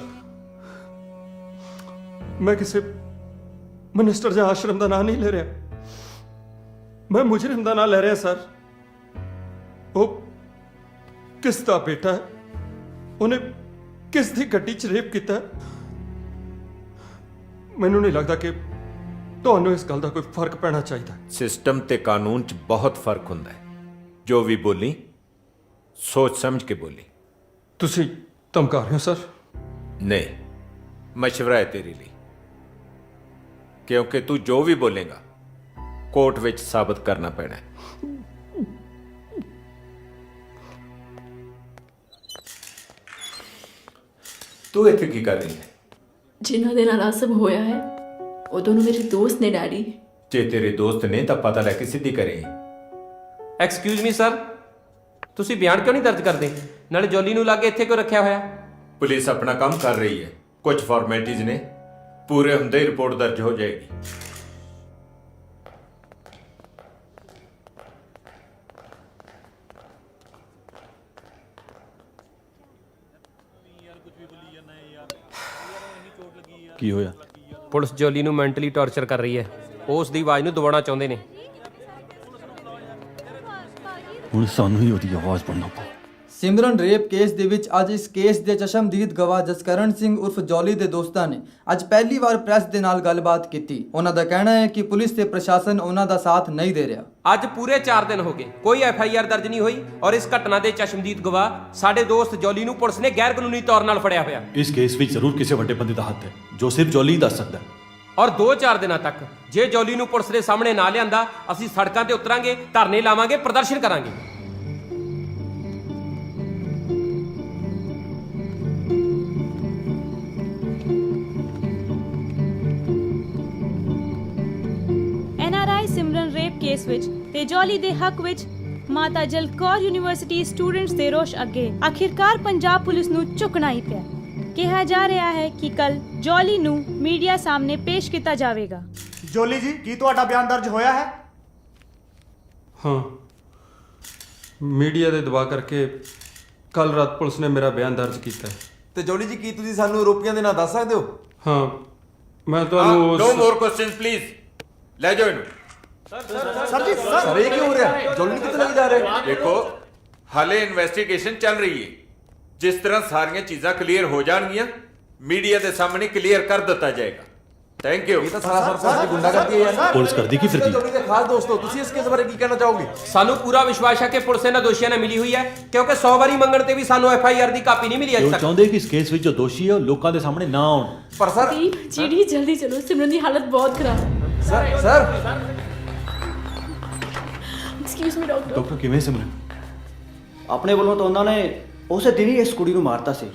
Speaker 3: ਮੈਂ ਕਿਸੇ ਮਿਨਿਸਟਰ ਜਾਂ ਆਸ਼ਰਮ ਦਾ ਨਾਂ ਨਹੀਂ ਲੈ ਰਿਹਾ, ਮੈਂ ਮੁਜਰਿਮ ਦਾ ਨਾਂ ਲੈ ਰਿਹਾ ਸਰ। ਉਹ ਕਿਸ ਦਾ ਬੇਟਾ ਹੈ, ਉਹਨੇ ਕਿਸ ਦੀ ਗੱਡੀ 'ਚ ਰੇਪ ਕੀਤਾ। ਮੈਨੂੰ ਨਹੀਂ ਲੱਗਦਾ ਕਿ ਤੁਹਾਨੂੰ ਇਸ ਗੱਲ ਦਾ ਕੋਈ ਫਰਕ ਪੈਣਾ ਚਾਹੀਦਾ।
Speaker 12: ਸਿਸਟਮ ਤੇ ਕਾਨੂੰਨ 'ਚ ਬਹੁਤ ਫਰਕ ਹੁੰਦਾ ਹੈ। ਜੋ ਵੀ ਬੋਲੀ ਸੋਚ ਸਮਝ ਕੇ ਬੋਲੀ।
Speaker 3: ਤੁਸੀਂ ਧਮਕਾ ਰਹੇ ਹੋ ਸਰ?
Speaker 12: ਨਹੀਂ, ਮਸ਼ਵਰਾ ਹੈ ਤੇਰੇ ਲਈ, ਕਿਉਂਕਿ ਤੂੰ ਜੋ ਵੀ ਬੋਲੇਗਾ ਕੋਰਟ ਵਿੱਚ ਸਾਬਤ ਕਰਨਾ ਪੈਣਾ ਹੈ। ਤੂੰ ਇੱਥੇ ਕੀ ਕਰ ਰਹੀ ਹੈ?
Speaker 5: ਜਿਨ੍ਹਾਂ ਦੇ ਨਾਲ ਆ ਸਭ ਹੋਇਆ ਹੈ ਉਹ ਦੋਨੋਂ ਮੇਰੇ ਦੋਸਤ ਨੇ ਡੈਡੀ।
Speaker 12: ਜੇ ਤੇਰੇ ਦੋਸਤ ਨੇ ਤਾਂ ਪਤਾ ਲੈ ਕੇ ਸਿੱਧੀ ਕਰੇ।
Speaker 6: ਐਕਸਕਿਊਜ਼ ਮੀ ਸਰ, ਤੁਸੀਂ ਬਿਆਨ ਕਿਉਂ ਨਹੀਂ ਦਰਜ ਕਰਦੇ? ਨਾਲੇ ਜੋਲੀ ਨੂੰ ਲਾਗੇ ਇੱਥੇ ਕਿਉਂ ਰੱਖਿਆ ਹੋਇਆ?
Speaker 12: ਪੁਲਿਸ ਆਪਣਾ ਕੰਮ ਕਰ ਰਹੀ ਹੈ, ਕੁਝ ਫਾਰਮੈਲਿਟੀਜ਼ ਨੇ, ਪੂਰੇ ਹੁੰਦੇ ਹੀ ਰਿਪੋਰਟ ਦਰਜ ਹੋ ਜਾਏਗੀ।
Speaker 11: ਕੀ ਹੋਇਆ?
Speaker 6: ਪੁਲਿਸ ਜੋਲੀ ਨੂੰ ਮੈਂਟਲੀ ਟਾਰਚਰ ਕਰ ਰਹੀ ਹੈ। ਉਹ ਉਸ ਦੀ ਆਵਾਜ਼ ਨੂੰ ਦਬਾਉਣਾ ਚਾਹੁੰਦੇ ਨੇ।
Speaker 16: ਹੁਣ ਸਾਨੂੰ ਹੀ ਉਹਦੀ ਆਵਾਜ਼ ਬਣਨਾ ਪਊ।
Speaker 15: ਸਿਮਰਨ ਰੇਪ ਕੇਸ ਦੇ ਵਿੱਚ ਅੱਜ ਇਸ ਕੇਸ ਦੇ ਚਸ਼ਮਦੀਦ ਗਵਾਹ ਜਸਕਰਨ ਸਿੰਘ ਉਰਫ ਜੌਲੀ ਦੇ ਦੋਸਤਾਂ ਨੇ ਅੱਜ ਪਹਿਲੀ ਵਾਰ ਪ੍ਰੈਸ ਦੇ ਨਾਲ ਗੱਲਬਾਤ ਕੀਤੀ। ਉਹਨਾਂ ਦਾ ਕਹਿਣਾ ਹੈ ਕਿ ਪੁਲਿਸ ਤੇ ਪ੍ਰਸ਼ਾਸਨ ਉਹਨਾਂ ਦਾ ਸਾਥ ਨਹੀਂ ਦੇ ਰਿਹਾ।
Speaker 6: ਅੱਜ ਪੂਰੇ 4 ਦਿਨ ਹੋ ਗਏ, ਕੋਈ FIR ਦਰਜ ਨਹੀਂ ਹੋਈ ਔਰ ਇਸ ਘਟਨਾ ਦੇ ਚਸ਼ਮਦੀਦ ਗਵਾਹ ਸਾਡੇ ਦੋਸਤ ਜੌਲੀ ਨੂੰ ਪੁਲਿਸ ਨੇ ਗੈਰ ਕਾਨੂੰਨੀ ਤੌਰ ਨਾਲ ਫੜਿਆ ਹੋਇਆ।
Speaker 16: ਇਸ ਕੇਸ ਵਿੱਚ ਜ਼ਰੂਰ ਕਿਸੇ ਵੱਡੇ ਬੰਦੇ ਦਾ ਹੱਥ ਹੈ ਜੋ ਸਿਰਫ ਜੌਲੀ ਹੀ ਦੱਸ ਸਕਦਾ ਹੈ।
Speaker 6: ਔਰ 2-4 ਦਿਨਾਂ ਤੱਕ ਜੇ ਜੌਲੀ ਨੂੰ ਪੁਲਿਸ ਦੇ ਸਾਹਮਣੇ ਨਾ ਲਿਆਂਦਾ, ਅਸੀਂ ਸੜਕਾਂ ਤੇ ਉਤਰਾਂਗੇ, ਧਰਨੇ ਲਾਵਾਂਗੇ, ਪ੍ਰਦਰਸ਼ਨ ਕਰਾਂਗੇ।
Speaker 5: NRI ਸਿਮਰਨ ਰੇਪ ਕੇਸ ਵਿੱਚ ਤੇ ਜੌਲੀ ਦੇ ਹੱਕ ਵਿੱਚ ਮਾਤਾ ਜਲ ਕੌਰ ਯੂਨੀਵਰਸਿਟੀ ਸਟੂਡੈਂਟਸ ਦੇ ਰੋਸ਼ ਅੱਗੇ ਆਖਿਰਕਾਰ ਪੰਜਾਬ ਪੁਲਿਸ ਨੂੰ ਝੁਕਣਾ ਹੀ ਪਿਆ, ਕਿਹਾ ਜਾ ਰਿਹਾ ਹੈ ਕਿ ਕੱਲ ਜੋਲੀ ਨੂੰ ਮੀਡੀਆ ਸਾਹਮਣੇ ਪੇਸ਼ ਕੀਤਾ ਜਾਵੇਗਾ।
Speaker 2: ਜੋਲੀ ਜੀ, ਕੀ ਤੁਹਾਡਾ ਬਿਆਨ ਦਰਜ ਹੋਇਆ ਹੈ?
Speaker 18: ਹਾਂ, ਮੀਡੀਆ ਦੇ ਦਬਾਅ ਕਰਕੇ ਕੱਲ ਰਾਤ ਪੁਲਿਸ ਨੇ ਮੇਰਾ ਬਿਆਨ ਦਰਜ ਕੀਤਾ ਹੈ।
Speaker 8: ਤੇ ਜੋਲੀ ਜੀ, ਕੀ ਤੁਸੀਂ ਸਾਨੂੰ ਆਰੋਪੀਆਂ ਦੇ ਨਾਂ ਦੱਸ ਸਕਦੇ ਹੋ?
Speaker 18: ਹਾਂ, ਮੈਂ ਤੁਹਾਨੂੰ
Speaker 12: ਨੋ ਮੋਰ ਕੁਐਸਚਨਸ ਪਲੀਜ਼, ਲੈ ਜਾਓ ਇਹਨੂੰ।
Speaker 2: ਸਰ ਜੀ,
Speaker 8: ਸਰ ਇਹ ਕੀ ਹੋ ਰਿਹਾ? ਜੋਲੀ ਨੂੰ ਕਿੱਥੇ ਲੈ ਜਾ ਰਹੇ?
Speaker 12: ਦੇਖੋ, ਹਾਲੇ ਇਨਵੈਸਟੀਗੇਸ਼ਨ ਚੱਲ ਰਹੀ ਹੈ। ਜਿਸ ਤਰ੍ਹਾਂ ਸਾਰੀਆਂ ਚੀਜ਼ਾਂ ਕਲੀਅਰ ਹੋ ਜਾਣਗੀਆਂ, ਮੀਡੀਆ ਦੇ ਸਾਹਮਣੇ ਕਲੀਅਰ ਕਰ ਦਿੱਤਾ ਜਾਏਗਾ। Thank you.
Speaker 8: ਇਹ ਤਾਂ ਸਾਰਾ ਸਰ ਗੁੰਡਾਗਰਦੀ ਹੈ ਯਾਰ।
Speaker 16: ਪੁਲਿਸ ਕਰਦੀ ਕੀ ਫਿਰਦੀ?
Speaker 8: ਜੋਲੀ ਦੇ ਖਾਸ ਦੋਸਤੋ, ਤੁਸੀਂ ਇਸ ਕੇਸ ਬਾਰੇ ਕੀ ਕਹਿਣਾ ਚਾਹੋਗੇ?
Speaker 6: ਸਾਨੂੰ ਪੂਰਾ ਵਿਸ਼ਵਾਸ ਹੈ ਕਿ ਪੁਲਿਸ ਇਹਨਾਂ ਦੋਸ਼ੀਆਂ ਨਾਲ ਮਿਲੀ ਹੋਈ ਹੈ, ਕਿਉਂਕਿ 100 ਵਾਰੀ ਮੰਗਣ ਤੇ ਵੀ ਸਾਨੂੰ FIR ਦੀ ਕਾਪੀ ਨਹੀਂ ਮਿਲੀ ਅਜੇ
Speaker 16: ਉਹ
Speaker 6: ਤੱਕ।
Speaker 16: ਚਾਹੁੰਦੇ ਕਿ ਇਸ ਕੇਸ ਵਿੱਚ ਜੋ ਦੋਸ਼ੀ ਹੈ ਉਹ ਲੋਕਾਂ ਦੇ ਸਾਹਮਣੇ ਨਾ ਆਉਣ।
Speaker 8: ਪਰ ਸਰ
Speaker 5: ਜੀਡੀ ਜਲਦੀ ਚਲੋ, ਸਿਮਰਨ ਦੀ ਹਾਲਤ ਬਹੁਤ ਖਰਾਬ ਹੈ।
Speaker 8: Sir
Speaker 5: excuse me doctor.
Speaker 16: Doctor ਕਿਵੇਂ ਸਿਮਰਨ?
Speaker 19: ਆਪਣੇ ਵੱਲੋਂ ਤਾਂ ਉਹਨਾਂ ਨੇ ਉਸੇ ਦਿਨ ਹੀ ਇਸ ਕੁੜੀ ਨੂੰ ਮਾਰਤਾ ਸੀ,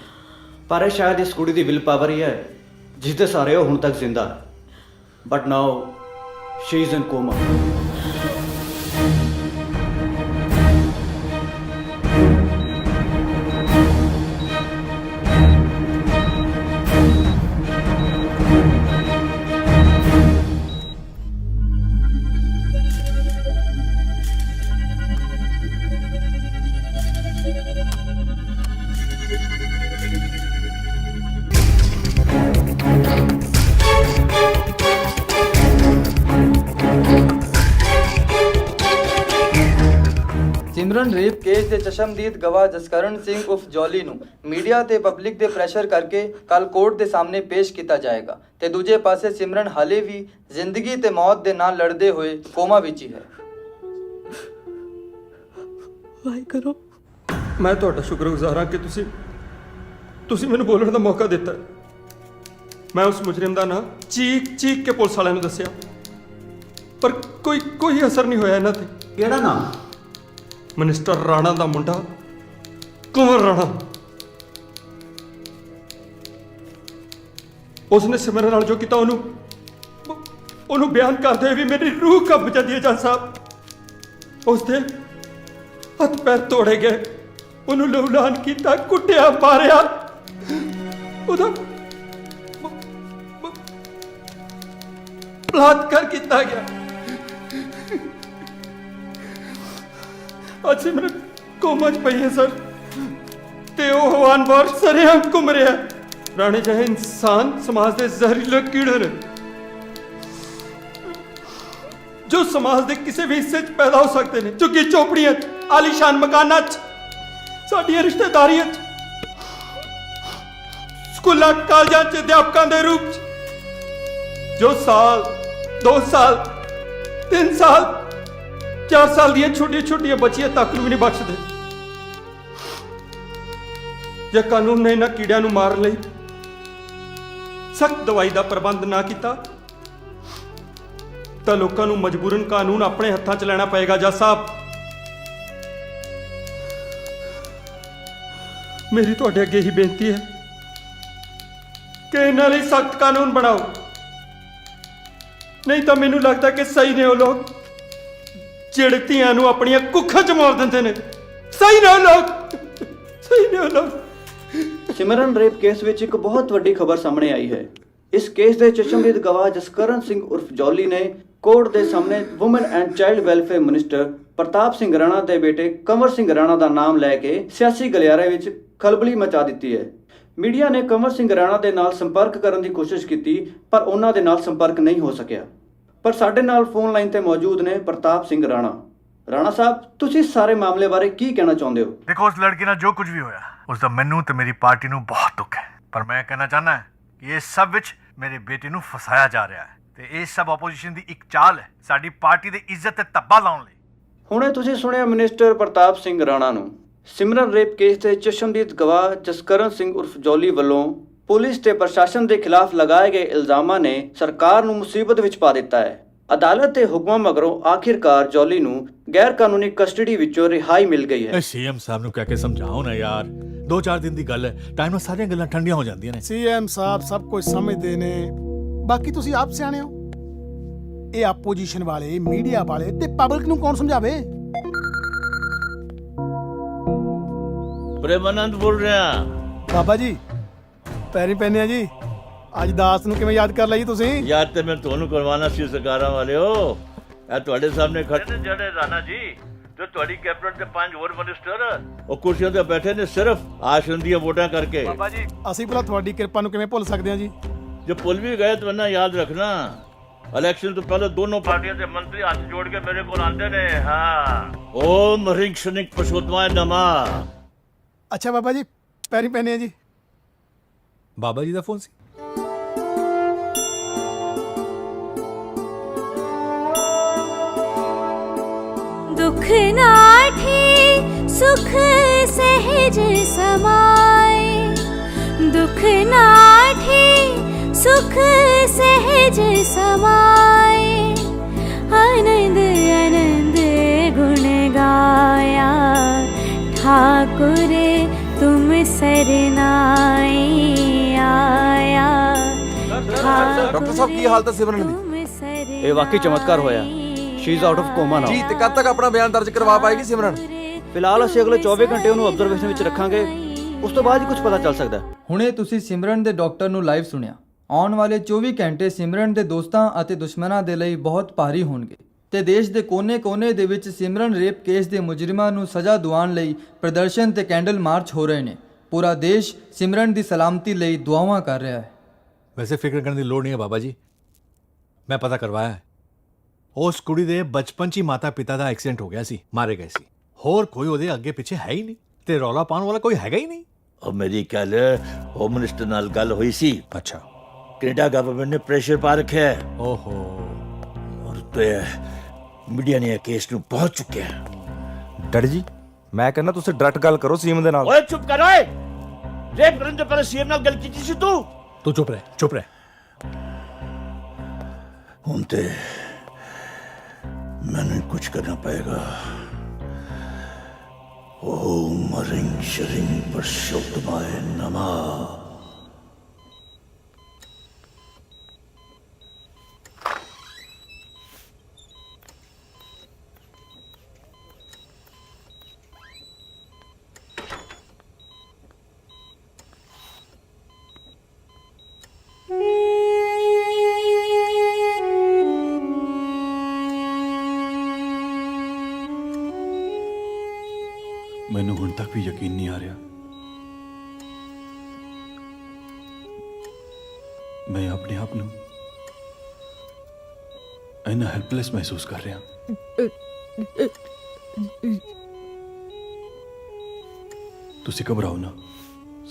Speaker 19: ਪਰ ਇਹ ਸ਼ਾਇਦ ਇਸ ਕੁੜੀ ਦੀ ਵਿਲ ਪਾਵਰ ਹੀ ਹੈ ਜਿਸ ਦੇ ਸਾਰੇ ਉਹ ਹੁਣ ਤੱਕ ਜ਼ਿੰਦਾ ਹੈ। But now she is in comma.
Speaker 15: Simran rape case ਦੇ ਚਸ਼ਮਦੀਦ ਗਵਾਹ ਜਸਕਰਨ ਸਿੰਘ ਉਰਫ ਜੋਲੀ ਨੂੰ ਮੀਡੀਆ ਤੇ ਪਬਲਿਕ ਦੇ ਪ੍ਰੈਸ਼ਰ ਕਰਕੇ ਕੱਲ ਕੋਰਟ ਦੇ ਸਾਹਮਣੇ ਪੇਸ਼ ਕੀਤਾ ਜਾਏਗਾ ਤੇ ਦੂਜੇ ਪਾਸੇ ਸਿਮਰਨ ਹਾਲੇ ਵੀ ਜ਼ਿੰਦਗੀ ਤੇ ਮੌਤ ਦੇ ਨਾਲ ਲੜਦੇ ਹੋਏ ਕੋਮਾ ਵਿੱਚ ਹੀ ਹੈ।
Speaker 18: ਵਾਹਿਗੁਰੂ, ਮੈਂ ਤੁਹਾਡਾ ਸ਼ੁਕਰਗੁਜ਼ਾਰ ਹਾਂ ਕਿ ਤੁਸੀਂ ਮੈਨੂੰ ਬੋਲਣ ਦਾ ਮੌਕਾ ਦਿੱਤਾ। ਮੈਂ ਉਸ ਮੁਜਰਮ ਦਾ ਨਾਂ ਚੀਕ ਕੇ ਪੁਲਿਸ ਵਾਲਿਆਂ ਨੂੰ ਦੱਸਿਆ, ਪਰ ਕੋਈ ਅਸਰ ਨਹੀਂ ਹੋਇਆ ਇਹਨਾਂ ਤੇ।
Speaker 19: ਕਿਹੜਾ ਨਾਮ?
Speaker 18: ਮਿਨਿਸਟਰ ਰਾਣਾ ਦਾ ਮੁੰਡਾ ਕੁੰਵਰ ਰਾਣਾ। ਉਸਨੇ ਸਿਮਰਨ ਨਾਲ ਜੋ ਕੀਤਾ ਉਹਨੂੰ ਬਿਆਨ ਕਰਦੇ ਹੋਏ ਵੀ ਮੇਰੀ ਰੂਹ ਕੰਬ ਜਾਂਦੀ ਹੈ। ਜੱਜ ਸਾਹਿਬ, ਉਸਦੇ ਹੱਥ ਪੈਰ ਤੋੜੇ ਗਏ, ਉਹਨੂੰ ਲਹੂਲਾਨ ਕੀਤਾ, ਕੁੱਟਿਆ, ਮਾਰਿਆ, ਉਹਦਾ ਬਲਾਤਕਾਰ ਕੀਤਾ ਗਿਆ। ਅੱਜ ਸਿਮਰਨ ਕੋਮਾ 'ਚ ਪਈ ਹੈ ਸਰ, ਤੇ ਉਹ ਹਵਾਨ ਬਾਰ ਸਰੇਆਮ ਘੁੰਮ ਰਿਹਾ। ਰਾਣੇ ਜਿਹੇ ਇਨਸਾਨ ਸਮਾਜ ਦੇ ਜ਼ਹਿਰੀਲੇ ਕੀੜੇ ਨੇ ਜੋ ਸਮਾਜ ਦੇ ਕਿਸੇ ਵੀ ਹਿੱਸੇ 'ਚ ਪੈਦਾ ਹੋ ਸਕਦੇ ਨੇ। ਝੁੱਗੀ ਝੋਪੜੀਆਂ 'ਚ, ਆਲੀਸ਼ਾਨ ਮਕਾਨਾਂ 'ਚ, ਸਾਡੀਆਂ ਰਿਸ਼ਤੇਦਾਰੀਆਂ 'ਚ, ਸਕੂਲਾਂ ਕਾਲਜਾਂ 'ਚ ਅਧਿਆਪਕਾਂ ਦੇ ਰੂਪ 'ਚ, ਜੋ ਸਾਲ 2 ਸਾਲ 3 ਸਾਲ 4 ਸਾਲ ਦੀਆਂ ਛੋਟੀਆਂ ਬੱਚੀਆਂ ਤੱਕ ਨੂੰ ਵੀ ਨਹੀਂ ਬਖਸ਼ਦੇ। ਜੇ ਕਾਨੂੰਨ ਨੇ ਇਹਨਾਂ ਕੀੜਿਆਂ ਨੂੰ ਮਾਰਨ ਲਈ ਸਖਤ ਦਵਾਈ ਦਾ ਪ੍ਰਬੰਧ ਨਾ ਕੀਤਾ ਤਾਂ ਲੋਕਾਂ ਨੂੰ ਮਜਬੂਰਨ ਕਾਨੂੰਨ ਆਪਣੇ ਹੱਥਾਂ 'ਚ ਲੈਣਾ ਪਏਗਾ। ਜੱਜ ਸਾਹਿਬ, ਮੇਰੀ ਤੁਹਾਡੇ ਅੱਗੇ ਹੀ ਬੇਨਤੀ ਹੈ ਕਿ ਇਹਨਾਂ ਲਈ ਸਖਤ ਕਾਨੂੰਨ ਬਣਾਓ, ਨਹੀਂ ਤਾਂ ਮੈਨੂੰ ਲੱਗਦਾ ਕਿ ਸਹੀ ਨੇ ਉਹ ਲੋਕ ਜਿਹੜੇ ਧੀਆਂ ਨੂੰ ਆਪਣੀਆਂ ਕੁੱਖਾਂ 'ਚ ਮਾਰ ਦਿੰਦੇ ਨੇ। ਸਹੀ ਨੇ ਉਹ ਲੋਕ।
Speaker 19: ਸਿਮਰਨ ਰੇਪ ਕੇਸ ਵਿੱਚ ਇੱਕ ਬਹੁਤ ਵੱਡੀ ਖਬਰ ਸਾਹਮਣੇ ਆਈ ਹੈ। ਇਸ ਕੇਸ ਦੇ ਚਸ਼ਮਦੀਦ ਗਵਾਹ ਜਸਕਰਨ ਸਿੰਘ ਉਰਫ ਜੋਲੀ ਨੇ ਕੋਰਟ ਦੇ ਸਾਹਮਣੇ woman and child welfare minister Pratap Singh Rana ਦੇ ਬੇਟੇ ਕੰਵਰ ਸਿੰਘ ਰਾਣਾ ਦਾ ਨਾਮ ਲੈ ਕੇ ਸਿਆਸੀ ਗਲਿਆਰੇ ਵਿੱਚ ਖਲਬਲੀ ਮਚਾ ਦਿੱਤੀ ਹੈ। ਮੀਡੀਆ ਨੇ ਕੰਵਰ ਸਿੰਘ ਰਾਣਾ ਦੇ ਨਾਲ ਸੰਪਰਕ ਕਰਨ ਦੀ ਕੋਸ਼ਿਸ਼ ਕੀਤੀ, ਪਰ ਉਹਨਾਂ ਦੇ ਨਾਲ ਸੰਪਰਕ ਨਹੀਂ ਹੋ ਸਕਿਆ। ਪਰ ਸਾਡੇ ਨਾਲ ਫੋਨ ਲਾਈਨ ਤੇ ਮੌਜੂਦ ਨੇ ਪ੍ਰਤਾਪ ਸਿੰਘ ਰਾਣਾ। ਰਾਣਾ ਸਾਹਿਬ, ਤੁਸੀਂ ਸਾਰੇ ਮਾਮਲੇ ਬਾਰੇ ਕੀ ਕਹਿਣਾ ਚਾਹੁੰਦੇ ਹੋ?
Speaker 20: ਦੇਖੋ, ਉਸ ਲੜਕੀ ਨਾਲ ਜੋ ਕੁਝ ਵੀ ਹੋਇਆ ਉਸ ਦਾ ਮੈਨੂੰ ਤੇ ਮੇਰੀ ਪਾਰਟੀ ਨੂੰ ਬਹੁਤ ਦੁੱਖ ਹੈ, ਪਰ ਮੈਂ ਕਹਿਣਾ ਚਾਹੁੰਦਾ ਕਿ ਇਹ ਸਭ ਵਿੱਚ ਮੇਰੇ ਬੇਟੇ ਨੂੰ ਫਸਾਇਆ ਜਾ ਰਿਹਾ ਹੈ ਤੇ ਇਹ ਸਭ ਆਪੋਜੀਸ਼ਨ ਦੀ ਇੱਕ ਚਾਲ ਹੈ ਸਾਡੀ ਪਾਰਟੀ ਦੀ ਇੱਜ਼ਤ ਤੇ ਧੱਬਾ ਲਾਉਣ ਲਈ।
Speaker 19: ਹੁਣੇ ਤੁਸੀਂ ਸੁਣਿਆ ਮਿਨਿਸਟਰ ਪ੍ਰਤਾਪ ਸਿੰਘ ਰਾਣਾ ਨੂੰ। ਸਿਮਰਨ ਰੇਪ ਕੇਸ ਦੇ ਚਸ਼ਮਦੀਦ ਗਵਾਹ ਜਸਕਰਨ ਸਿੰਘ ਉਰਫ ਜੋਲੀ ਵੱਲੋਂ ਪੁਲਿਸ ਤੇ ਪ੍ਰਸ਼ਾਸਨ ਦੇ ਖਿਲਾਫ ਲਗਾਏ ਗਏ ਇਲਜ਼ਾਮਾਂ ਨੇ ਸਰਕਾਰ ਨੂੰ ਮੁਸੀਬਤ ਵਿੱਚ ਪਾ ਦਿੱਤਾ ਹੈ। ਅਦਾਲਤ ਦੇ ਹੁਕਮਾਂ ਮਗਰੋਂ ਆਖਿਰਕਾਰ ਜੋਲੀ ਨੂੰ ਗੈਰ ਕਾਨੂੰਨੀ ਕਸਟਡੀ ਵਿੱਚੋਂ ਰਿਹਾਈ ਮਿਲ ਗਈ ਹੈ।
Speaker 20: ਸੀਐਮ ਸਾਹਿਬ ਨੂੰ ਕਹਿ ਕੇ ਸਮਝਾਓ ਨਾ ਯਾਰ, 2-4 ਦਿਨ ਦੀ ਗੱਲ ਹੈ, ਟਾਈਮ ਨਾਲ ਸਾਰੀਆਂ ਗੱਲਾਂ ਠੰਡੀਆਂ ਹੋ ਜਾਂਦੀਆਂ ਨੇ।
Speaker 2: ਸੀਐਮ ਸਾਹਿਬ ਸਭ ਕੁਝ ਸਮਝਦੇ ਨੇ, ਬਾਕੀ ਤੁਸੀਂ ਆਪ ਸਿਆਣੇ ਹੋ। ਇਹ ਆਪੋਜੀਸ਼ਨ ਵਾਲੇ, ਮੀਡੀਆ ਵਾਲੇ ਤੇ ਪਬਲਿਕ ਨੂੰ ਕੌਣ ਸਮਝਾਵੇ?
Speaker 1: ਪ੍ਰੇਮਾਨੰਦ ਬੋਲ ਰਿਹਾ।
Speaker 2: ਬਾਬਾ ਜੀ, ਪੈਰੀ ਪੈਨੇ ਆ ਜੀ। ਅੱਜ ਦਾਸ ਨੂੰ ਕਿਵੇਂ ਯਾਦ ਕਰ ਲਈ ਤੁਸੀਂ?
Speaker 1: ਯਾਦ ਤੇ ਮੈਂ ਤੁਹਾਨੂੰ ਕਰਵਾਉਣਾ ਸੀ ਸਰਕਾਰਾਂ ਵਾਲਿਓ। ਇਹ ਤੁਹਾਡੇ ਸਾਹਮਣੇ ਖੜੇ ਨੇ ਜਿਹੜੇ ਰਾਣਾ ਜੀ ਤੇ ਤੁਹਾਡੀ ਕੈਬਨਿਟ ਦੇ 5 ਹੋਰ ਮਿਨਿਸਟਰ ਉਹ ਕੁਰਸੀਆਂ ਤੇ ਬੈਠੇ ਨੇ ਸਿਰਫ ਆਸ਼ਰਮ ਦੀਆਂ ਵੋਟਾਂ ਕਰਕੇ।
Speaker 2: ਬਾਬਾ ਜੀ ਅਸੀਂ ਭਲਾ ਤੁਹਾਡੀ ਕਿਰਪਾ ਨੂੰ ਕਿਵੇਂ ਭੁੱਲ ਸਕਦੇ ਹਾਂ ਜੀ?
Speaker 1: ਜੇ ਭੁੱਲ ਵੀ ਗਏ ਤਾਂ ਨਾ ਯਾਦ ਰੱਖਣਾ ਇਲੈਕਸ਼ਨ ਤੋਂ ਪਹਿਲੇ ਦੋਨੋਂ ਪਾਰਟੀਆਂ ਦੇ ਮੰਤਰੀ ਹੱਥ ਜੋੜ ਕੇ ਮੇਰੇ ਕੋਲ ਆਉਂਦੇ ਨੇ। ਹਾਂ ਓਮ ਰਿੰਗ ਸ਼ਨਿਕ ਪਸ਼ੋਤਮਾਏ ਨਮਾ।
Speaker 2: ਅੱਛਾ ਬਾਬਾ ਜੀ ਪੈਰੀ ਪੈਨੇ ਆ ਜੀ।
Speaker 11: ਬਾਬਾ ਜੀ ਦਾ ਫੋਨ ਸੀ।
Speaker 5: दुख नाठी सुख सहज समाए, दुख नाठी सुख सहज समाए, आनंद आनंद गुण गाया, ठाकुर तुम सरनाए आया।
Speaker 8: ਡਾਕਟਰ ਸਾਹਿਬ ਕੀ ਹਾਲਤ ਹੈ ਸਿਮਰਨ ਦੀ?
Speaker 19: ਇਹ ਵਾਕਈ ਚਮਤਕਾਰ ਹੋਇਆ। She is out of coma now.
Speaker 8: ਜੀ ਤੇ ਕਦ ਤੱਕ ਆਪਣਾ ਬਿਆਨ ਦਰਜ ਕਰਵਾ ਪਾਏਗੀ ਸਿਮਰਨ?
Speaker 19: ਫਿਲਹਾਲ ਅਸੀਂ ਅਗਲੇ 24 ਘੰਟੇ ਉਹਨੂੰ ਆਬਜ਼ਰਵੇਸ਼ਨ ਵਿੱਚ ਰੱਖਾਂਗੇ, ਉਸ ਤੋਂ ਬਾਅਦ ਹੀ ਕੁਝ ਪਤਾ ਚੱਲ ਸਕਦਾ।
Speaker 15: ਹੁਣੇ ਤੁਸੀਂ ਸਿਮਰਨ ਦੇ ਡਾਕਟਰ ਨੂੰ ਲਾਈਵ ਸੁਣਿਆ। ਆਉਣ ਵਾਲੇ 24 ਘੰਟੇ ਸਿਮਰਨ ਦੇ ਦੋਸਤਾਂ ਅਤੇ ਦੁਸ਼ਮਣਾਂ ਦੇ ਲਈ ਬਹੁਤ ਭਾਰੀ ਹੋਣਗੇ ਤੇ ਦੇਸ਼ ਦੇ ਕੋਨੇ-ਕੋਨੇ ਦੇ ਵਿੱਚ ਸਿਮਰਨ ਰੇਪ ਕੇਸ ਦੇ ਮੁਜਰਮਾਂ ਨੂੰ ਸਜ਼ਾ ਦਿਵਾਉਣ ਲਈ ਪ੍ਰਦਰਸ਼ਨ ਤੇ ਕੈਂਡਲ ਮਾਰਚ ਹੋ ਰਹੇ ਨੇ। ਪੂਰਾ ਦੇਸ਼ ਸਿਮਰਨ ਦੀ ਸਲਾਮਤੀ ਲਈ ਦੁਆਵਾਂ ਕਰ ਰਿਹਾ ਹੈ।
Speaker 20: ਵੈਸੇ ਫਿਕਰ ਕਰਨ ਦੀ ਲੋੜ ਨਹੀਂ ਹੈ ਬਾਬਾ ਜੀ, ਮੈਂ ਪਤਾ ਕਰਵਾਇਆ ਹੈ। ਉਸ ਕੁੜੀ ਦੇ ਬਚਪਨ 'ਚ ਹੀ ਮਾਤਾ ਪਿਤਾ ਦਾ ਐਕਸੀਡੈਂਟ ਹੋ ਗਿਆ ਸੀ, ਮਾਰੇ ਗਏ ਸੀ। ਹੋਰ ਕੋਈ ਉਹਦੇ ਅੱਗੇ ਪਿੱਛੇ ਹੈ ਹੀ ਨਹੀਂ ਤੇ ਰੌਲਾ ਪਾਉਣ ਵਾਲਾ ਕੋਈ ਹੈਗਾ ਹੀ ਨਹੀਂ।
Speaker 1: ਉਹ ਮੇਰੀ ਕੱਲ ਹੋਮ ਮਿਨਿਸਟਰ ਨਾਲ ਗੱਲ ਹੋਈ ਸੀ।
Speaker 20: ਅੱਛਾ
Speaker 1: ਕੈਨੇਡਾ ਗਵਰਨਮੈਂਟ ਨੇ ਪ੍ਰੈਸ਼ਰ ਪਾ ਰੱਖਿਆ ਹੈ।
Speaker 20: ਓਹੋ
Speaker 1: ਔਰ ਤੇ ਮੀਡੀਆ ਨੇ ਕੇਸ ਨੂੰ ਪਹੁੰਚ ਚੁੱਕਿਆ।
Speaker 8: ਡੈਡੀ ਜੀ ਮੈਂ ਕਹਿੰਦਾ ਤੁਸੀਂ ਡਾਇਰੈਕਟ ਗੱਲ ਕਰੋ ਸੀਐਮ ਦੇ ਨਾਲ।
Speaker 1: ਓਏ ਚੁੱਪ ਕਰ ਓਏ। ਰੇਪ ਕਰਨ ਤੋਂ ਪਹਿਲਾਂ ਸੀਐਮ ਨਾਲ ਗੱਲ ਕੀਤੀ ਸੀ ਤੂੰ?
Speaker 20: ਤੂੰ ਚੁੱਪ ਰਹਿ, ਚੁੱਪ ਰਹਿ।
Speaker 1: ਹੁਣ ਤੇ मैंने कुछ करना पड़ेगा। ओम रिंग शरिंग पुरुषोत्तमाय नमः।
Speaker 16: ਮੈਨੂੰ ਹੁਣ ਤੱਕ ਵੀ ਯਕੀਨ ਨਹੀਂ ਆ ਰਿਹਾ ਮੈਂ ਆਪਣੇ ਆਪ ਨੂੰ ਇੰਨਾ ਹੈਲਪਲੈਸ ਮਹਿਸੂਸ ਕਰ ਰਿਹਾ। ਤੁਸੀਂ ਘਬਰਾਓ ਨਾ,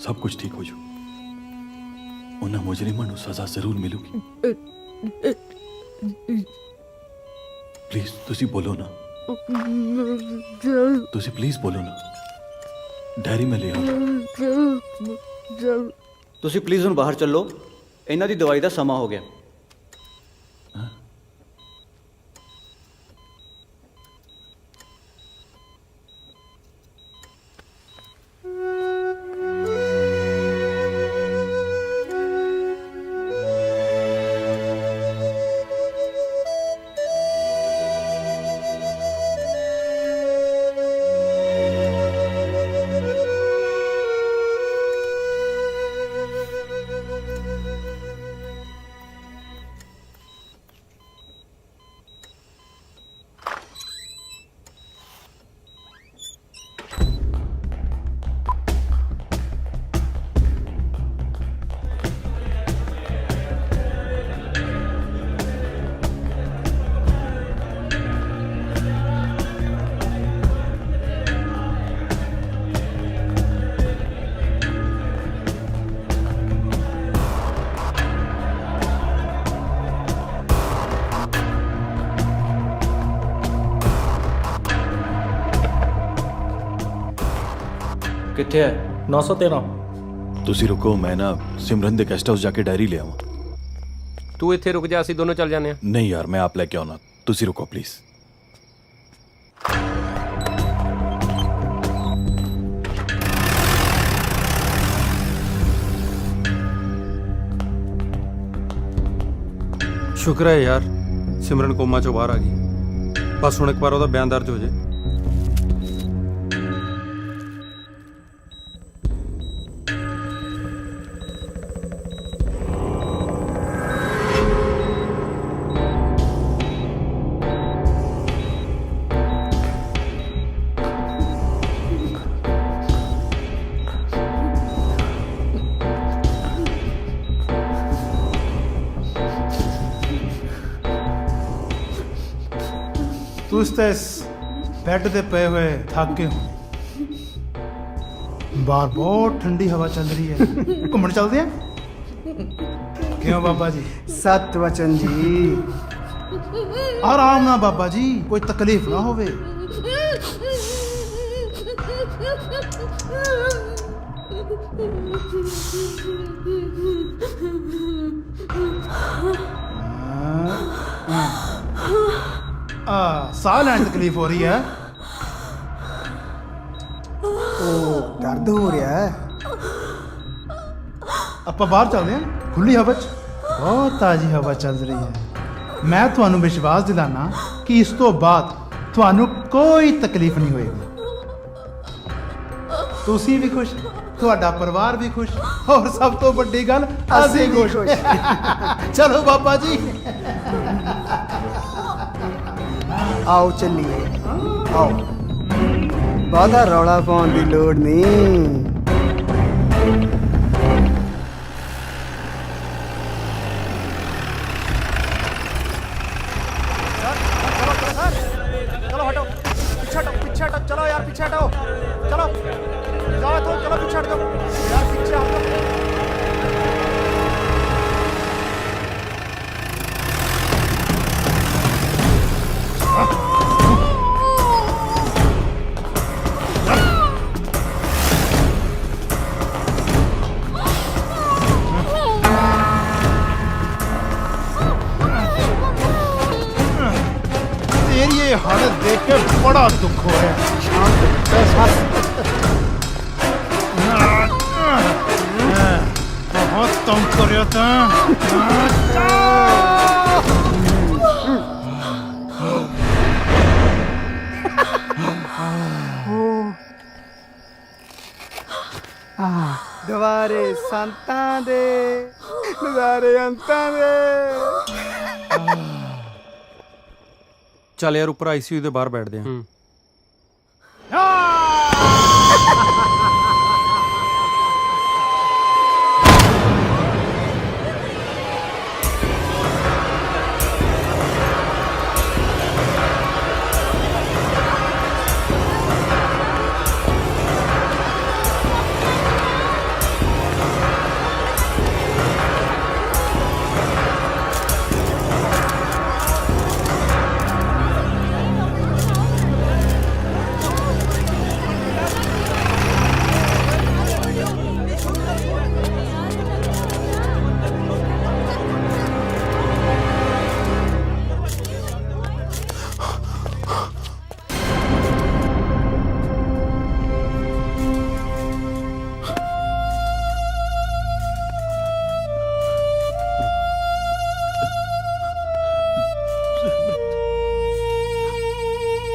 Speaker 16: ਸਭ ਕੁਝ ਠੀਕ ਹੋ ਜਾਊ। ਉਹਨਾਂ ਮੁਜਰਿਮਾਂ ਨੂੰ ਸਜ਼ਾ ਜ਼ਰੂਰ ਮਿਲੂਗੀ। ਪਲੀਜ਼ ਤੁਸੀਂ ਬੋਲੋ ਨਾ, ਤੁਸੀਂ ਪਲੀਜ਼ ਬੋਲੋ ਨਾ। ਡੈਰੀ ਮੈਂ ਲਿਆ।
Speaker 19: ਤੁਸੀਂ ਪਲੀਜ਼ ਹੁਣ ਬਾਹਰ ਚੱਲੋ, ਇਹਨਾਂ ਦੀ ਦਵਾਈ ਦਾ ਸਮਾਂ ਹੋ ਗਿਆ। ਕਿੱਥੇ ਹੈ?
Speaker 18: 913।
Speaker 16: ਤੁਸੀਂ ਰੁਕੋ, ਮੈਂ ਨਾ ਸਿਮਰਨ ਦੇ ਗੈਸਟ ਹਾਊਸ ਜਾ ਕੇ ਡਾਇਰੀ ਲੈ ਆਵਾਂ।
Speaker 6: ਤੂੰ ਇੱਥੇ ਰੁਕ ਜਾ, ਅਸੀਂ ਦੋਨੋਂ ਚੱਲ ਜਾਂਦੇ ਹਾਂ।
Speaker 16: ਨਹੀਂ ਯਾਰ ਮੈਂ ਆਪ ਲੈ ਕੇ ਆਉਣਾ, ਤੁਸੀਂ ਰੁਕੋ ਪਲੀਜ਼।
Speaker 18: ਸ਼ੁਕਰ ਹੈ ਯਾਰ ਸਿਮਰਨ ਕੋਮਾ ਚੋਂ ਬਾਹਰ ਆ ਗਈ। ਬਸ ਹੁਣ ਇੱਕ ਵਾਰ ਉਹਦਾ ਬਿਆਨ ਦਰਜ ਹੋ ਜਾਏ।
Speaker 2: ਤੁਸੀਂ ਤਾਂ ਇਸ ਬੈੱਡ ਤੇ ਪਏ ਹੋਏ ਥੱਕ ਗਏ ਹੋ। ਬਾਹਰ ਬਹੁਤ ਠੰਡੀ ਹਵਾ ਚੱਲ ਰਹੀ ਹੈ, ਘੁੰਮਣ ਚੱਲਦੇ ਆ? ਕਿਉਂ ਬਾਬਾ ਜੀ?
Speaker 21: ਸਤ ਵਚਨ ਜੀ।
Speaker 2: ਆਰਾਮ ਨਾਲ ਬਾਬਾ ਜੀ, ਕੋਈ ਤਕਲੀਫ ਨਾ ਹੋਵੇ। ਸਾਹ ਲੈਣ 'ਚ ਤਕਲੀਫ ਹੋ ਰਹੀ ਹੈ?
Speaker 21: ਉਹ ਦਰਦ ਹੋ ਰਿਹਾ ਹੈ।
Speaker 2: ਆਪਾਂ ਬਾਹਰ ਚੱਲਦੇ ਹਾਂ, ਖੁੱਲੀ ਹਵਾ 'ਚ। ਬਹੁਤ ਤਾਜ਼ੀ ਹਵਾ ਚੱਲ ਰਹੀ ਹੈ। ਮੈਂ ਤੁਹਾਨੂੰ ਵਿਸ਼ਵਾਸ ਦਿਲਾਨਾ ਕਿ ਇਸ ਤੋਂ ਬਾਅਦ ਤੁਹਾਨੂੰ ਕੋਈ ਤਕਲੀਫ ਨਹੀਂ ਹੋਏਗੀ। ਤੁਸੀਂ ਵੀ ਖੁਸ਼, ਤੁਹਾਡਾ ਪਰਿਵਾਰ ਵੀ ਖੁਸ਼, ਔਰ ਸਭ ਤੋਂ ਵੱਡੀ ਗੱਲ ਅਸੀਂ ਵੀ ਖੁਸ਼। ਚਲੋ ਬਾਬਾ ਜੀ,
Speaker 21: ਆਓ ਚੱਲੀਏ। ਆਓ, ਬਹੁਤਾ ਰੌਲਾ ਪਾਉਣ ਦੀ ਲੋੜ ਨਹੀਂ।
Speaker 2: चलो हटो, पीछे हटो, पीछे हटो, चलो यार पीछे हटो, चलो जाओ तो, चलो पीछे हट जाओ यार, पीछे हटो। तेरी ये हालत देख के बड़ा दुख हो रहा है। बहुत तंग कर रहा था।
Speaker 21: ਦੁਆਰੇ ਸੰਤਾਂ ਦੇ, ਨਜ਼ਾਰੇ ਅੰਤਾਂ ਦੇ।
Speaker 18: ਚੱਲ ਯਾਰ ਉੱਪਰ ਆਈਸੀਯੂ ਦੇ ਬਾਹਰ ਬੈਠਦੇ ਆ।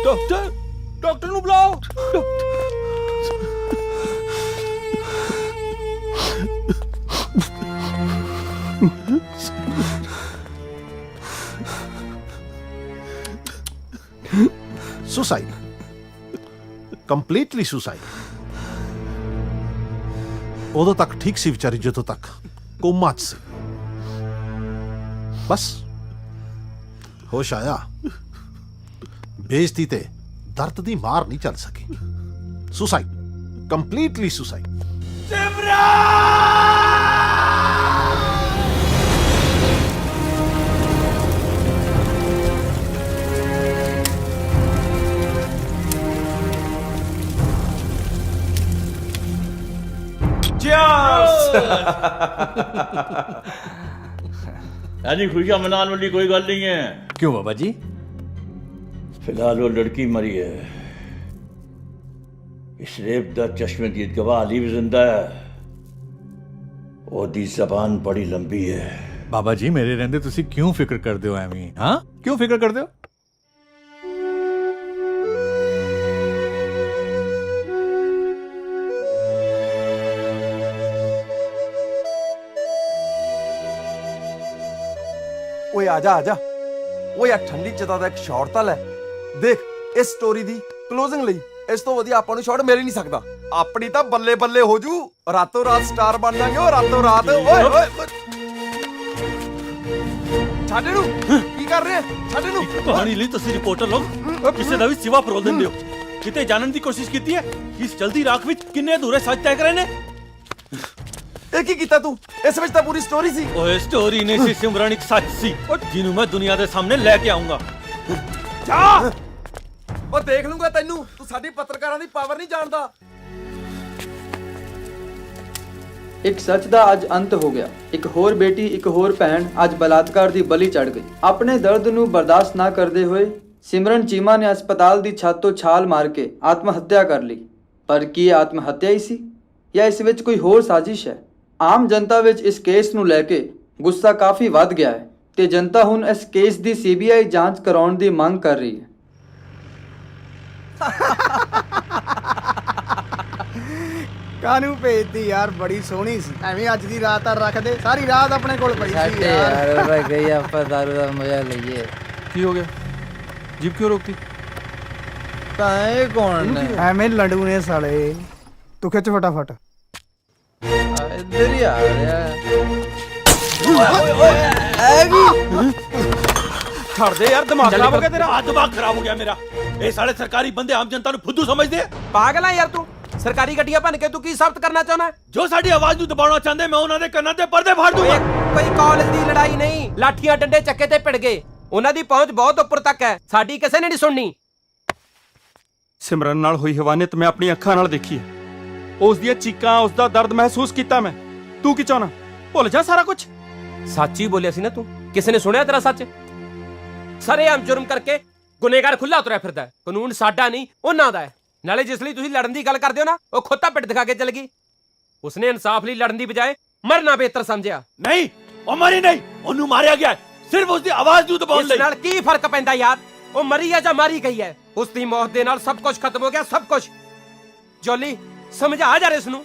Speaker 10: ਡਾਕਟਰ, ਡਾਕਟਰ ਨੂੰ ਬੁਲਾਓ।
Speaker 17: Suicide, completely suicide. उदों तक ठीक सी विचारी जो तक कोमा च सी, बस होश आया, बेइज्जती ते दर्द दी मार नहीं चल सकी। Suicide, completely suicide.
Speaker 1: यानी खुशियां मनाने वाली कोई गल नहीं है।
Speaker 11: क्यों बाबा जी?
Speaker 1: फिलहाल वो लड़की मरी है, इस रेप दा चश्मदीद गवाह अली भी जिंदा है। ओदी जबान बड़ी लंबी है।
Speaker 20: बाबा जी मेरे रहंदे तुसी क्यों फिक्र करदे हो एवें? हाँ, क्यों फिक्र करदे हो?
Speaker 8: ਓਏ ਆਜਾ ਆਜਾ, ਓਏ ਆ ਠੰਡੀ ਚਤਾ ਦਾ ਇੱਕ ਸ਼ਾਟ ਤਾਂ ਲੈ ਦੇਖ। ਇਸ ਸਟੋਰੀ ਦੀ ਕਲੋਜ਼ਿੰਗ ਲਈ ਇਸ ਤੋਂ ਵਧੀਆ ਆਪਾਂ ਨੂੰ ਸ਼ਾਟ ਮਿਲ ਹੀ ਨਹੀਂ ਸਕਦਾ। ਆਪਣੀ ਤਾਂ ਬੱਲੇ ਬੱਲੇ ਹੋ ਜੂ, ਰਾਤੋਂ ਰਾਤ ਸਟਾਰ ਬਣ ਜਾਗੇ। ਓ ਰਾਤੋਂ ਰਾਤ। ਓਏ ਓਏ ਛੱਡ ਇਹਨੂੰ, ਕੀ ਕਰ ਰਹੇ ਆ ਸਾਡੇ ਨੂੰ
Speaker 10: ਕਹਾਣੀ ਲਈ ਤੁਸੀਂ ਰਿਪੋਰਟਰ ਲੋਕ ਕਿਸੇ ਦਾ ਵੀ ਸਿਵਾ ਫਰੋਲ ਦਿੰਦੇ ਹੋ ਕਿਤੇ ਜਾਣਨ ਦੀ ਕੋਸ਼ਿਸ਼ ਕੀਤੀ ਹੈ ਇਸ ਜਲਦੀ ਰਾਖ ਵਿੱਚ ਕਿੰਨੇ ਅਧੂਰੇ ਸੱਚ ਤੈਅ ਕਰੇ ਨੇ
Speaker 8: ਇਹ ਕੀ ਕੀਤਾ ਤੂੰ ਇਸ ਵਿੱਚ ਤਾਂ ਪੂਰੀ ਸਟੋਰੀ ਸੀ
Speaker 10: ਓਏ ਸਟੋਰੀ ਨਹੀਂ ਸੀ ਸਿਮਰਨ ਇੱਕ ਸੱਚ ਸੀ ਜਿਹਨੂੰ ਮੈਂ ਦੁਨੀਆ ਦੇ ਸਾਹਮਣੇ ਲੈ ਕੇ ਆਉਂਗਾ
Speaker 8: ਜਾ ਉਹ ਦੇਖ ਲੂੰਗਾ ਤੈਨੂੰ ਤੂੰ ਸਾਡੀ ਪੱਤਰਕਾਰਾਂ ਦੀ ਪਾਵਰ ਨਹੀਂ ਜਾਣਦਾ
Speaker 15: ਇੱਕ ਸੱਚ ਦਾ ਅੱਜ ਅੰਤ ਹੋ ਗਿਆ। ਇੱਕ ਹੋਰ ਬੇਟੀ ਇੱਕ ਹੋਰ ਭੈਣ ਅੱਜ ਬਲਾਤਕਾਰ ਦੀ ਬਲੀ ਚੜ ਗਈ। ਆਪਣੇ ਦਰਦ ਨੂੰ ਬਰਦਾਸ਼ਤ ਨਾ ਕਰਦੇ ਹੋਏ ਸਿਮਰਨ ਚੀਮਾ ਨੇ ਹਸਪਤਾਲ ਦੀ ਛੱਤ ਤੋਂ ਛਾਲ ਮਾਰ ਕੇ ਆਤਮ ਹੱਤਿਆ ਕਰ ਲਈ। ਪਰ ਕੀ ਇਹ ਆਤਮ ਹੱਤਿਆ ਹੀ ਸੀ ਜਾਂ ਇਸ ਵਿੱਚ ਕੋਈ ਹੋਰ ਸਾਜ਼ਿਸ਼ ਹੈ? ਆਮ ਜਨਤਾ ਵਿੱਚ ਇਸ ਕੇਸ ਨੂੰ ਲੈ ਕੇ ਗੁੱਸਾ ਕਾਫੀ ਵੱਧ ਗਿਆ ਹੈ ਤੇ ਜਨਤਾ ਹੁਣ ਇਸ ਕੇਸ ਦੀ ਸੀਬੀਆਈ ਜਾਂਚ ਕਰਾਉਣ ਦੀ ਮੰਗ ਕਰ ਰਹੀ ਹੈ।
Speaker 21: ਕਾਨੂੰ ਭੇਜਦੀ ਯਾਰ ਬੜੀ ਸੋਹਣੀ ਸੀ ਐਵੇਂ ਅੱਜ ਦੀ ਰਾਤ ਆ ਰੱਖ ਦੇ ਸਾਰੀ ਰਾਤ ਆਪਣੇ ਕੋਲ ਪਈ ਸੀ ਯਾਰ
Speaker 15: ਯਾਰ ਗਈ ਆਪਾਂ ਦਾਰੂ ਦਾ ਮਜ਼ਾ ਲਈਏ।
Speaker 10: ਕੀ ਹੋ ਗਿਆ ਜੀਪ ਕਿਉਂ ਰੋਕਤੀ
Speaker 15: ਤਾਂ ਇਹ ਕੌਣ ਨੇ?
Speaker 21: ਐਵੇਂ ਲੰਡੂ ਨੇ ਸਾਲੇ ਤੂੰ ਖਿੱਚ ਫਟਾਫਟ
Speaker 15: ਇੱਧਰ ਹੀ ਆ ਰਿਹਾ। ਓਏ
Speaker 10: ਛੱਡ ਦੇ ਯਾਰ ਦਿਮਾਗ ਖਰਾਬ ਹੋ ਗਿਆ ਤੇਰਾ ਆ ਦਿਮਾਗ ਖਰਾਬ ਹੋ ਗਿਆ ਮੇਰਾ ਇਹ ਸਾਰੇ ਸਰਕਾਰੀ ਬੰਦੇ ਆਮ ਜਨਤਾ ਨੂੰ ਫੁੱਦੂ ਸਮਝਦੇ ਆ
Speaker 3: ਪਾਗਲ ਆ ਯਾਰ ਤੂੰ ਸਰਕਾਰੀ ਗੱਡੀਆਂ ਭੰਨ ਕੇ ਤੂੰ ਕੀ ਸਾਬਤ ਕਰਨਾ ਚਾਹੁੰਦਾ
Speaker 10: ਜੋ ਸਾਡੀ ਆਵਾਜ਼ ਨੂੰ ਦਬਾਉਣਾ ਚਾਹੁੰਦੇ ਮੈਂ ਉਹਨਾਂ ਦੇ ਕੰਨਾਂ ਤੇ ਪਰਦੇ ਫਾੜ ਦੂੰਗਾ
Speaker 3: ਕੋਈ ਕਾਲਜ ਦੀ ਲੜਾਈ ਨਹੀਂ ਲਾਠੀਆਂ ਡੰਡੇ ਚੱਕੇ ਤੇ ਭਿੜ ਗਏ ਉਹਨਾਂ ਦੀ ਪਹੁੰਚ ਬਹੁਤ ਉੱਪਰ ਤੱਕ ਹੈ ਸਾਡੀ ਕਿਸੇ ਨੇ ਨਹੀਂ ਸੁਣਨੀ
Speaker 18: ਸਿਮਰਨ ਨਾਲ ਹੋਈ ਹਵਾਨਤ ਮੈਂ ਆਪਣੀ ਅੱਖਾਂ ਨਾਲ ਦੇਖੀ ਹੈ ਉਸ ਦੀਆਂ ਚੀਕਾਂ ਉਸ ਦਾ ਦਰਦ ਮਹਿਸੂਸ ਕੀਤਾ ਮੈਂ ਤੂੰ ਕੀ ਚਾਹਨਾ ਭੁੱਲ ਜਾ ਸਾਰਾ ਕੁਝ
Speaker 3: ਸੱਚ ਹੀ ਬੋਲਿਆ ਸੀ ਨਾ ਤੂੰ ਕਿਸੇ ਨੇ ਸੁਣਿਆ ਤੇਰਾ ਸੱਚ ਸਰੇਆਮ ਜੁਰਮ ਕਰਕੇ ਗੁਨੇਗਾਰ ਖੁੱਲਾ ਤੁਰਿਆ ਫਿਰਦਾ ਹੈ ਕਾਨੂੰਨ ਸਾਡਾ ਨਹੀਂ ਉਹਨਾਂ ਦਾ ਹੈ ਨਾਲੇ ਜਿਸ ਲਈ ਤੁਸੀਂ ਲੜਨ ਦੀ ਗੱਲ ਕਰਦੇ ਹੋ ਨਾ ਉਹ ਖੋਤਾ ਪਿੱਟ ਦਿਖਾ ਕੇ ਚਲ ਗਈ ਉਸਨੇ ਇਨਸਾਫ ਲਈ ਲੜਨ ਦੀ ਬਜਾਏ ਮਰਨਾ ਬਿਹਤਰ ਸਮਝਿਆ
Speaker 10: ਨਹੀਂ ਉਹ ਮਰੀ ਨਹੀਂ ਉਹਨੂੰ ਮਾਰਿਆ ਗਿਆ ਸਿਰਫ ਉਸ ਦੀ ਆਵਾਜ਼ ਨੂੰ ਦਬਾਉਣ ਲਈ
Speaker 3: ਇਸ ਨਾਲ ਕੀ ਫਰਕ ਪੈਂਦਾ ਯਾਰ ਉਹ ਮਰੀ ਹੈ ਜਾਂ ਮਾਰੀ ਗਈ ਹੈ ਉਸ ਦੀ ਮੌਤ ਦੇ ਨਾਲ ਸਭ ਕੁਝ ਖਤਮ ਹੋ ਗਿਆ ਸਭ ਕੁਝ ਜੋਲੀ ਸਮਝਾ ਜਾ ਇਸ ਨੂੰ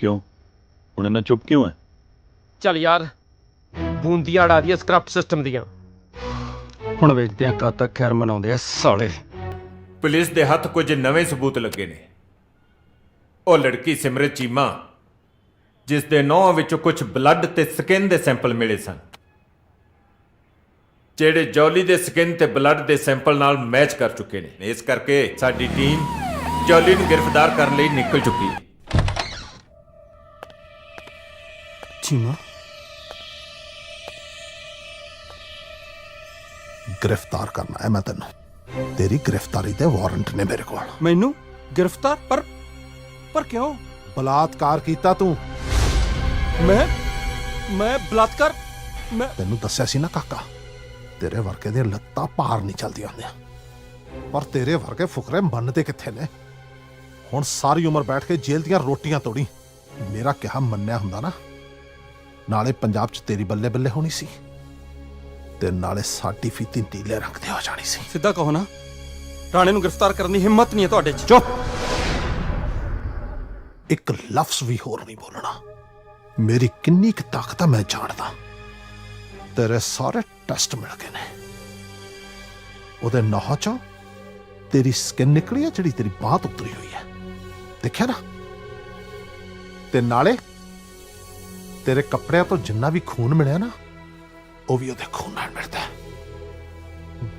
Speaker 16: क्यों ਹੁਣ ਇੰਨਾ ਚੁੱਪ ਕਿਉਂ ਹੈ?
Speaker 6: ਚੱਲ ਯਾਰ ਬੂੰਦੀਆਂ ਅੜਾ ਦੀਆਂ ਸਕ੍ਰਿਪਟ ਸਿਸਟਮ ਦੀਆਂ।
Speaker 18: ਹੁਣ ਵੇਖਦੇ ਆ ਕਦ ਤੱਕ ਖੈਰ ਮਨਾਉਂਦੇ ਆ ਸਾਲੇ।
Speaker 12: ਪੁਲਿਸ ਦੇ ਹੱਥ ਕੁਝ ਨਵੇਂ ਸਬੂਤ ਲੱਗੇ ਨੇ। ਉਹ ਲੜਕੀ ਸਿਮਰਤ ਚੀਮਾ ਜਿਸ ਦੇ ਨੌਹਾਂ ਵਿੱਚੋਂ ਕੁਝ ਬਲੱਡ ਤੇ ਸਕਿਨ ਦੇ ਸੈਂਪਲ ਮਿਲੇ ਸਨ, ਜਿਹੜੇ ਜੌਲੀ ਦੇ ਸਕਿਨ ਤੇ ਬਲੱਡ ਦੇ ਸੈਂਪਲ ਨਾਲ ਮੈਚ ਕਰ ਚੁੱਕੇ ਨੇ। ਇਸ ਕਰਕੇ ਸਾਡੀ ਟੀਮ ਜੌਲੀ ਨੂੰ ਗ੍ਰਿਫਤਾਰ ਕਰਨ ਲਈ ਨਿਕਲ ਚੁੱਕੀ ਹੈ।
Speaker 18: ਚੀਮਾ
Speaker 17: गिरफ्तार करना है मैं तेन। तेरी गिरफ्तारी दे वारंट ने मेरे को।
Speaker 18: मैनू गिरफ्तार पर क्यों?
Speaker 17: बलात्कार कीता तू।
Speaker 18: मैं बलात्कार? मैं
Speaker 17: तेनू दस्या सी ना काका, तेरे वर्गे दी लत्तां पार नहीं चलदी आंदियां, पर तेरे वर्गे फुकरे मनदे कित्थे ने। हुण सारी उम्र बैठ के जेल दियां रोटियां तोड़ी। मेरा कहा मन्निया हुंदा ना, नाले पंजाब च तेरी बल्ले बल्ले होनी सी ते नाले साडी फीती नीले रंग दी हो जानी सी।
Speaker 18: ਸਿੱਧਾ ਕਹੋ ਨਾ, ਰਾਣੇ ਨੂੰ ਗ੍ਰਿਫਤਾਰ ਕਰਨ ਦੀ ਹਿੰਮਤ ਨਹੀਂ ਹੈ ਤੁਹਾਡੇ 'ਚ। ਚੁੱਪ।
Speaker 17: एक लफ्ज भी होर नहीं बोलना। मेरी किन्नी की ताकत है मैं जानदा। तेरे सारे टेस्ट मिल गए ने। ओदे नाह चों तेरी स्किन निकली है, जिहड़ी तेरी बात उतरी हुई है, देखिया ना। ते नाले तेरे कपड़ियां तो जिन्ना भी खून मिलिया ना, वो भी ओदे खून नाल मिलदा है।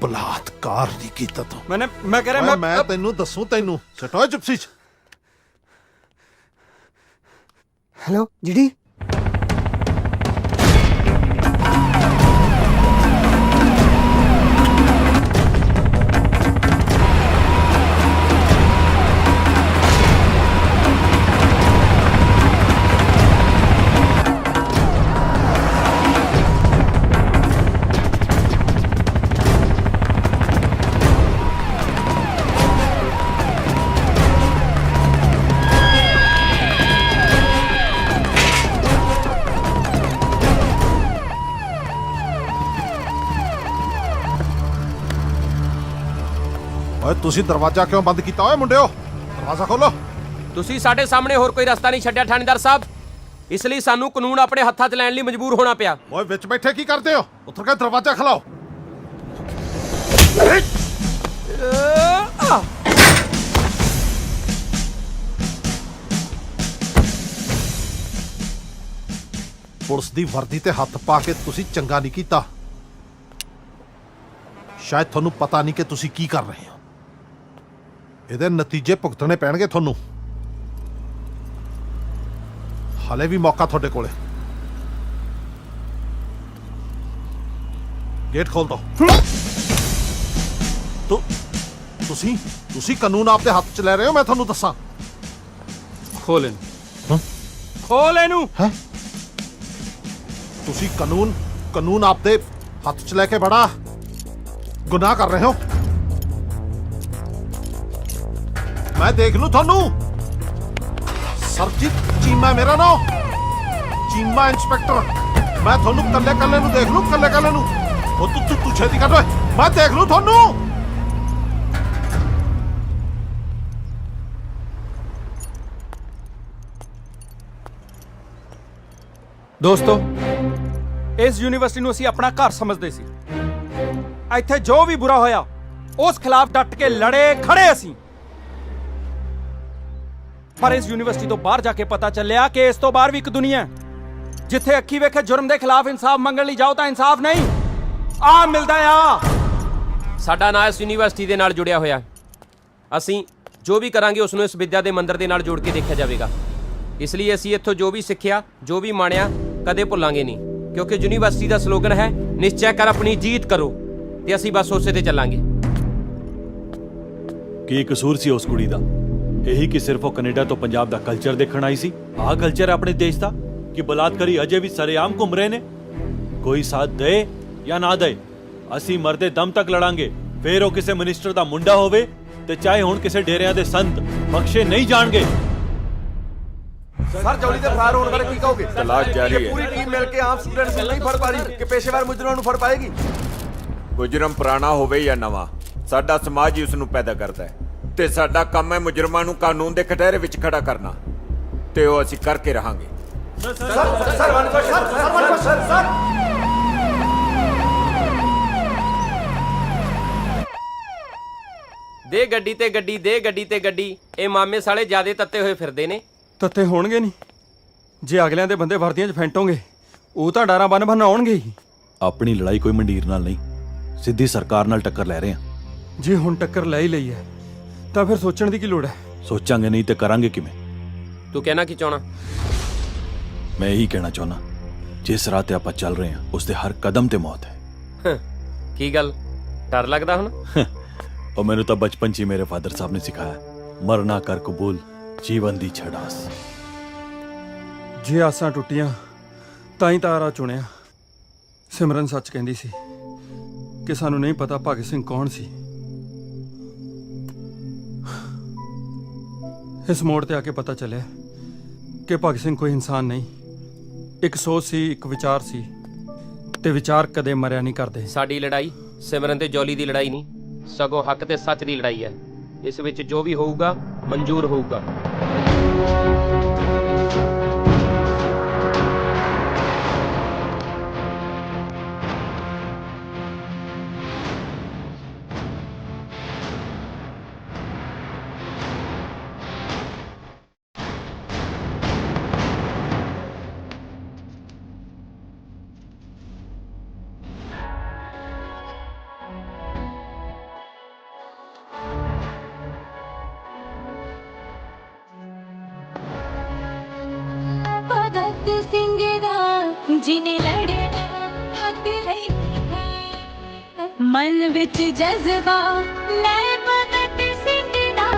Speaker 17: बलात्कार नहीं कीता तू।
Speaker 18: मैं कह रहा
Speaker 17: मैं तेनू दसूं, तेनू सटो जिप्सी च।
Speaker 21: Hello GD.
Speaker 17: ਓਏ ਤੁਸੀਂ ਦਰਵਾਜ਼ਾ ਕਿਉਂ ਬੰਦ ਕੀਤਾ? ਓਏ ਮੁੰਡਿਓ ਦਰਵਾਜ਼ਾ ਖੋਲੋ।
Speaker 6: ਤੁਸੀਂ ਸਾਡੇ ਸਾਹਮਣੇ ਹੋਰ ਕੋਈ ਰਸਤਾ ਨਹੀਂ ਛੱਡਿਆ ਥਾਣੇਦਾਰ ਸਾਹਿਬ, ਇਸ ਲਈ ਸਾਨੂੰ ਕਾਨੂੰਨ ਆਪਣੇ ਹੱਥਾਂ 'ਚ ਲੈਣ ਲਈ ਮਜਬੂਰ ਹੋਣਾ ਪਿਆ।
Speaker 17: ਓਏ ਵਿੱਚ ਬੈਠੇ ਕੀ ਕਰਦੇ ਹੋ? ਉੱਤਰ ਕੇ ਦਰਵਾਜ਼ਾ ਖਲਾਓ। ਪੁਲਿਸ ਦੀ ਵਰਦੀ ਤੇ ਹੱਥ ਪਾ ਕੇ ਤੁਸੀਂ ਚੰਗਾ ਨਹੀਂ ਕੀਤਾ। ਸ਼ਾਇਦ ਤੁਹਾਨੂੰ ਪਤਾ ਨਹੀਂ ਕਿ ਤੁਸੀਂ ਕੀ ਕਰ ਰਹੇ ਹੋ। ਇਹਦੇ ਨਤੀਜੇ ਭੁਗਤਣੇ ਪੈਣਗੇ ਤੁਹਾਨੂੰ। ਹਾਲੇ ਵੀ ਮੌਕਾ ਤੁਹਾਡੇ ਕੋਲੇ। ਗੇਟ ਖੋਲ ਦੋ। ਤੁਸੀਂ ਕਾਨੂੰਨ ਆਪਦੇ ਹੱਥ 'ਚ ਲੈ ਰਹੇ ਹੋ, ਮੈਂ ਤੁਹਾਨੂੰ ਦੱਸਾਂ।
Speaker 18: ਖੋਲ ਇਹਨੂੰ। ਖੋਲ ਇਹਨੂੰ।
Speaker 17: ਹੈ ਤੁਸੀਂ ਕਾਨੂੰਨ ਆਪਦੇ ਹੱਥ 'ਚ ਲੈ ਕੇ ਬੜਾ ਗੁਨਾਹ ਕਰ ਰਹੇ ਹੋ। ਮੈਂ ਦੇਖ ਲੂ ਤੁਹਾਨੂੰ। ਸਰਜੀਤ ਚੀਮਾ ਮੇਰਾ ਨਾਮ, ਚੀਮਾ ਇੰਸਪੈਕਟਰ। ਮੈਂ ਤੁਹਾਨੂੰ ਕੱਲੇ ਨੂੰ ਦੇਖ ਲੂ, ਕੱਲੇ ਨੂੰ। ਉਹ ਤੂੰ ਛੇਤੀ ਕਰ ਓਏ, ਮੈਂ ਦੇਖ ਲੂ ਤੁਹਾਨੂੰ।
Speaker 18: ਦੋਸਤੋ, ਇਸ ਯੂਨੀਵਰਸਿਟੀ ਨੂੰ ਅਸੀਂ ਆਪਣਾ ਘਰ ਸਮਝਦੇ ਸੀ। ਇੱਥੇ ਜੋ ਵੀ ਬੁਰਾ ਹੋਇਆ ਉਸ ਖਿਲਾਫ ਡਟ ਕੇ ਲੜੇ ਖੜੇ ਅਸੀਂ। ਪਰ ਇਸ ਯੂਨੀਵਰਸਿਟੀ ਤੋਂ ਬਾਹਰ ਜਾ ਕੇ ਪਤਾ ਚੱਲਿਆ ਕਿ ਇਸ ਤੋਂ ਬਾਹਰ ਵੀ ਇੱਕ ਦੁਨੀਆ ਹੈ, ਜਿੱਥੇ ਅੱਖੀ ਵੇਖੇ ਜੁਰਮ ਦੇ ਖਿਲਾਫ ਇਨਸਾਫ ਮੰਗਣ ਲਈ ਜਾਓ ਤਾਂ ਇਨਸਾਫ ਨਹੀਂ ਆ ਮਿਲਦਾ ਆ।
Speaker 6: ਸਾਡਾ ਨਾਂ ਇਸ ਯੂਨੀਵਰਸਿਟੀ ਦੇ ਨਾਲ ਜੁੜਿਆ ਹੋਇਆ। ਅਸੀਂ ਜੋ ਵੀ ਕਰਾਂਗੇ ਉਸ ਨੂੰ ਇਸ ਵਿਦਿਆ ਦੇ ਮੰਦਰ ਦੇ ਨਾਲ ਜੋੜ ਕੇ ਦੇਖਿਆ ਜਾਵੇਗਾ। ਇਸ ਲਈ ਅਸੀਂ ਇੱਥੋਂ ਜੋ ਵੀ ਸਿੱਖਿਆ, ਜੋ ਵੀ ਮਾਣਿਆ, ਕਦੇ ਭੁੱਲਾਂਗੇ ਨਹੀਂ, ਕਿਉਂਕਿ ਯੂਨੀਵਰਸਿਟੀ ਦਾ ਸਲੋਗਨ ਹੈ ਨਿਸ਼ਚੈ ਕਰ ਆਪਣੀ ਜੀਤ ਕਰੋ, ਤੇ ਅਸੀਂ ਬਸ ਉਸੇ ਤੇ ਚੱਲਾਂਗੇ।
Speaker 16: ਕੀ ਕਸੂਰ ਸੀ ਉਸ ਕੁੜੀ ਦਾ? ਇਹੀ ਕਿ ਸਿਰਫ ਉਹ ਕੈਨੇਡਾ ਤੋਂ ਪੰਜਾਬ ਦਾ ਕਲਚਰ ਦੇਖਣ ਆਈ ਸੀ। ਆਹ ਕਲਚਰ ਆਪਣੇ ਦੇਸ਼ ਦਾ ਕਿ ਬਲਾਤਕਾਰੀ ਅਜੇ ਵੀ ਸਰੇਆਮ ਘੁੰਮ ਰਹੇ ਨੇ। ਕੋਈ ਸਾਥ ਦੇ ਜਾਂ ਨਾ ਦੇ, ਅਸੀਂ ਮਰਦੇ ਦਮ ਤੱਕ ਲੜਾਂਗੇ। ਫਿਰ ਉਹ ਕਿਸੇ ਮਿਨਿਸਟਰ ਦਾ ਮੁੰਡਾ ਹੋਵੇ ਤੇ ਚਾਹੇ ਹੁਣ ਕਿਸੇ ਡੇਰਿਆਂ ਦੇ ਸੰਤ, ਬਖਸ਼ੇ ਨਹੀਂ ਜਾਣਗੇ।
Speaker 8: ਸਰ ਜੌਲੀ ਦੇ ਫਰਾਰ ਹੋਣ ਬਾਰੇ ਕੀ ਕਹੋਗੇ?
Speaker 12: ਤਲਾਸ਼ ਜਾਰੀ ਹੈ।
Speaker 8: ਪੂਰੀ ਟੀਮ ਮਿਲ ਕੇ ਆਮ ਸਟੂਡੈਂਟਸ ਨੂੰ ਨਹੀਂ ਫੜ ਪਾ ਰਹੀ ਕਿ ਪੇਸ਼ੇਵਰ ਮੁਜਰਮਾਂ ਨੂੰ ਫੜ ਪਾਏਗੀ।
Speaker 12: ਮੁਜਰਮ ਪੁਰਾਣਾ ਹੋਵੇ ਜਾਂ ਨਵਾਂ, ਸਾਡਾ ਸਮਾਜ ਹੀ ਉਸ ਨੂੰ ਪੈਦਾ ਕਰਦਾ ਹੈ ਤੇ ਸਾਡਾ ਕੰਮ ਹੈ ਮੁਜਰਮਾਂ ਨੂੰ ਕਾਨੂੰਨ ਦੇ ਕਟਹਿਰੇ ਵਿੱਚ ਖੜਾ ਕਰਨਾ। ਤੇ ਉਹ ਅਸੀਂ ਕਰਕੇ ਰਹਾਂਗੇ।
Speaker 6: ਦੇ ਗੱਡੀ ਤੇ ਗੱਡੀ, ਦੇ ਗੱਡੀ ਤੇ ਗੱਡੀ। ਇਹ ਮਾਮੇ ਸਾਲੇ ਜਿਆਦੇ ਤੱਤੇ ਹੋਏ ਫਿਰਦੇ ਨੇ।
Speaker 18: ਤੱਤੇ ਹੋਣਗੇ ਨਹੀਂ, ਜੇ ਅਗਲਿਆਂ ਦੇ ਬੰਦੇ ਵਰਦੀਆਂ 'ਚ ਫੈਂਟੋਗੇ ਉਹ ਤਾਂ ਡਾਰਾਂ ਬੰਨ ਆਉਣਗੇ ਹੀ।
Speaker 16: ਆਪਣੀ ਲੜਾਈ ਕੋਈ ਮੰਡੀਰ ਨਾਲ ਨਹੀਂ, ਸਿੱਧੀ ਸਰਕਾਰ ਨਾਲ ਟੱਕਰ ਲੈ ਰਹੇ ਹਾਂ।
Speaker 18: ਜੇ ਹੁਣ ਟੱਕਰ ਲੈ ਹੀ ਲਈ ਹੈ ਤਾਂ ਫਿਰ ਸੋਚਣ ਦੀ ਕੀ ਲੋੜ ਹੈ?
Speaker 16: ਸੋਚਾਂਗੇ ਨਹੀਂ ਤੇ ਕਰਾਂਗੇ ਕਿਵੇਂ?
Speaker 6: ਤੂੰ ਕਹਿਣਾ ਕੀ ਚਾਹਣਾ?
Speaker 16: ਮੈਂ ਇਹੀ ਕਹਿਣਾ ਚਾਹੁੰਦਾ, ਜਿਸ ਰਾਹ ਤੇ ਆਪਾਂ ਚੱਲ ਰਹੇ ਹਾਂ ਉਸ ਦੇ ਹਰ ਕਦਮ ਤੇ ਮੌਤ ਹੈ।
Speaker 6: ਕੀ ਗੱਲ, ਡਰ ਲੱਗਦਾ ਹੁਣ?
Speaker 16: ਉਹ ਮੈਨੂੰ ਤਾਂ ਬਚਪਨ 'ਚ ਹੀ ਮੇਰੇ ਫਾਦਰ ਸਾਹਿਬ ਨੇ ਸਿਖਾਇਆ, ਮਰਨਾ ਕਰ ਕਬੂਲ, ਜੀਵਨ ਦੀ ਛੜਾਸ।
Speaker 18: ਜੇ ਆਸਾਂ ਟੁੱਟੀਆਂ ਤਾਂ ਹੀ ਤਾਰਾ ਚੁਣਿਆ। ਸਿਮਰਨ ਸੱਚ ਕਹਿੰਦੀ ਸੀ ਕਿ ਸਾਨੂੰ ਨਹੀਂ ਪਤਾ ਭਗਤ ਸਿੰਘ ਕੌਣ ਸੀ। ਇਸ ਮੋੜ ਤੇ ਆ ਕੇ ਪਤਾ ਚੱਲਿਆ ਕਿ ਭਗਤ ਸਿੰਘ ਕੋਈ ਇਨਸਾਨ ਨਹੀਂ, ਇੱਕ ਸੋਚ ਸੀ, ਇੱਕ ਵਿਚਾਰ ਸੀ, ਤੇ ਵਿਚਾਰ ਕਦੇ ਮਰਿਆ ਨਹੀਂ ਕਰਦੇ।
Speaker 6: ਸਾਡੀ ਲੜਾਈ ਸਿਮਰਨ ਤੇ ਜੌਲੀ ਦੀ ਲੜਾਈ ਨਹੀਂ, ਸਗੋਂ ਹੱਕ ਤੇ ਸੱਚ ਦੀ ਲੜਾਈ ਹੈ। ਇਸ ਵਿੱਚ ਜੋ ਵੀ ਹੋਊਗਾ ਮਨਜ਼ੂਰ ਹੋਊਗਾ।
Speaker 13: ਭਗਤ ਸਿੰਘ ਦਾ ਜਿਨੇ ਲੜਿਆ ਹੱਥ ਲਈ ਮਨ ਵਿੱਚ ਜਜ਼ਬਾ ਲੈ ਭਗਤ ਸਿੰਘ ਦਾ।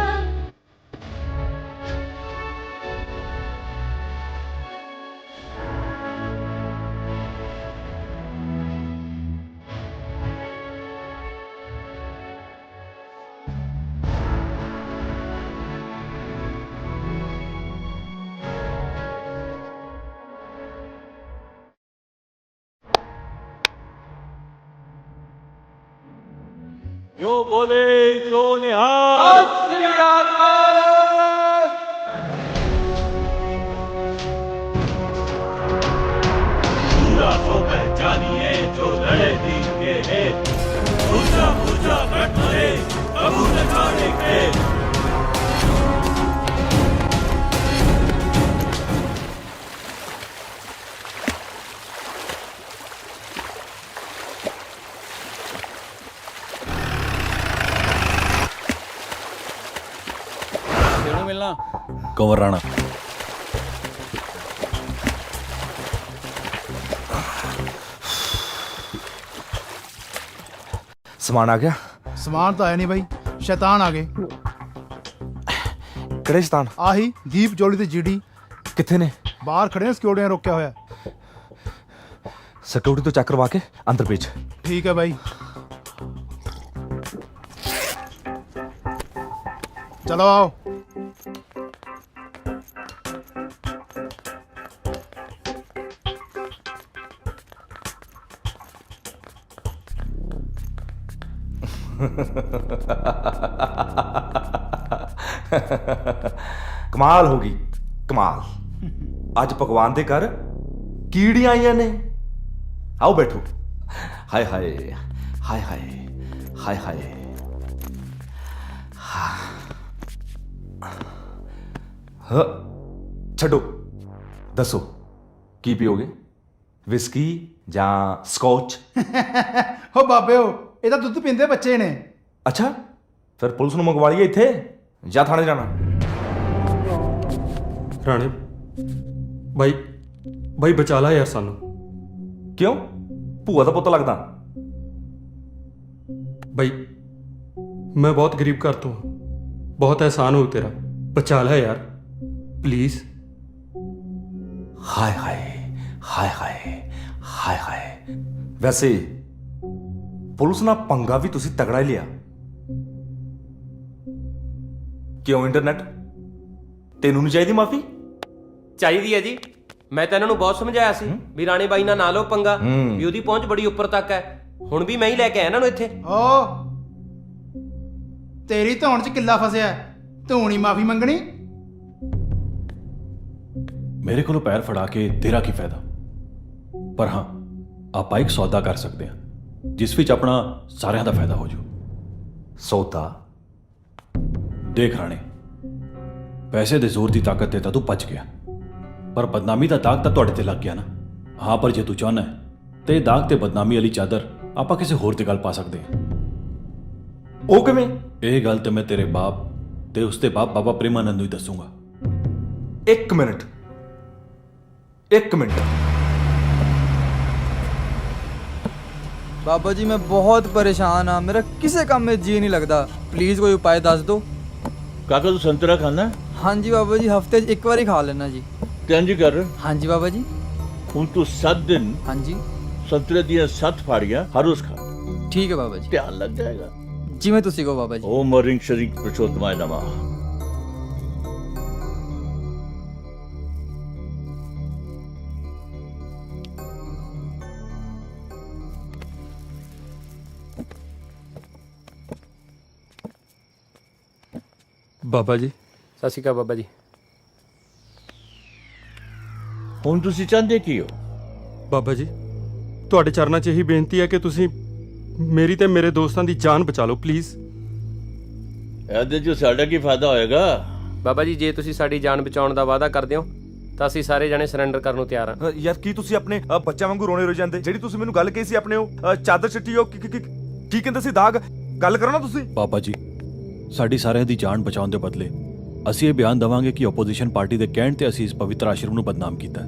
Speaker 10: जो बोले जो निहाल। पूरा तो पहचानिए जो लड़े दीन के है, पूजा पूजा कट मरे कबू नखाने के।
Speaker 11: मिलना
Speaker 16: कंवर राणा।
Speaker 8: ਸਮਾਨ ਆ ਗਿਆ?
Speaker 2: ਸਮਾਨ ਤਾਂ ਆਇਆ ਨਹੀਂ ਬਾਈ, ਸ਼ੈਤਾਨ ਆ ਗਏ।
Speaker 8: ਕਿਹੜੇ ਸ਼ੈਤਾਨ?
Speaker 2: ਆਹੀ ਦੀਪ ਜੋਲੀ ਤੇ ਜੀਡੀ।
Speaker 8: ਕਿੱਥੇ ਨੇ?
Speaker 2: ਬਾਹਰ ਖੜੇ ਨੇ, ਸਿਕਿਉਰਿਟੀ ਨੇ ਰੋਕਿਆ ਹੋਇਆ।
Speaker 8: ਸਿਕਿਉਰਿਟੀ ਤੋਂ ਚੈੱਕ ਕਰਵਾ ਕੇ ਅੰਦਰ ਭੇਜ।
Speaker 2: ਠੀਕ ਹੈ ਬਾਈ। ਚਲੋ ਆਓ।
Speaker 8: ਕਮਾਲ ਹੋ ਗਈ, ਕਮਾਲ। ਅੱਜ ਭਗਵਾਨ ਦੇ ਘਰ ਕੀੜੀਆਂ ਆਈਆਂ ਨੇ। ਆਓ ਬੈਠੋ। ਹਾਏ ਹਾਏ ਹਾਏ ਹਾਏ ਹਾਏ ਹਾਏ। ਹਾਂ ਛੱਡੋ, ਦੱਸੋ ਕੀ ਪੀਓਗੇ? ਵਿਸਕੀ ਜਾਂ ਸਕੌਚ?
Speaker 2: ਹੋ ਬਾਬਿਓ, ਇਹ ਤਾਂ ਦੁੱਧ ਪੀਂਦੇ ਬੱਚੇ ਨੇ।
Speaker 8: ਅੱਛਾ, ਫਿਰ ਪੁਲਿਸ ਨੂੰ ਮੰਗਵਾ ਲਈਏ ਇੱਥੇ ਜਾਂ ਥਾਣੇ ਜਾਣਾ?
Speaker 18: ਰਾਣੇ ਬਾਈ ਬਚਾ ਲਾ ਯਾਰ ਸਾਨੂੰ।
Speaker 8: ਕਿਉਂ? ਭੂਆ ਦਾ ਪੁੱਤ ਲੱਗਦਾ?
Speaker 18: ਬਾਈ ਮੈਂ ਬਹੁਤ ਗਰੀਬ ਘਰ ਤੋਂ, ਬਹੁਤ ਅਹਿਸਾਨ ਹੋ ਤੇਰਾ, ਬਚਾ ਲੈ ਯਾਰ ਪਲੀਜ਼।
Speaker 8: ਹਾਏ ਹਾਏ ਹਾਏ ਹਾਏ ਹਾਏ ਹਾਏ। ਵੈਸੇ ਪੁਲਿਸ ਨਾਲ ਪੰਗਾ ਵੀ ਤੁਸੀਂ ਤਗੜਾ ਹੀ ਲਿਆ। ਕਿਉਂ ਇੰਟਰਨੈਟ, ਤੈਨੂੰ ਨਹੀਂ ਚਾਹੀਦੀ ਮਾਫੀ?
Speaker 6: ਚਾਹੀਦੀ ਹੈ ਜੀ। ਮੈਂ ਤਾਂ ਇਹਨਾਂ ਨੂੰ ਬਹੁਤ ਸਮਝਾਇਆ ਸੀ ਵੀ ਰਾਣੇ ਬਾਈ ਨਾਲ ਨਾ ਲਓ ਪੰਗਾ, ਵੀ ਉਹਦੀ ਪਹੁੰਚ ਬੜੀ ਉੱਪਰ ਤੱਕ ਹੈ। ਹੁਣ ਵੀ ਮੈਂ ਹੀ ਲੈ ਕੇ ਆਇਆ ਇਹਨਾਂ ਨੂੰ ਇੱਥੇ।
Speaker 2: ਓ ਤੇਰੀ ਧੌਣ 'ਚ ਕਿੱਲਾ ਫਸਿਆ, ਤੂੰ ਨਹੀਂ ਮਾਫੀ ਮੰਗਣੀ?
Speaker 16: ਮੇਰੇ ਕੋਲੋਂ ਪੈਰ ਫੜਾ ਕੇ ਤੇਰਾ ਕੀ ਫਾਇਦਾ। ਪਰ ਹਾਂ, ਆਪਾਂ ਇੱਕ ਸੌਦਾ ਕਰ ਸਕਦੇ ਹਾਂ ਜਿਸ ਵਿੱਚ ਆਪਣਾ ਸਾਰਿਆਂ ਦਾ ਫਾਇਦਾ ਹੋ ਜੂ।
Speaker 8: ਸੌਦਾ?
Speaker 16: ਦੇਖ ਰਾਣੇ, ਪੈਸੇ ਦੇ ਜ਼ੋਰ ਦੀ ਤਾਕਤ ਤੇ ਤਾਂ ਤੂੰ ਬਚ ਗਿਆ, ਪਰ ਬਦਨਾਮੀ ਦਾ ਦਾਗ ਤਾਂ ਤੁਹਾਡੇ ਤੇ ਲੱਗ ਗਿਆ ਨਾ। ਹਾਂ, ਪਰ ਜੇ ਤੂੰ ਚਾਹੁੰਦਾ ਹੈ ਤੇ ਇਹ ਦਾਗ ਤੇ ਬਦਨਾਮੀ ਵਾਲੀ ਚਾਦਰ ਆਪਾਂ ਕਿਸੇ ਹੋਰ ਤੇ ਗੱਲ ਪਾ ਸਕਦੇ ਹਾਂ।
Speaker 8: ਉਹ ਕਿਵੇਂ?
Speaker 16: ਇਹ ਗੱਲ ਤੇ ਮੈਂ ਤੇਰੇ ਬਾਪ ਤੇ ਉਸਦੇ ਬਾਪ ਬਾਬਾ ਪ੍ਰੇਮਾਨੰਦ ਨੂੰ ਹੀ ਦੱਸੂਗਾ।
Speaker 8: ਇੱਕ ਮਿੰਟ।
Speaker 15: बाबा जी मैं बहुत परेशान हाँ, मेरा किसी काम में जी नहीं लगता, प्लीज कोई उपाय दस दो।
Speaker 1: काका तू संतरा खाना?
Speaker 15: हाँ जी बाबा जी, हफ्ते च एक बार ही खा लेना जी।
Speaker 1: इंज कर।
Speaker 15: हाँ जी बाबा जी।
Speaker 1: हुण तू 7 दिन
Speaker 15: हाँ जी
Speaker 1: संतरे दियां 7 फाड़ियां हर रोज खा।
Speaker 15: ठीक है बाबा जी।
Speaker 1: ध्यान लग जाएगा।
Speaker 15: जिवें तुसी कहो बाबा जी।
Speaker 1: ओम ह्रीं श्रीं पुरुषोत्तमाय नमः।
Speaker 18: ਬਾਬਾ ਜੀ।
Speaker 6: ਸਤਿ ਸ਼੍ਰੀ ਅਕਾਲ ਬਾਬਾ ਜੀ।
Speaker 1: ਹੁਣ ਤੁਸੀਂ ਚਾਹੁੰਦੇ ਕੀ ਹੋ?
Speaker 18: ਬਾਬਾ ਜੀ, ਤੁਹਾਡੇ ਚਰਨਾਂ 'ਚ ਇਹੀ ਬੇਨਤੀ ਹੈ ਕਿ ਤੁਸੀਂ ਮੇਰੀ ਤੇ ਮੇਰੇ ਦੋਸਤਾਂ ਦੀ ਜਾਨ ਬਚਾ ਲਓ ਪਲੀਜ਼।
Speaker 1: ਇਹਦੇ 'ਚ ਸਾਡਾ ਕੀ ਫਾਇਦਾ ਹੋਏਗਾ?
Speaker 6: ਬਾਬਾ ਜੀ, ਜੇ ਤੁਸੀਂ ਸਾਡੀ ਜਾਨ ਬਚਾਉਣ ਦਾ ਵਾਅਦਾ ਕਰਦੇ ਹੋ ਤਾਂ ਅਸੀਂ ਸਾਰੇ ਜਣੇ ਸਰੈਂਡਰ ਕਰਨ ਨੂੰ ਤਿਆਰ ਹਾਂ।
Speaker 8: ਯਾਰ ਕੀ ਤੁਸੀਂ ਆਪਣੇ ਬੱਚਿਆਂ ਵਾਂਗੂ ਰੋਣੇ ਰੋ ਜਾਂਦੇ? ਜਿਹੜੀ ਤੁਸੀਂ ਮੈਨੂੰ ਗੱਲ ਕਹੀ ਸੀ ਆਪਣੇ ਉਹ ਚਾਦਰ ਛੱਟੀ ਉਹ ਕੀ ਕਹਿੰਦੇ ਸੀ ਦਾਗ? ਗੱਲ ਕਰੋ ਨਾ ਤੁਸੀਂ।
Speaker 16: ਬਾਬਾ ਜੀ, ਸਾਡੀ ਸਾਰਿਆਂ ਦੀ ਜਾਨ ਬਚਾਉਣ ਦੇ ਬਦਲੇ ਅਸੀਂ ਇਹ ਬਿਆਨ ਦੇਵਾਂਗੇ ਕਿ ਆਪੋਜੀਸ਼ਨ ਪਾਰਟੀ ਦੇ ਕਹਿਣ ਤੇ ਅਸੀਂ ਇਸ ਪਵਿੱਤਰ ਆਸ਼ਰਮ ਨੂੰ ਬਦਨਾਮ ਕੀਤਾ।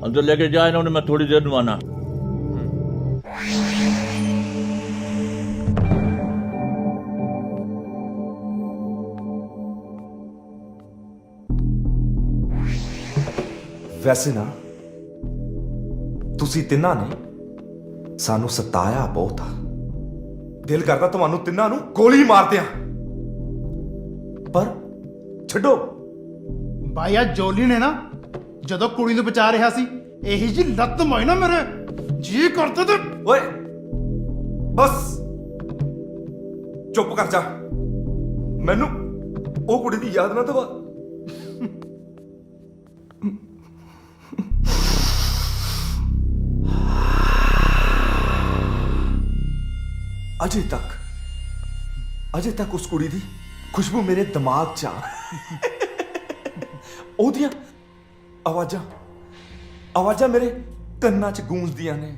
Speaker 1: अंदर लेके जाए इन्होंने, मैं थोड़ी देर में आना।
Speaker 8: ਵੈਸੇ ਨਾ ਤੁਸੀਂ ਤਿੰਨਾਂ ਨੇ ਸਾਨੂੰ ਸਤਾਇਆ ਬਹੁਤ ਆ। ਦਿਲ ਕਰਦਾ ਤੁਹਾਨੂੰ ਤਿੰਨਾਂ ਨੂੰ ਗੋਲੀ ਮਾਰ ਦਿਆਂ, ਪਰ ਛੱਡੋ।
Speaker 2: ਭਾਈ ਆ ਜੋਲੀ ਨੇ ਨਾ ਜਦੋਂ ਕੁੜੀ ਨੂੰ ਬਚਾ ਰਿਹਾ ਸੀ, ਇਹੀ ਜੀ ਲੱਤ ਮਾਈ ਨਾ ਮੇਰੇ ਜੀ ਕਰਦਾ ਤੇ।
Speaker 8: ਓਏ ਬਸ ਚੁੱਪ ਕਰ ਜਾ, ਮੈਨੂੰ ਉਹ ਕੁੜੀ ਦੀ ਯਾਦ ਨਾ ਦਵਾ। ਅਜੇ ਤੱਕ ਉਸ ਕੁੜੀ ਦੀ ਖੁਸ਼ਬੂ ਮੇਰੇ ਦਿਮਾਗ 'ਚ ਆ। ਉਹਦੀਆਂ ਆਵਾਜ਼ਾਂ ਮੇਰੇ ਕੰਨਾਂ 'ਚ ਗੂੰਜਦੀਆਂ ਨੇ।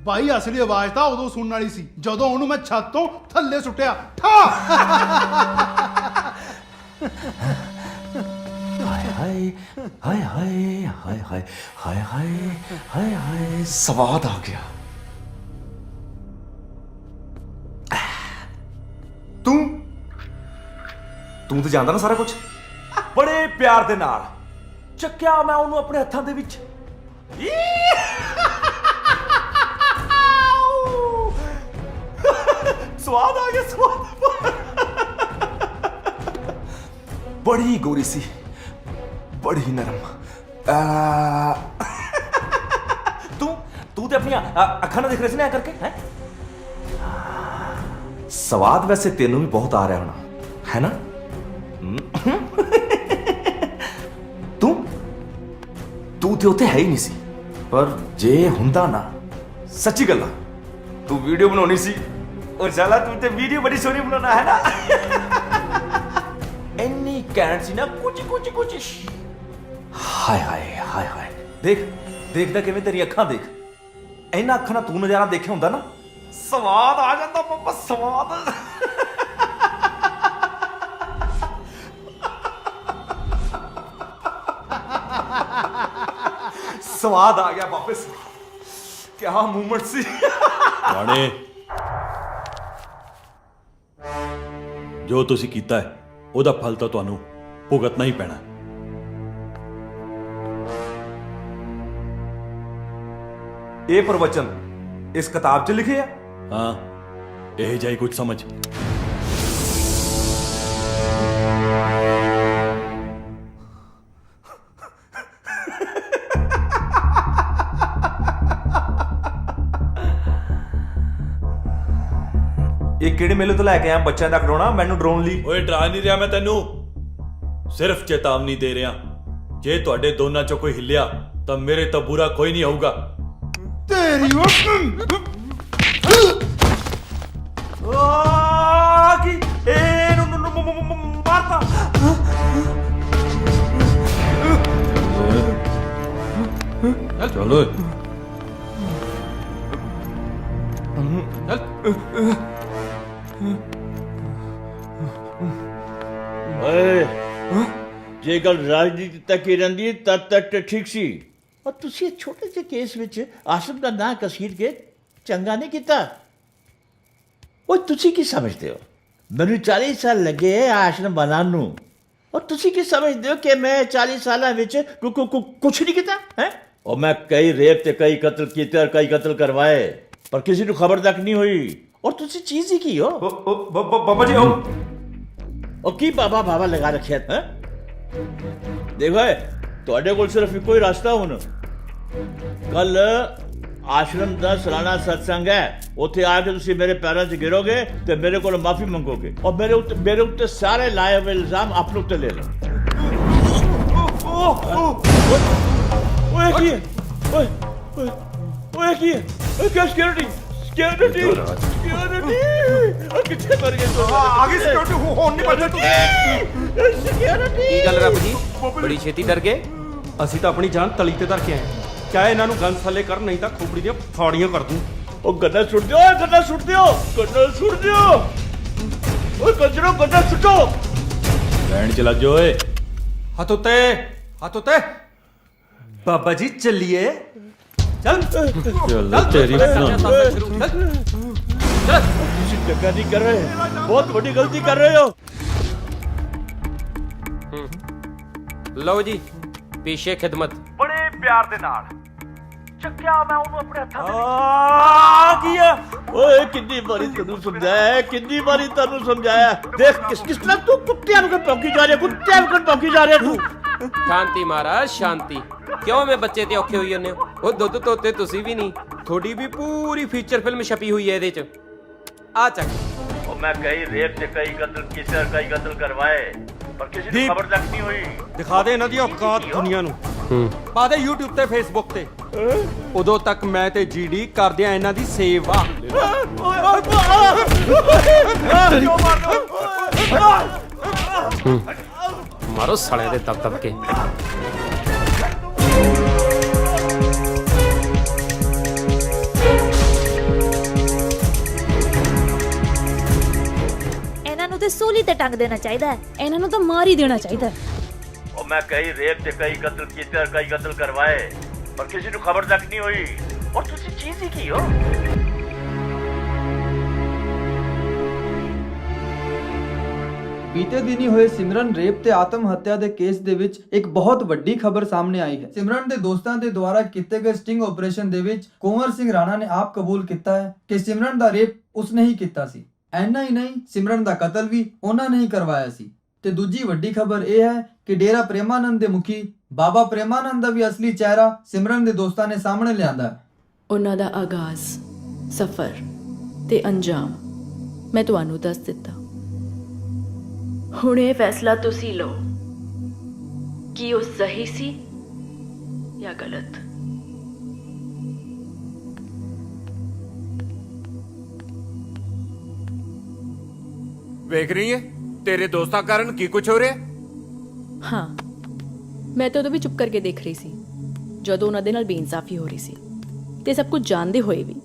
Speaker 2: ਭਾਈ ਅਸਲੀ ਆਵਾਜ਼ ਤਾਂ ਉਦੋਂ ਸੁਣਨ ਵਾਲੀ ਸੀ ਜਦੋਂ ਉਹਨੂੰ ਮੈਂ ਛੱਤ ਤੋਂ ਥੱਲੇ ਸੁੱਟਿਆ। ਠਾ
Speaker 8: ਹਾਏ ਹਾਏ ਹਾਏ ਹਾਏ ਹਾਏ ਹਾਏ ਹਾਏ ਹਾਏ ਹਾਏ, ਸਵਾਦ ਆ ਗਿਆ। ਤੂੰ ਤਾਂ ਜਾਣਦਾ ਨਾ ਸਾਰਾ ਕੁਝ। ਬੜੇ ਪਿਆਰ ਦੇ ਨਾਲ ਚੱਕਿਆ ਮੈਂ ਉਹਨੂੰ ਆਪਣੇ ਹੱਥਾਂ ਦੇ ਵਿੱਚ। ਸਵਾਦ ਆ ਗਿਆ, ਸਵਾਦ। ਬੜੀ ਗੋਰੀ ਸੀ, ਬੜੀ ਨਰਮ। ਤੂੰ ਤੇ ਆਪਣੀਆਂ ਅੱਖਾਂ ਨਾਲ ਦੇਖ ਰਿਹਾ ਸੀ ਨਾ ਕਰਕੇ ਹੈ। ਸਵਾਦ ਵੈਸੇ ਤੈਨੂੰ ਵੀ ਬਹੁਤ ਆ ਰਿਹਾ ਹੋਣਾ ਹੈ ਨਾ। ਤੂੰ ਤੇ ਉੱਥੇ ਹੈ ਹੀ ਨਹੀਂ ਸੀ, ਪਰ ਜੇ ਹੁੰਦਾ ਨਾ, ਸੱਚੀ ਗੱਲ ਆ, ਤੂੰ ਵੀਡੀਓ ਬਣਾਉਣੀ ਸੀ। ਔਰ ਸਾਲਾ ਤੂੰ ਤੇ ਵੀਡੀਓ ਬੜੀ ਸੋਹਣੀ ਬਣਾਉਣਾ ਹੈ ਨਾ। ਇੰਨੀ ਕੈਂਟ ਸੀ ਨਾ, ਕੁਝ। ਹਾਏ ਹਾਏ ਹਾਏ ਹਾਏ, ਦੇਖਦਾ ਕਿਵੇਂ ਤੇਰੀ ਅੱਖਾਂ ਦੇਖ। ਇਹਨਾਂ ਅੱਖਾਂ ਨਾਲ ਤੂੰ ਨਜ਼ਾਰਾ ਦੇਖਿਆ ਹੁੰਦਾ ਨਾ, ਸਵਾਦ ਆ ਜਾਂਦਾ ਪਾਪਾ, ਸਵਾਦ। ਸਵਾਦ ਆ ਗਿਆ ਵਾਪਸ। ਕੀ ਮੂਵਮੈਂਟ ਸੀ।
Speaker 16: ਰਾਣੇ, ਜੋ ਤੁਸੀਂ ਕੀਤਾ ਹੈ ਉਹਦਾ ਫਲ ਤਾਂ ਤੁਹਾਨੂੰ ਭੁਗਤਣਾ ਹੀ ਪੈਣਾ।
Speaker 8: ਇਹ ਪ੍ਰਵਚਨ ਇਸ ਕਿਤਾਬ 'ਚ ਲਿਖੇ ਆ?
Speaker 16: ਹਾਂ, ਇਹ ਜਾਈ ਕੁਝ ਸਮਝ।
Speaker 10: ਦੇ ਮੇਲੇ ਤੋਂ ਲੈ ਕੇ ਆਇਆ ਬੱਚਿਆਂ ਦਾ ਖਿਡੌਣਾ ਮੈਨੂੰ ਡਰਾਉਣ ਲਈ।
Speaker 16: ਓਏ ਡਰਾ ਨਹੀਂ ਰਿਹਾ ਮੈਂ ਤੈਨੂੰ, ਸਿਰਫ ਚੇਤਾਵਨੀ ਦੇ ਰਿਹਾ। ਜੇ ਤੁਹਾਡੇ ਦੋਨਾਂ ਚੋਂ ਕੋਈ ਹਿੱਲਿਆ ਤਾਂ ਮੇਰੇ ਤੋਂ ਬੁਰਾ ਕੋਈ ਨਹੀਂ ਹੋਊਗਾ।
Speaker 2: ਤੇਰੀ
Speaker 10: ਕੀ ਇਹਨੂੰ ਮਾਰਤਾ।
Speaker 16: ਚਲੋ
Speaker 1: ਓਏ ਜੇ ਗੱਲ ਰਾਜਨੀਤੀ ਤੱਕ ਹੀ ਰਹਿੰਦੀ ਤਦ ਤੱਕ ਤਾਂ ਠੀਕ ਸੀ, ਔਰ ਤੁਸੀਂ ਇਹ ਛੋਟੇ ਜਿਹੇ ਕੇਸ ਵਿੱਚ ਆਸ਼ਰਮ ਦਾ ਨਾਂ ਕਸੀਰ ਕੇ ਚੰਗਾ ਨਹੀਂ ਕੀਤਾ। ਓਏ ਤੁਸੀਂ ਕੀ ਸਮਝਦੇ ਹੋ ਮੈਨੂੰ 40 ਸਾਲ ਲੱਗੇ ਆਸ਼ਰਮ ਬਣਾਉਣ ਨੂੰ, ਔਰ ਤੁਸੀਂ ਕੀ ਸਮਝਦੇ ਹੋ ਕਿ ਮੈਂ 40 ਸਾਲਾਂ ਵਿੱਚ ਕੁਛ ਨਹੀਂ ਕੀਤਾ ਹੈ? और मैं कई रेप ते कई कत्ल किए और कई कत्ल करवाए पर किसी को खबर तक नहीं हुई। और तुसी चीज ही की हो
Speaker 10: बाबा जी।
Speaker 1: और की बाबा बाबा लगा रखे है? देखो ਤੁਹਾਡੇ ਕੋਲ ਸਿਰਫ ਇੱਕੋ ਹੀ ਰਸਤਾ ਹੁਣ। ਕੱਲ ਆਸ਼ਰਮ ਦਾ ਸਾਲਾਨਾ ਸਤਸੰਗ ਹੈ, ਉੱਥੇ ਆ ਕੇ ਤੁਸੀਂ ਮੇਰੇ ਪੈਰਾਂ 'ਚ ਗਿਰੋਗੇ ਤੇ ਮੇਰੇ ਕੋਲ ਮਾਫੀ ਮੰਗੋਗੇ ਔਰ ਮੇਰੇ ਉੱਤੇ ਸਾਰੇ ਲਾਏ ਹੋਏ ਇਲਜ਼ਾਮ ਆਪਣੇ ਉੱਤੇ ਲੈ ਲਓ। ਓਏ ਕੀ ਹੈ? ਓਏ ਕੀ ਹੈ? ਓਏ ਕਿਆ ਸਿਕਿਉਰਿਟੀ ਕਿੱਥੇ ਮਰ ਗਏ?
Speaker 10: ਆਗੇ ਸਿਕਿਉਰਿਟੀ ਹੋਣ ਨਹੀਂ ਬਚਦਾ ਤੂੰ।
Speaker 1: ਸਿਕਿਉਰਿਟੀ
Speaker 6: ਕੀ ਗੱਲ ਰੱਬ ਜੀ ਬੜੀ ਛੇਤੀ ਡਰ ਗਏ?
Speaker 18: ਅਸੀਂ ਤਾਂ ਆਪਣੀ ਜਾਨ ਤਲੀ ਤੇ ਧਰ ਕੇ ਆਏ। ਚਾਹੇ ਇਹਨਾਂ ਨੂੰ ਗੰਨ ਥੱਲੇ ਕਰ, ਨਹੀਂ ਤਾਂ ਖੋਪੜੀ ਦੀਆਂ ਫਾੜੀਆਂ ਕਰ ਦੂੰ।
Speaker 1: ਉਹ ਗੰਨਾ ਸੁੱਟ ਦਿਓ, ਗੰਨਾ ਸੁੱਟ ਦਿਓ, ਗੰਨਾ ਸੁੱਟ ਦਿਓ। ਓਏ ਕੰਜਰੋ ਗੰਨਾ ਸੁੱਟੋ।
Speaker 16: ਲੈਣ ਚਲਾ ਜੋ ਓਏ।
Speaker 18: ਹੱਥ ਉੱਤੇ, ਹੱਥ ਉੱਤੇ। ਬਾਬਾ ਜੀ ਚੱਲੀਏ। ਚੱਲ
Speaker 16: ਚੱਲ ਤੇਰੀ
Speaker 1: ਤੁਸੀਂ ਚੰਗਾ ਨਹੀਂ ਕਰ ਰਹੇ, ਬਹੁਤ ਵੱਡੀ ਗਲਤੀ ਕਰ ਰਹੇ ਹੋ।
Speaker 6: ਲਓ ਜੀ ਪੇਸ਼ੇ ਖਿਦਮਤ।
Speaker 10: ਬੜੇ ਪਿਆਰ ਦੇ ਨਾਲ ਚੱਕਿਆ ਮੈਂ ਉਹਨੂੰ ਆਪਣੇ ਹੱਥਾਂ ਦੇ
Speaker 1: ਕੀ ਹੈ? ਓਏ ਕਿੰਨੀ ਵਾਰੀ ਤੈਨੂੰ ਸਮਝਾਇਆ, ਕਿੰਨੀ ਵਾਰੀ ਤੈਨੂੰ ਸਮਝਾਇਆ। ਦੇਖ ਕਿਸ ਤਰ੍ਹਾਂ ਤੂੰ ਕੁੱਤਿਆਂ ਵਾਂਗ ਭੌਂਕੀ ਜਾ ਰਿਹਾ, ਕੁੱਤਿਆਂ ਵਾਂਗ ਭੌਂਕੀ ਜਾ ਰਿਹਾ ਤੂੰ।
Speaker 6: ਸ਼ਾਂਤੀ ਮਹਾਰਾਜ ਸ਼ਾਂਤੀ। ਕਿਉਂ ਮੈਂ ਬੱਚੇ ਤੇ ਔਖੇ ਹੋਈ ਜਾਂਦੇ ਹੋ? ਉਹ ਦੁੱਧ ਧੋਤੇ ਤੁਸੀਂ ਵੀ ਨਹੀਂ, ਤੁਹਾਡੀ ਵੀ ਪੂਰੀ ਫੀਚਰ ਫਿਲਮ ਛਪੀ ਹੋਈ ਹੈ ਇਹਦੇ ਚ। ਆ ਚੱਕ।
Speaker 1: ਉਹ ਮੈਂ ਕਈ ਰੇਪ ਤੇ ਕਈ ਕਤਲ ਕੀਤੇ ਔਰ ਕਈ ਕਤਲ ਕਰਵਾਏ ਪਰ ਕਿਸੇ ਨੂੰ ਖਬਰ ਤੱਕ ਨਹੀਂ ਹੋਈ।
Speaker 18: ਦਿਖਾ ਦੇ ਇਹਨਾਂ ਦੀ ਔਕਾਤ ਦੁਨੀਆ ਨੂੰ। ਪਾ ਦੇ YouTube ਤੇ Facebook ਤੇ। ਉਦੋਂ ਤੱਕ ਮੈਂ ਤੇ ਜੀਡੀ ਕਰਦੇ ਆ ਇਹਨਾਂ ਦੀ ਸੇਵਾ।
Speaker 6: ਮਾਰੋ ਸਾਲੇ ਦੇ ਤਬ ਤਬ ਕੇ।
Speaker 5: ਇਹਨਾਂ ਨੂੰ ਤੇ ਸੂਲੀ ਤੇ ਟੰਗ ਦੇਣਾ ਚਾਹੀਦਾ ਹੈ, ਇਹਨਾਂ ਨੂੰ ਤਾਂ ਮਾਰ ਹੀ ਦੇਣਾ ਚਾਹੀਦਾ ਹੈ।
Speaker 1: ਉਹ ਮੈਂ ਕਈ ਰੇਪ ਤੇ ਕਈ ਕਤਲ ਕੀਤੇ ਔਰ ਕਈ ਕਤਲ ਕਰਵਾਏ ਪਰ ਕਿਸੇ ਨੂੰ ਖਬਰ ਤੱਕ ਨਹੀਂ ਹੋਈ। ਔਰ ਤੁਸੀਂ ਚੀਜ਼ ਹੀ ਕੀ ਹੋ?
Speaker 15: ਬੀਤੇ ਦਿਨੀ ਹੋਏ ਸਿਮਰਨ ਰੇਪ ਤੇ ਆਤਮ ਹੱਤਿਆ ਦੇ ਕੇਸ ਦੇ ਵਿੱਚ ਇੱਕ ਬਹੁਤ ਵੱਡੀ ਖਬਰ ਸਾਹਮਣੇ ਆਈ ਹੈ। ਸਿਮਰਨ ਦੇ ਦੋਸਤਾਂ ਦੇ ਦੁਆਰਾ ਕੀਤੇ ਗਏ ਸਟਿੰਗ ਆਪਰੇਸ਼ਨ ਦੇ ਵਿੱਚ ਕੁੰਵਰ ਸਿੰਘ ਰਾਣਾ ਨੇ ਆਪ ਕਬੂਲ ਕੀਤਾ ਹੈ ਕਿ ਸਿਮਰਨ ਦਾ ਰੇਪ ਉਸਨੇ ਹੀ ਕੀਤਾ ਸੀ। ਐਨਾ ਹੀ ਨਹੀਂ, ਸਿਮਰਨ ਦਾ ਕਤਲ ਵੀ ਉਹਨਾਂ ਨੇ ਹੀ ਕਰਵਾਇਆ ਸੀ। ਤੇ ਦੂਜੀ ਵੱਡੀ ਖਬਰ ਇਹ ਹੈ ਕਿ ਡੇਰਾ ਪ੍ਰੇਮਾਨੰਦ ਦੇ ਮੁਖੀ ਬਾਬਾ ਪ੍ਰੇਮਾਨੰਦ ਦਾ ਵੀ ਅਸਲੀ ਚਿਹਰਾ ਸਿਮਰਨ ਦੇ ਦੋਸਤਾਂ ਨੇ ਸਾਹਮਣੇ ਲਿਆਂਦਾ ਹੈ।
Speaker 7: ਉਹਨਾਂ ਦਾ ਆਗਾਜ਼, ਸਫ਼ਰ ਤੇ ਅੰਜਾਮ ਮੈਂ ਤੁਹਾਨੂੰ ਦੱਸ ਦਿੱਤਾ। ਹੁਣ ਇਹ ਫੈਸਲਾ ਤੁਸੀਂ ਲਓ ਕਿ ਉਹ ਸਹੀ ਸੀ ਜਾਂ ਗਲਤ।
Speaker 12: ਵੇਖ ਰਹੀ ਹੈ ਤੇਰੇ ਦੋਸਤਾਂ ਕਾਰਨ ਕੀ ਕੁਝ ਹੋ ਰਿਹਾ?
Speaker 7: ਹਾਂ, ਮੈਂ ਤਾਂ ਉਦੋਂ ਵੀ ਚੁੱਪ ਕਰਕੇ ਦੇਖ ਰਹੀ ਸੀ ਜਦੋਂ ਉਹਨਾਂ ਦੇ ਨਾਲ ਬੇਇਨਸਾਫੀ ਹੋ ਰਹੀ ਸੀ, ਤੇ ਸਭ ਕੁਝ ਜਾਣਦੇ ਹੋਏ ਵੀ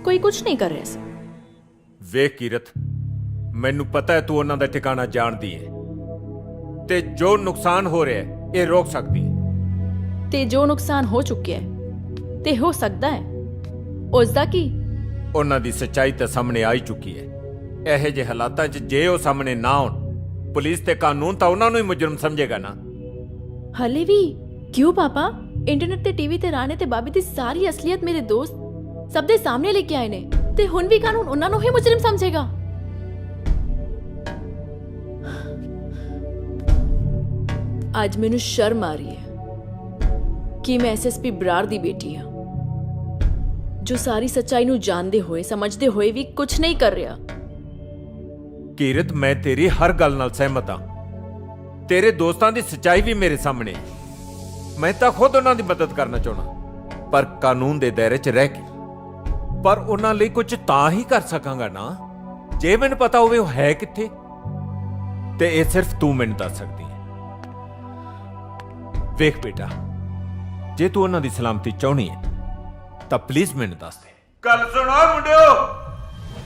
Speaker 7: ਕੋਈ ਕੁਝ ਨਹੀਂ ਕਰ ਰਿਹਾ ਸੀ।
Speaker 12: ਵੇਖ ਕੀਰਤ, ਮੈਨੂੰ ਪਤਾ ਹੈ ਤੂੰ ਉਹਨਾਂ ਦਾ ਠਿਕਾਣਾ ਜਾਣਦੀ ਹੈ ਤੇ ਜੋ ਨੁਕਸਾਨ ਹੋ ਰਿਹਾ ਹੈ ਇਹ ਰੋਕ ਸਕਦੀ ਹੈ।
Speaker 7: ਤੇ ਜੋ ਨੁਕਸਾਨ ਹੋ ਚੁੱਕਿਆ ਹੈ ਤੇ ਹੋ ਸਕਦਾ ਹੈ, ਉਸ ਦਾ ਕੀ?
Speaker 12: ਉਹਨਾਂ ਦੀ ਸੱਚਾਈ ਤਾਂ ਸਾਹਮਣੇ ਆ ਹੀ ਚੁੱਕੀ ਹੈ। ਇਹੋ ਜਿਹੇ ਹਾਲਾਤਾਂ 'ਚ ਜੇ ਉਹ ਸਾਹਮਣੇ ਨਾ ਆਉਣ, ਪੁਲਿਸ ਤੇ ਕਾਨੂੰਨ ਤਾਂ ਉਹਨਾਂ ਨੂੰ ਹੀ ਮੁਜਰਮ ਸਮਝੇਗਾ ਨਾ।
Speaker 7: ਹਲੇ ਵੀ ਕਿਉਂ ਪਾਪਾ? ਇੰਟਰਨੈਟ ਤੇ ਟੀਵੀ ਤੇ ਰਾਣੇ ਤੇ ਬਾਬੀ ਦੀ ਸਾਰੀ ਅਸਲੀਅਤ ਮੇਰੇ ਦੋਸਤ ਸਭ ਦੇ ਸਾਹਮਣੇ ਲੈ ਕੇ ਆਏ ਨੇ, ਤੇ ਹੁਣ ਵੀ ਕਾਨੂੰਨ ਉਹਨਾਂ ਨੂੰ ਹੀ ਮੁਜਰਮ ਸਮਝੇਗਾ। ਅੱਜ ਮੈਨੂੰ ਸ਼ਰਮ ਆ ਰਹੀ ਹੈ ਕਿ ਮੈਂ ਐਸਐਸਪੀ ਬਰਾੜ ਦੀ ਬੇਟੀ ਹਾਂ, ਜੋ ਸਾਰੀ ਸੱਚਾਈ ਨੂੰ ਜਾਣਦੇ ਹੋਏ ਸਮਝਦੇ ਹੋਏ ਵੀ ਕੁਝ ਨਹੀਂ ਕਰ ਰਿਹਾ।
Speaker 12: ਕੀਰਤ, ਮੈਂ ਤੇਰੀ ਹਰ ਗੱਲ ਨਾਲ ਸਹਿਮਤ ਹਾਂ। ਤੇਰੇ ਦੋਸਤਾਂ ਦੀ ਸੱਚਾਈ ਵੀ ਮੇਰੇ ਸਾਹਮਣੇ ਹੈ। ਮੈਂ ਤਾਂ ਖੁਦ ਉਹਨਾਂ ਦੀ ਮਦਦ ਕਰਨਾ ਚਾਹੁੰਦਾ, ਪਰ ਕਾਨੂੰਨ ਦੇ ਦਾਇਰੇ 'ਚ ਰਹਿ ਕੇ। ਪਰ ਉਹਨਾਂ ਲਈ ਕੁਝ ਤਾਂ ਹੀ ਕਰ ਸਕਾਂਗਾ ਨਾ ਜੇ ਮੈਨੂੰ ਪਤਾ ਹੋਵੇ ਉਹ ਹੈ ਕਿੱਥੇ, ਤੇ ਇਹ ਸਿਰਫ ਤੂੰ ਮੈਨੂੰ ਦੱਸ ਸਕਦੀ ਹੈ। ਵੇਖ ਬੇਟਾ, ਜੇ ਤੂੰ ਉਹਨਾਂ ਦੀ ਸਲਾਮਤੀ ਚਾਹਣੀ ਹੈ ਤਾਂ ਪਲੀਜ਼ ਮੈਨੂੰ ਦੱਸ ਦੇ। ਗੱਲ ਸੁਣੋ ਮੁੰਡਿਓ,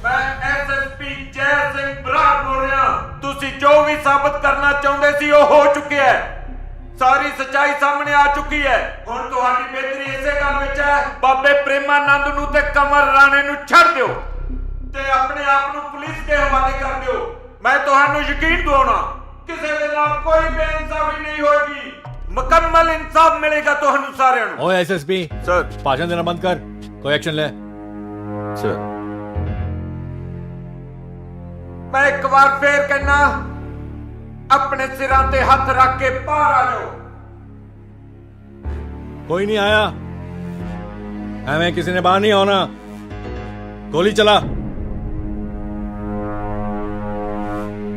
Speaker 12: ਮੈਂ ਐਸਐਸਪੀ ਜੈ ਸਿੰਘ ਬਰਾੜ ਬੋਲ ਰਿਹਾ। ਤੁਸੀਂ ਜੋ ਵੀ ਸਾਬਤ ਕਰਨਾ ਚਾਹੁੰਦੇ ਸੀ ਉਹ ਹੋ ਚੁੱਕਿਆ ਹੈ। ਸਾਰੀ ਸੱਚਾਈ ਸਾਹਮਣੇ ਆ ਚੁੱਕੀ ਹੈ। ਹੁਣ ਤੁਹਾਡੀ ਬਿਹਤਰੀ ਇਸੇ ਗੱਲ ਵਿੱਚ ਹੈ, ਬਾਬੇ ਪ੍ਰੇਮਾਨੰਦ ਨੂੰ ਤੇ ਕਮਰ ਰਾਣੇ ਨੂੰ ਛੱਡ ਦਿਓ ਤੇ ਆਪਣੇ ਆਪ ਨੂੰ ਪੁਲਿਸ ਦੇ ਹਵਾਲੇ ਕਰ ਦਿਓ। ਮੈਂ ਤੁਹਾਨੂੰ ਯਕੀਨ ਦਿਵਾਉਣਾ, ਕਿਸੇ ਦੇ ਨਾਲ ਕੋਈ ਬੇਇਨਸਾਫੀ ਨਹੀਂ ਹੋਏਗੀ। ਮੁਕੰਮਲ ਇਨਸਾਫ ਮਿਲੇਗਾ ਤੁਹਾਨੂੰ ਸਾਰਿਆਂ ਨੂੰ।
Speaker 11: ਓਏ ਐਸਐਸਪੀ
Speaker 12: ਸਰ,
Speaker 11: ਭਾषण देना बंद कर, कोई एक्शन ले।
Speaker 12: सर, मैं एक बार फिर कहना, अपने सिरां ते हथ रख के बाहर आ जाओ।
Speaker 11: कोई नहीं आया, हमें किसी ने बाहर नहीं आना। गोली चला।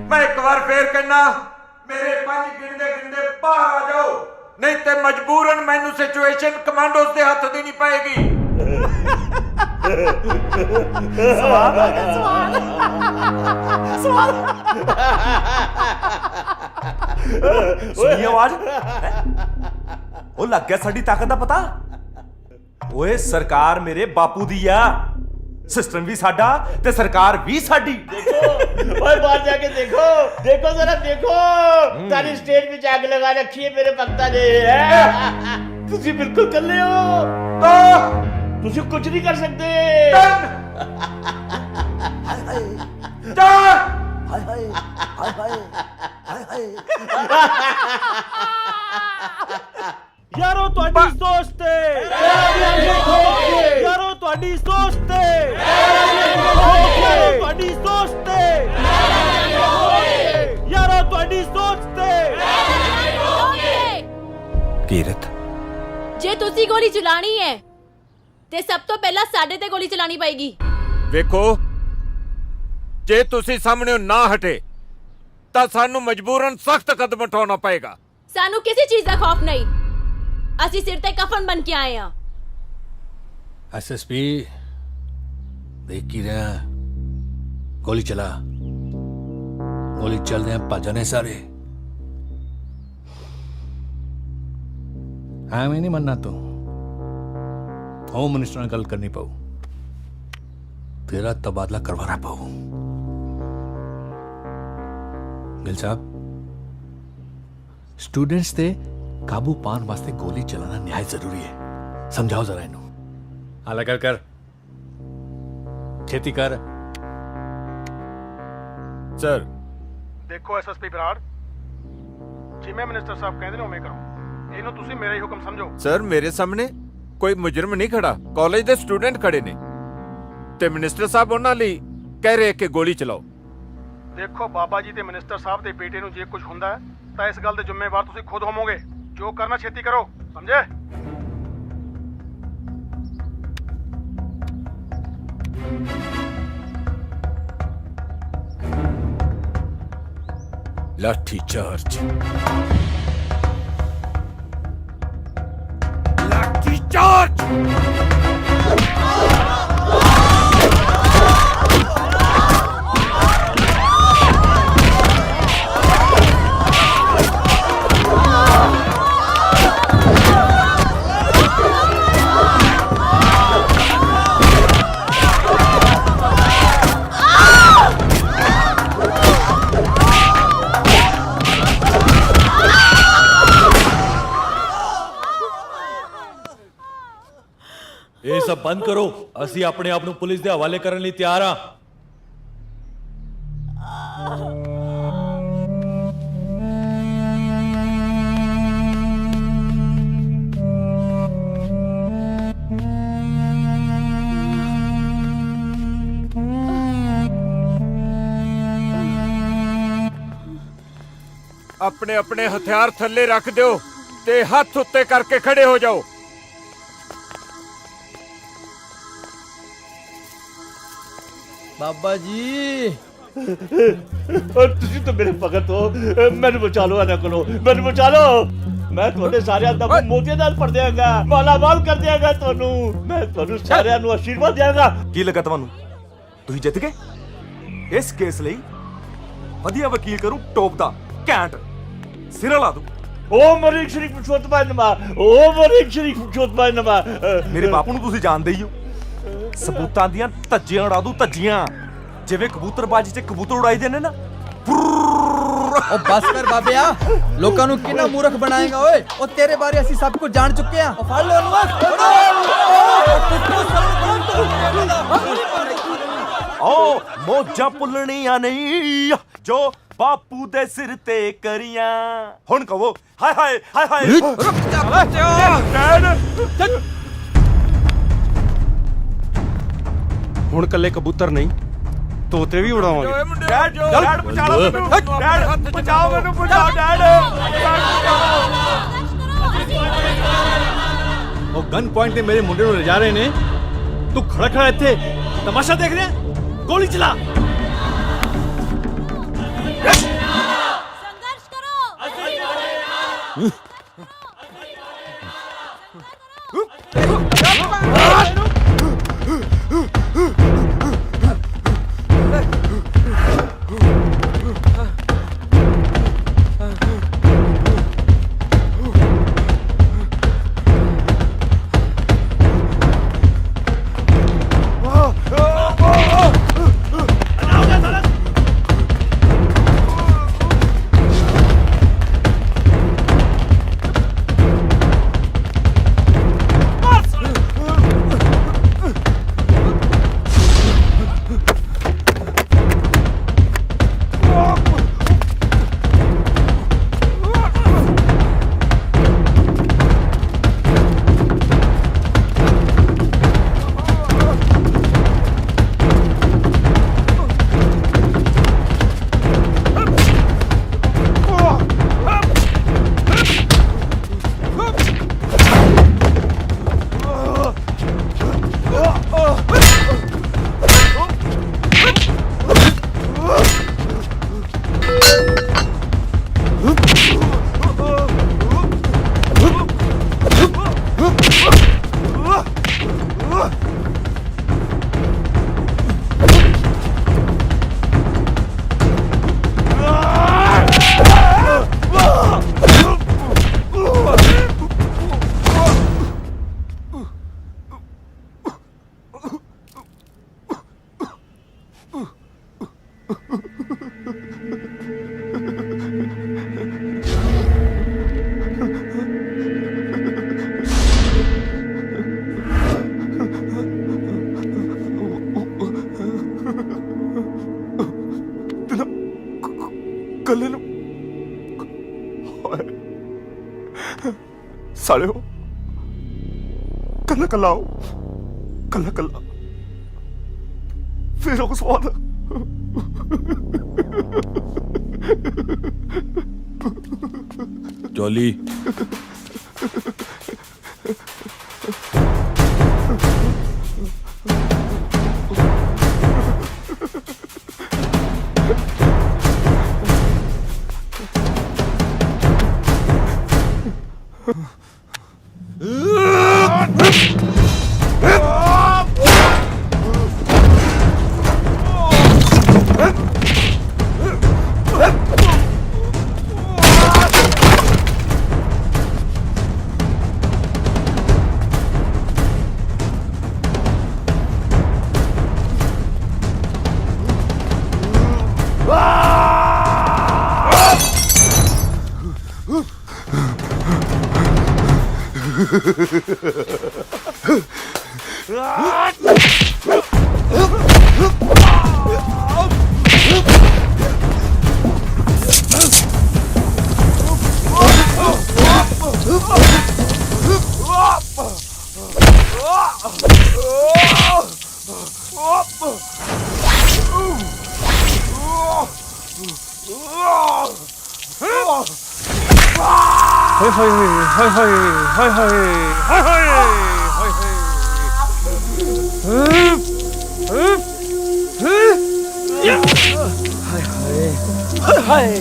Speaker 12: मैं एक बार फिर कहना, मेरे 5 गिनदे बाहर आ जाओ, नहीं ते मजबूरन मैनू सिचुएशन कमांडोज दे हथ देनी पएगी।
Speaker 10: सवाल आ गया, सवाल
Speaker 18: ਸੁਣੀ ਆਵਾਜ਼? ਉਹ ਲੱਗ ਗਿਆ ਸਾਡੀ ਤਾਕਤ ਦਾ ਪਤਾ। ਓਏ ਸਰਕਾਰ ਮੇਰੇ ਬਾਪੂ ਦੀ ਆ, सिस्टम भी साडा ते सरकार भी साडी।
Speaker 1: देखो ओए बाहर जाके देखो, देखो जरा देखो, तारी स्टेज पे आग लगा रखी है मेरे भक्ता ने। तुसी बिल्कुल कल्ले हो, तो तुसी कुछ नहीं कर सकते।
Speaker 16: यारो ਤੁਹਾਡੀ ਸੋਚ ਤੇ यारो ਤੁਹਾਡੀ ਸੋਚ ਤੇ ਤੁਹਾਡੀ ਸੋਚ ਤੇ यारो ਤੁਹਾਡੀ ਸੋਚ ਤੇ।
Speaker 12: ਕੀਰਤ,
Speaker 7: ਜੇ ਤੁਸੀਂ ਗੋਲੀ ਚਲਾਣੀ ਹੈ ਤੇ ਸਭ ਤੋਂ ਪਹਿਲਾਂ ਸਾਡੇ ਤੇ ਗੋਲੀ ਚਲਾਣੀ ਪਏਗੀ।
Speaker 12: ਵੇਖੋ, ਜੇ ਤੁਸੀਂ ਸਾਹਮਣੇ ਨਾ ਹਟੇ ਤਾਂ ਸਾਨੂੰ ਮਜਬੂਰਨ ਸਖਤ ਕਦਮ ਉਠਾਉਣਾ ਪਏਗਾ।
Speaker 7: ਸਾਨੂੰ ਕਿਸੇ ਚੀਜ਼ ਦਾ ਖੌਫ ਨਹੀਂ, ਅਸੀਂ ਸਿਰ ਤੇ ਕਫਨ ਬਣ ਕੇ ਆਏ ਹਾਂ।
Speaker 11: एसएसपी देख की रहा, गोली चला। गोली चल रहे भजने सारे। हाँ मैं नहीं मनना, तो होम मिनिस्टर ने गल करनी पाऊ, तेरा तबादला करवाना पाऊ। गिल साहब, स्टूडेंट्स ते काबू पान वास्ते गोली चलाना न्याय जरूरी है, समझाओ जरा इन्हों। आला कर छेती कर।
Speaker 12: सर
Speaker 21: ਦੇਖੋ ਐਸਐਸਪੀ ਬਰਾੜ, ਜਿਵੇਂ ਮਿਨਿਸਟਰ ਸਾਹਿਬ ਕਹਿੰਦੇ ਨੇ ਉਵੇਂ ਕਰੋ। ਇਹਨੂੰ ਤੁਸੀਂ ਮੇਰਾ ਹੀ ਹੁਕਮ ਸਮਝੋ।
Speaker 12: ਸਰ, ਮੇਰੇ ਸਾਹਮਣੇ ਕੋਈ ਮੁਜਰਮ ਨਹੀਂ ਖੜਾ, ਕਾਲਜ ਦੇ ਸਟੂਡੈਂਟ ਖੜੇ ਨੇ ਤੇ ਮਿਨਿਸਟਰ ਸਾਹਿਬ ਉਹਨਾਂ ਲਈ ਕਹਿ ਰਹੇ ਕਿ ਗੋਲੀ ਚਲਾਓ।
Speaker 21: ਦੇਖੋ ਬਾਬਾ ਜੀ ਤੇ ਮਿਨਿਸਟਰ ਸਾਹਿਬ ਦੇ ਬੇਟੇ ਨੂੰ ਜੇ ਕੁਝ ਹੁੰਦਾ ਤਾਂ ਇਸ ਗੱਲ ਦੇ ਜ਼ਿੰਮੇਵਾਰ ਤੁਸੀਂ ਖੁਦ ਹੋਵੋਗੇ। ਜੋ ਕਰਨਾ ਛੇਤੀ ਕਰੋ, ਸਮਝੇ?
Speaker 12: लाठी चार्ज, लाठी चार्ज।
Speaker 16: ਇਹ ਸਭ ਬੰਦ ਕਰੋ, ਅਸੀਂ ਆਪਣੇ ਆਪ ਨੂੰ ਪੁਲਿਸ ਦੇ ਹਵਾਲੇ ਕਰਨ ਲਈ ਤਿਆਰ ਹਾਂ।
Speaker 12: अपने अपने हथियार थल्ले रख दो ते हाथ उत्ते करके खड़े हो जाओ।
Speaker 15: बाबा जी
Speaker 1: ਤੁਸੀਂ ਤਾਂ ਮੇਰੇ ਭਗਤ ਹੋ, ਮੈਨੂੰ ਬਚਾ ਲਓ ਇਹਨਾਂ ਕੋਲੋਂ, ਮੈਨੂੰ ਬਚਾ ਲਓ। ਮੈਂ ਤੁਹਾਡੇ ਸਾਰਿਆਂ ਦਾ ਮੋਤੀਆਂ ਨਾਲ ਭਰ ਦਿਆਂਗਾ, ਮਾਲਾਮਾਲ ਕਰ ਦਿਆਂਗਾ ਤੁਹਾਨੂੰ। ਮੈਂ ਤੁਹਾਨੂੰ ਸਾਰਿਆਂ ਨੂੰ ਆਸ਼ੀਰਵਾਦ ਦਿਆਂਗਾ।
Speaker 8: ਕੀ ਲੱਗਾ ਤੁਹਾਨੂੰ? ਤੁਸੀਂ ਜਿੱਤ ਗਏ? ਇਸ ਕੇਸ ਲਈ ਵਧੀਆ ਵਕੀਲ ਕਰੂ ਟੋਪ ਦਾ ਘੈਂਟ ਸਿਰਾ ਲਾ ਦੂੰ।
Speaker 1: ਓ ਮਰੀਕ ਸ਼ਰੀਫ ਪੁਰਸ਼ੋਤਮ ਨਮਾ, ਓ ਮਰੀਕ ਸ਼ਰੀਫ ਪੁਰਸ਼ੋਤਮ ਨਮਾ।
Speaker 8: ਮੇਰੇ ਬਾਪੂ ਨੂੰ ਤੁਸੀਂ ਜਾਣਦੇ ਹੀ ਹੋ, ਸਬੂਤਾਂ ਦੀਆਂ ਧੱਜੀਆਂ ਉਡਾ ਦੂੰ, ਧੱਜੀਆਂ। ਜਿਵੇਂ ਕਬੂਤਰਬਾਜੀ 'ਚ ਕਬੂਤਰ ਉਡਾਈਦੇ ਨੇ ਨਾ।
Speaker 15: ਉਹ ਬਸ ਕਰ ਬਾਬਿਆ, ਲੋਕਾਂ ਨੂੰ ਕਿੰਨਾ ਮੂਰਖ ਬਣਾਏਗਾ ਓਏ। ਉਹ ਤੇਰੇ ਬਾਰੇ ਅਸੀਂ ਸਭ ਕੁਝ ਜਾਣ ਚੁੱਕੇ ਆ। ਉਹ ਫੜ ਲਓ ਉਹਨੂੰ।
Speaker 12: ਓ ਮੋਜਾਂ ਭੁੱਲਣੀਆਂ ਨਹੀਂ ਜੋ ਬਾਪੂ ਦੇ ਸਿਰ ਤੇ ਕਰੀਆਂ। ਹੁਣ ਕਹੋ ਹਾਏ ਹਾਏ ਹਾਏ ਹਾਏ।
Speaker 18: ਹੁਣ ਕੱਲੇ ਕਬੂਤਰ ਨਹੀਂ, ਤੋਤੇ ਵੀ ਉਡਾਵਾਂਗੇ।
Speaker 12: ਡੈਡ ਡੈਡ ਬਚਾਓ ਮੈਨੂੰ, ਡੈਡ ਬਚਾਓ ਮੈਨੂੰ, ਬਚਾਓ ਡੈਡ।
Speaker 11: ਉਹ ਗਨ ਪੁਆਇੰਟ ਤੇ ਮੇਰੇ ਮੁੰਡੇ ਨੂੰ ਲਿਜਾ ਰਹੇ ਨੇ, ਤੂੰ ਖੜਾ ਖੜਾ ਇੱਥੇ ਤਮਾਸ਼ਾ ਦੇਖ ਰਿਹਾ? ਗੋਲੀ ਚਲਾ।
Speaker 12: ਕੱਲੇ ਨੂੰ ਸਾਲਿਓ, ਕੱਲਾ ਕੱਲਾ ਆਓ, ਕੱਲਾ ਕੱਲਾ ਫਿਰ ਉਹ ਸਵਾਦ।
Speaker 16: ਜੋਲੀ
Speaker 10: Yeah! ਹਾਏ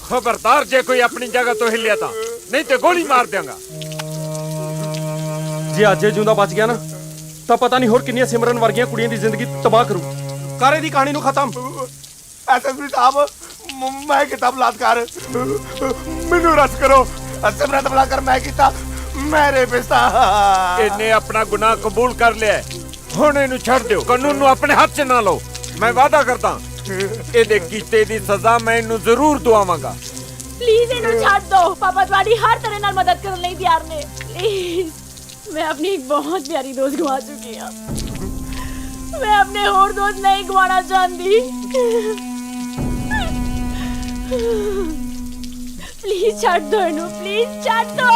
Speaker 12: खबरदार जे कोई अपनी जगह तो हिलिया था नहीं तो गोली मार देंगा।
Speaker 18: ਜੇ ਅੱਜ ਇਹ ਜਿਉਂਦਾ ਬਚ ਗਿਆ ਨਾ ਤਾਂ ਪਤਾ ਨਹੀਂ ਹੋਰ ਕਿੰਨੀਆਂ ਸਿਮਰਨ ਵਰਗੀਆਂ ਕੁੜੀਆਂ ਦੀ ਜ਼ਿੰਦਗੀ ਤਬਾਹ ਕਰੂ। ਕਰ ਇਹਦੀ ਕਹਾਣੀ ਨੂੰ ਖਤਮ।
Speaker 21: ਐਸਐਸਪੀ ਸਾਹਿਬ ਮੈਂ ਕੀਤਾ ਬਲਾਤਕਾਰ ਮੈਨੂੰ ਰਸ ਕਰੋ ਸਿਮਰਤ ਬਲਾਤਕਾਰ ਮੈਂ ਕੀਤਾ ਮੇਰੇ ਪਿਸਤਾ
Speaker 12: इन्हें अपना गुनाह कबूल कर लिया है। हुण इहनू छड़ दिओ कानून नू अपने हाथ च ना लो। मैं वादा करदा ਇਹਦੇ ਕੀਤੇ ਦੀ ਸਜ਼ਾ ਮੈਂ ਇਹਨੂੰ ਜ਼ਰੂਰ ਦਵਾਵਾਂਗਾ।
Speaker 5: प्लीज इन्हें छाड़ दो। पापा तुम्हारी हर तरह नाल मदद करने ਲਈ ਤਿਆਰ ਨੇ। प्लीज मैं अपनी एक बहुत प्यारी दोस्त गवा चुकी हूँ। मैं अपने और दोस्त नहीं गवाना चाहती। प्लीज छाड़ दो इन्हें, प्लीज छाड़ दो।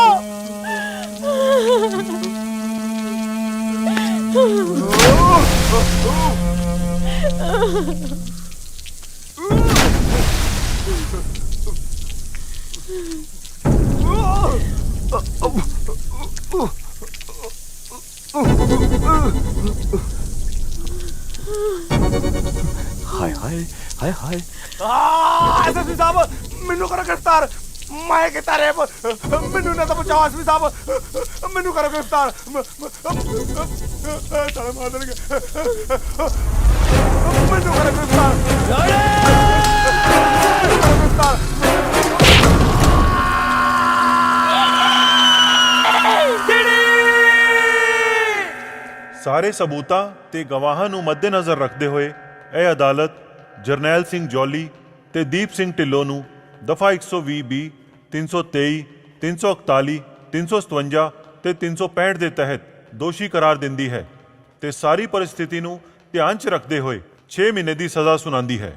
Speaker 10: ਹਾਏ ਹਾਏ ਹਾਏ ਹਾਏ
Speaker 21: ਐਸਐਸਪੀ ਸਾਹਿਬ ਮੈਨੂੰ ਕਰੋ ਗ੍ਰਿਫਤਾਰ ਮੈਂ ਕੀਤਾ ਰੇਪ ਮੈਨੂੰ ਨਾ ਤਾਂ ਬਚਾਓ ਐਸਐਸਪੀ ਸਾਹਿਬ ਮੈਨੂੰ ਕਰੋ ਗ੍ਰਿਫਤਾਰ ਸਾਲੇ ਮਾਰ ਦੇਣਗੇ ਮੈਨੂੰ ਕਰੋ ਗ੍ਰਿਫਤਾਰ
Speaker 14: ਸਾਰੇ ਸਬੂਤਾਂ ਤੇ ਗਵਾਹਾਂ ਨੂੰ ਮੱਦੇਨਜ਼ਰ ਰੱਖਦੇ ਹੋਏ ਇਹ ਅਦਾਲਤ ਜਰਨੈਲ ਸਿੰਘ ਜੌਲੀ ਤੇ ਦੀਪ ਸਿੰਘ ਢਿੱਲੋਂ ਨੂੰ ਦਫਾ 120 ਬੀ 323 341 357 ਤੇ 365 ਦੇ ਤਹਿਤ ਦੋਸ਼ੀ ਕਰਾਰ ਦਿੰਦੀ ਹੈ ਤੇ ਸਾਰੀ ਪਰਿਸਥਿਤੀ ਨੂੰ ਧਿਆਨ 'ਚ ਰੱਖਦੇ ਹੋਏ 6 ਮਹੀਨੇ ਦੀ ਸਜ਼ਾ ਸੁਣਾਉਂਦੀ ਹੈ।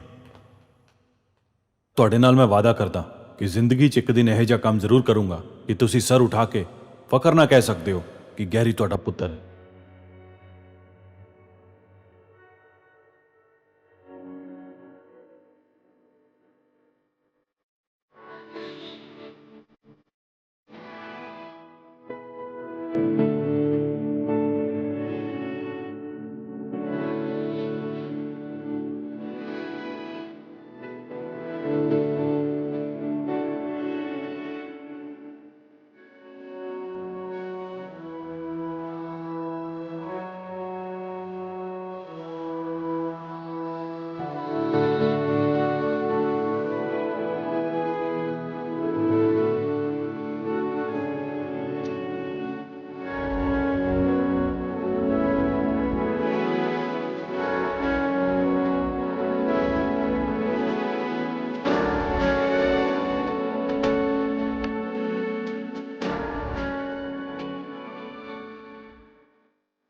Speaker 16: ਤੁਹਾਡੇ ਨਾਲ ਮੈਂ ਵਾਅਦਾ ਕਰਦਾ ਕਿ ਜ਼ਿੰਦਗੀ 'ਚ ਇੱਕ ਦਿਨ ਇਹੋ ਜਿਹਾ ਕੰਮ ਜ਼ਰੂਰ ਕਰੂੰਗਾ ਕਿ ਤੁਸੀਂ ਸਰ ਉਠਾ ਕੇ ਫਖਰ ਨਾਲ ਕਹਿ ਸਕਦੇ ਹੋ ਕਿ ਗੈਰੀ ਤੁਹਾਡਾ ਪੁੱਤਰ ਹੈ।
Speaker 13: thank you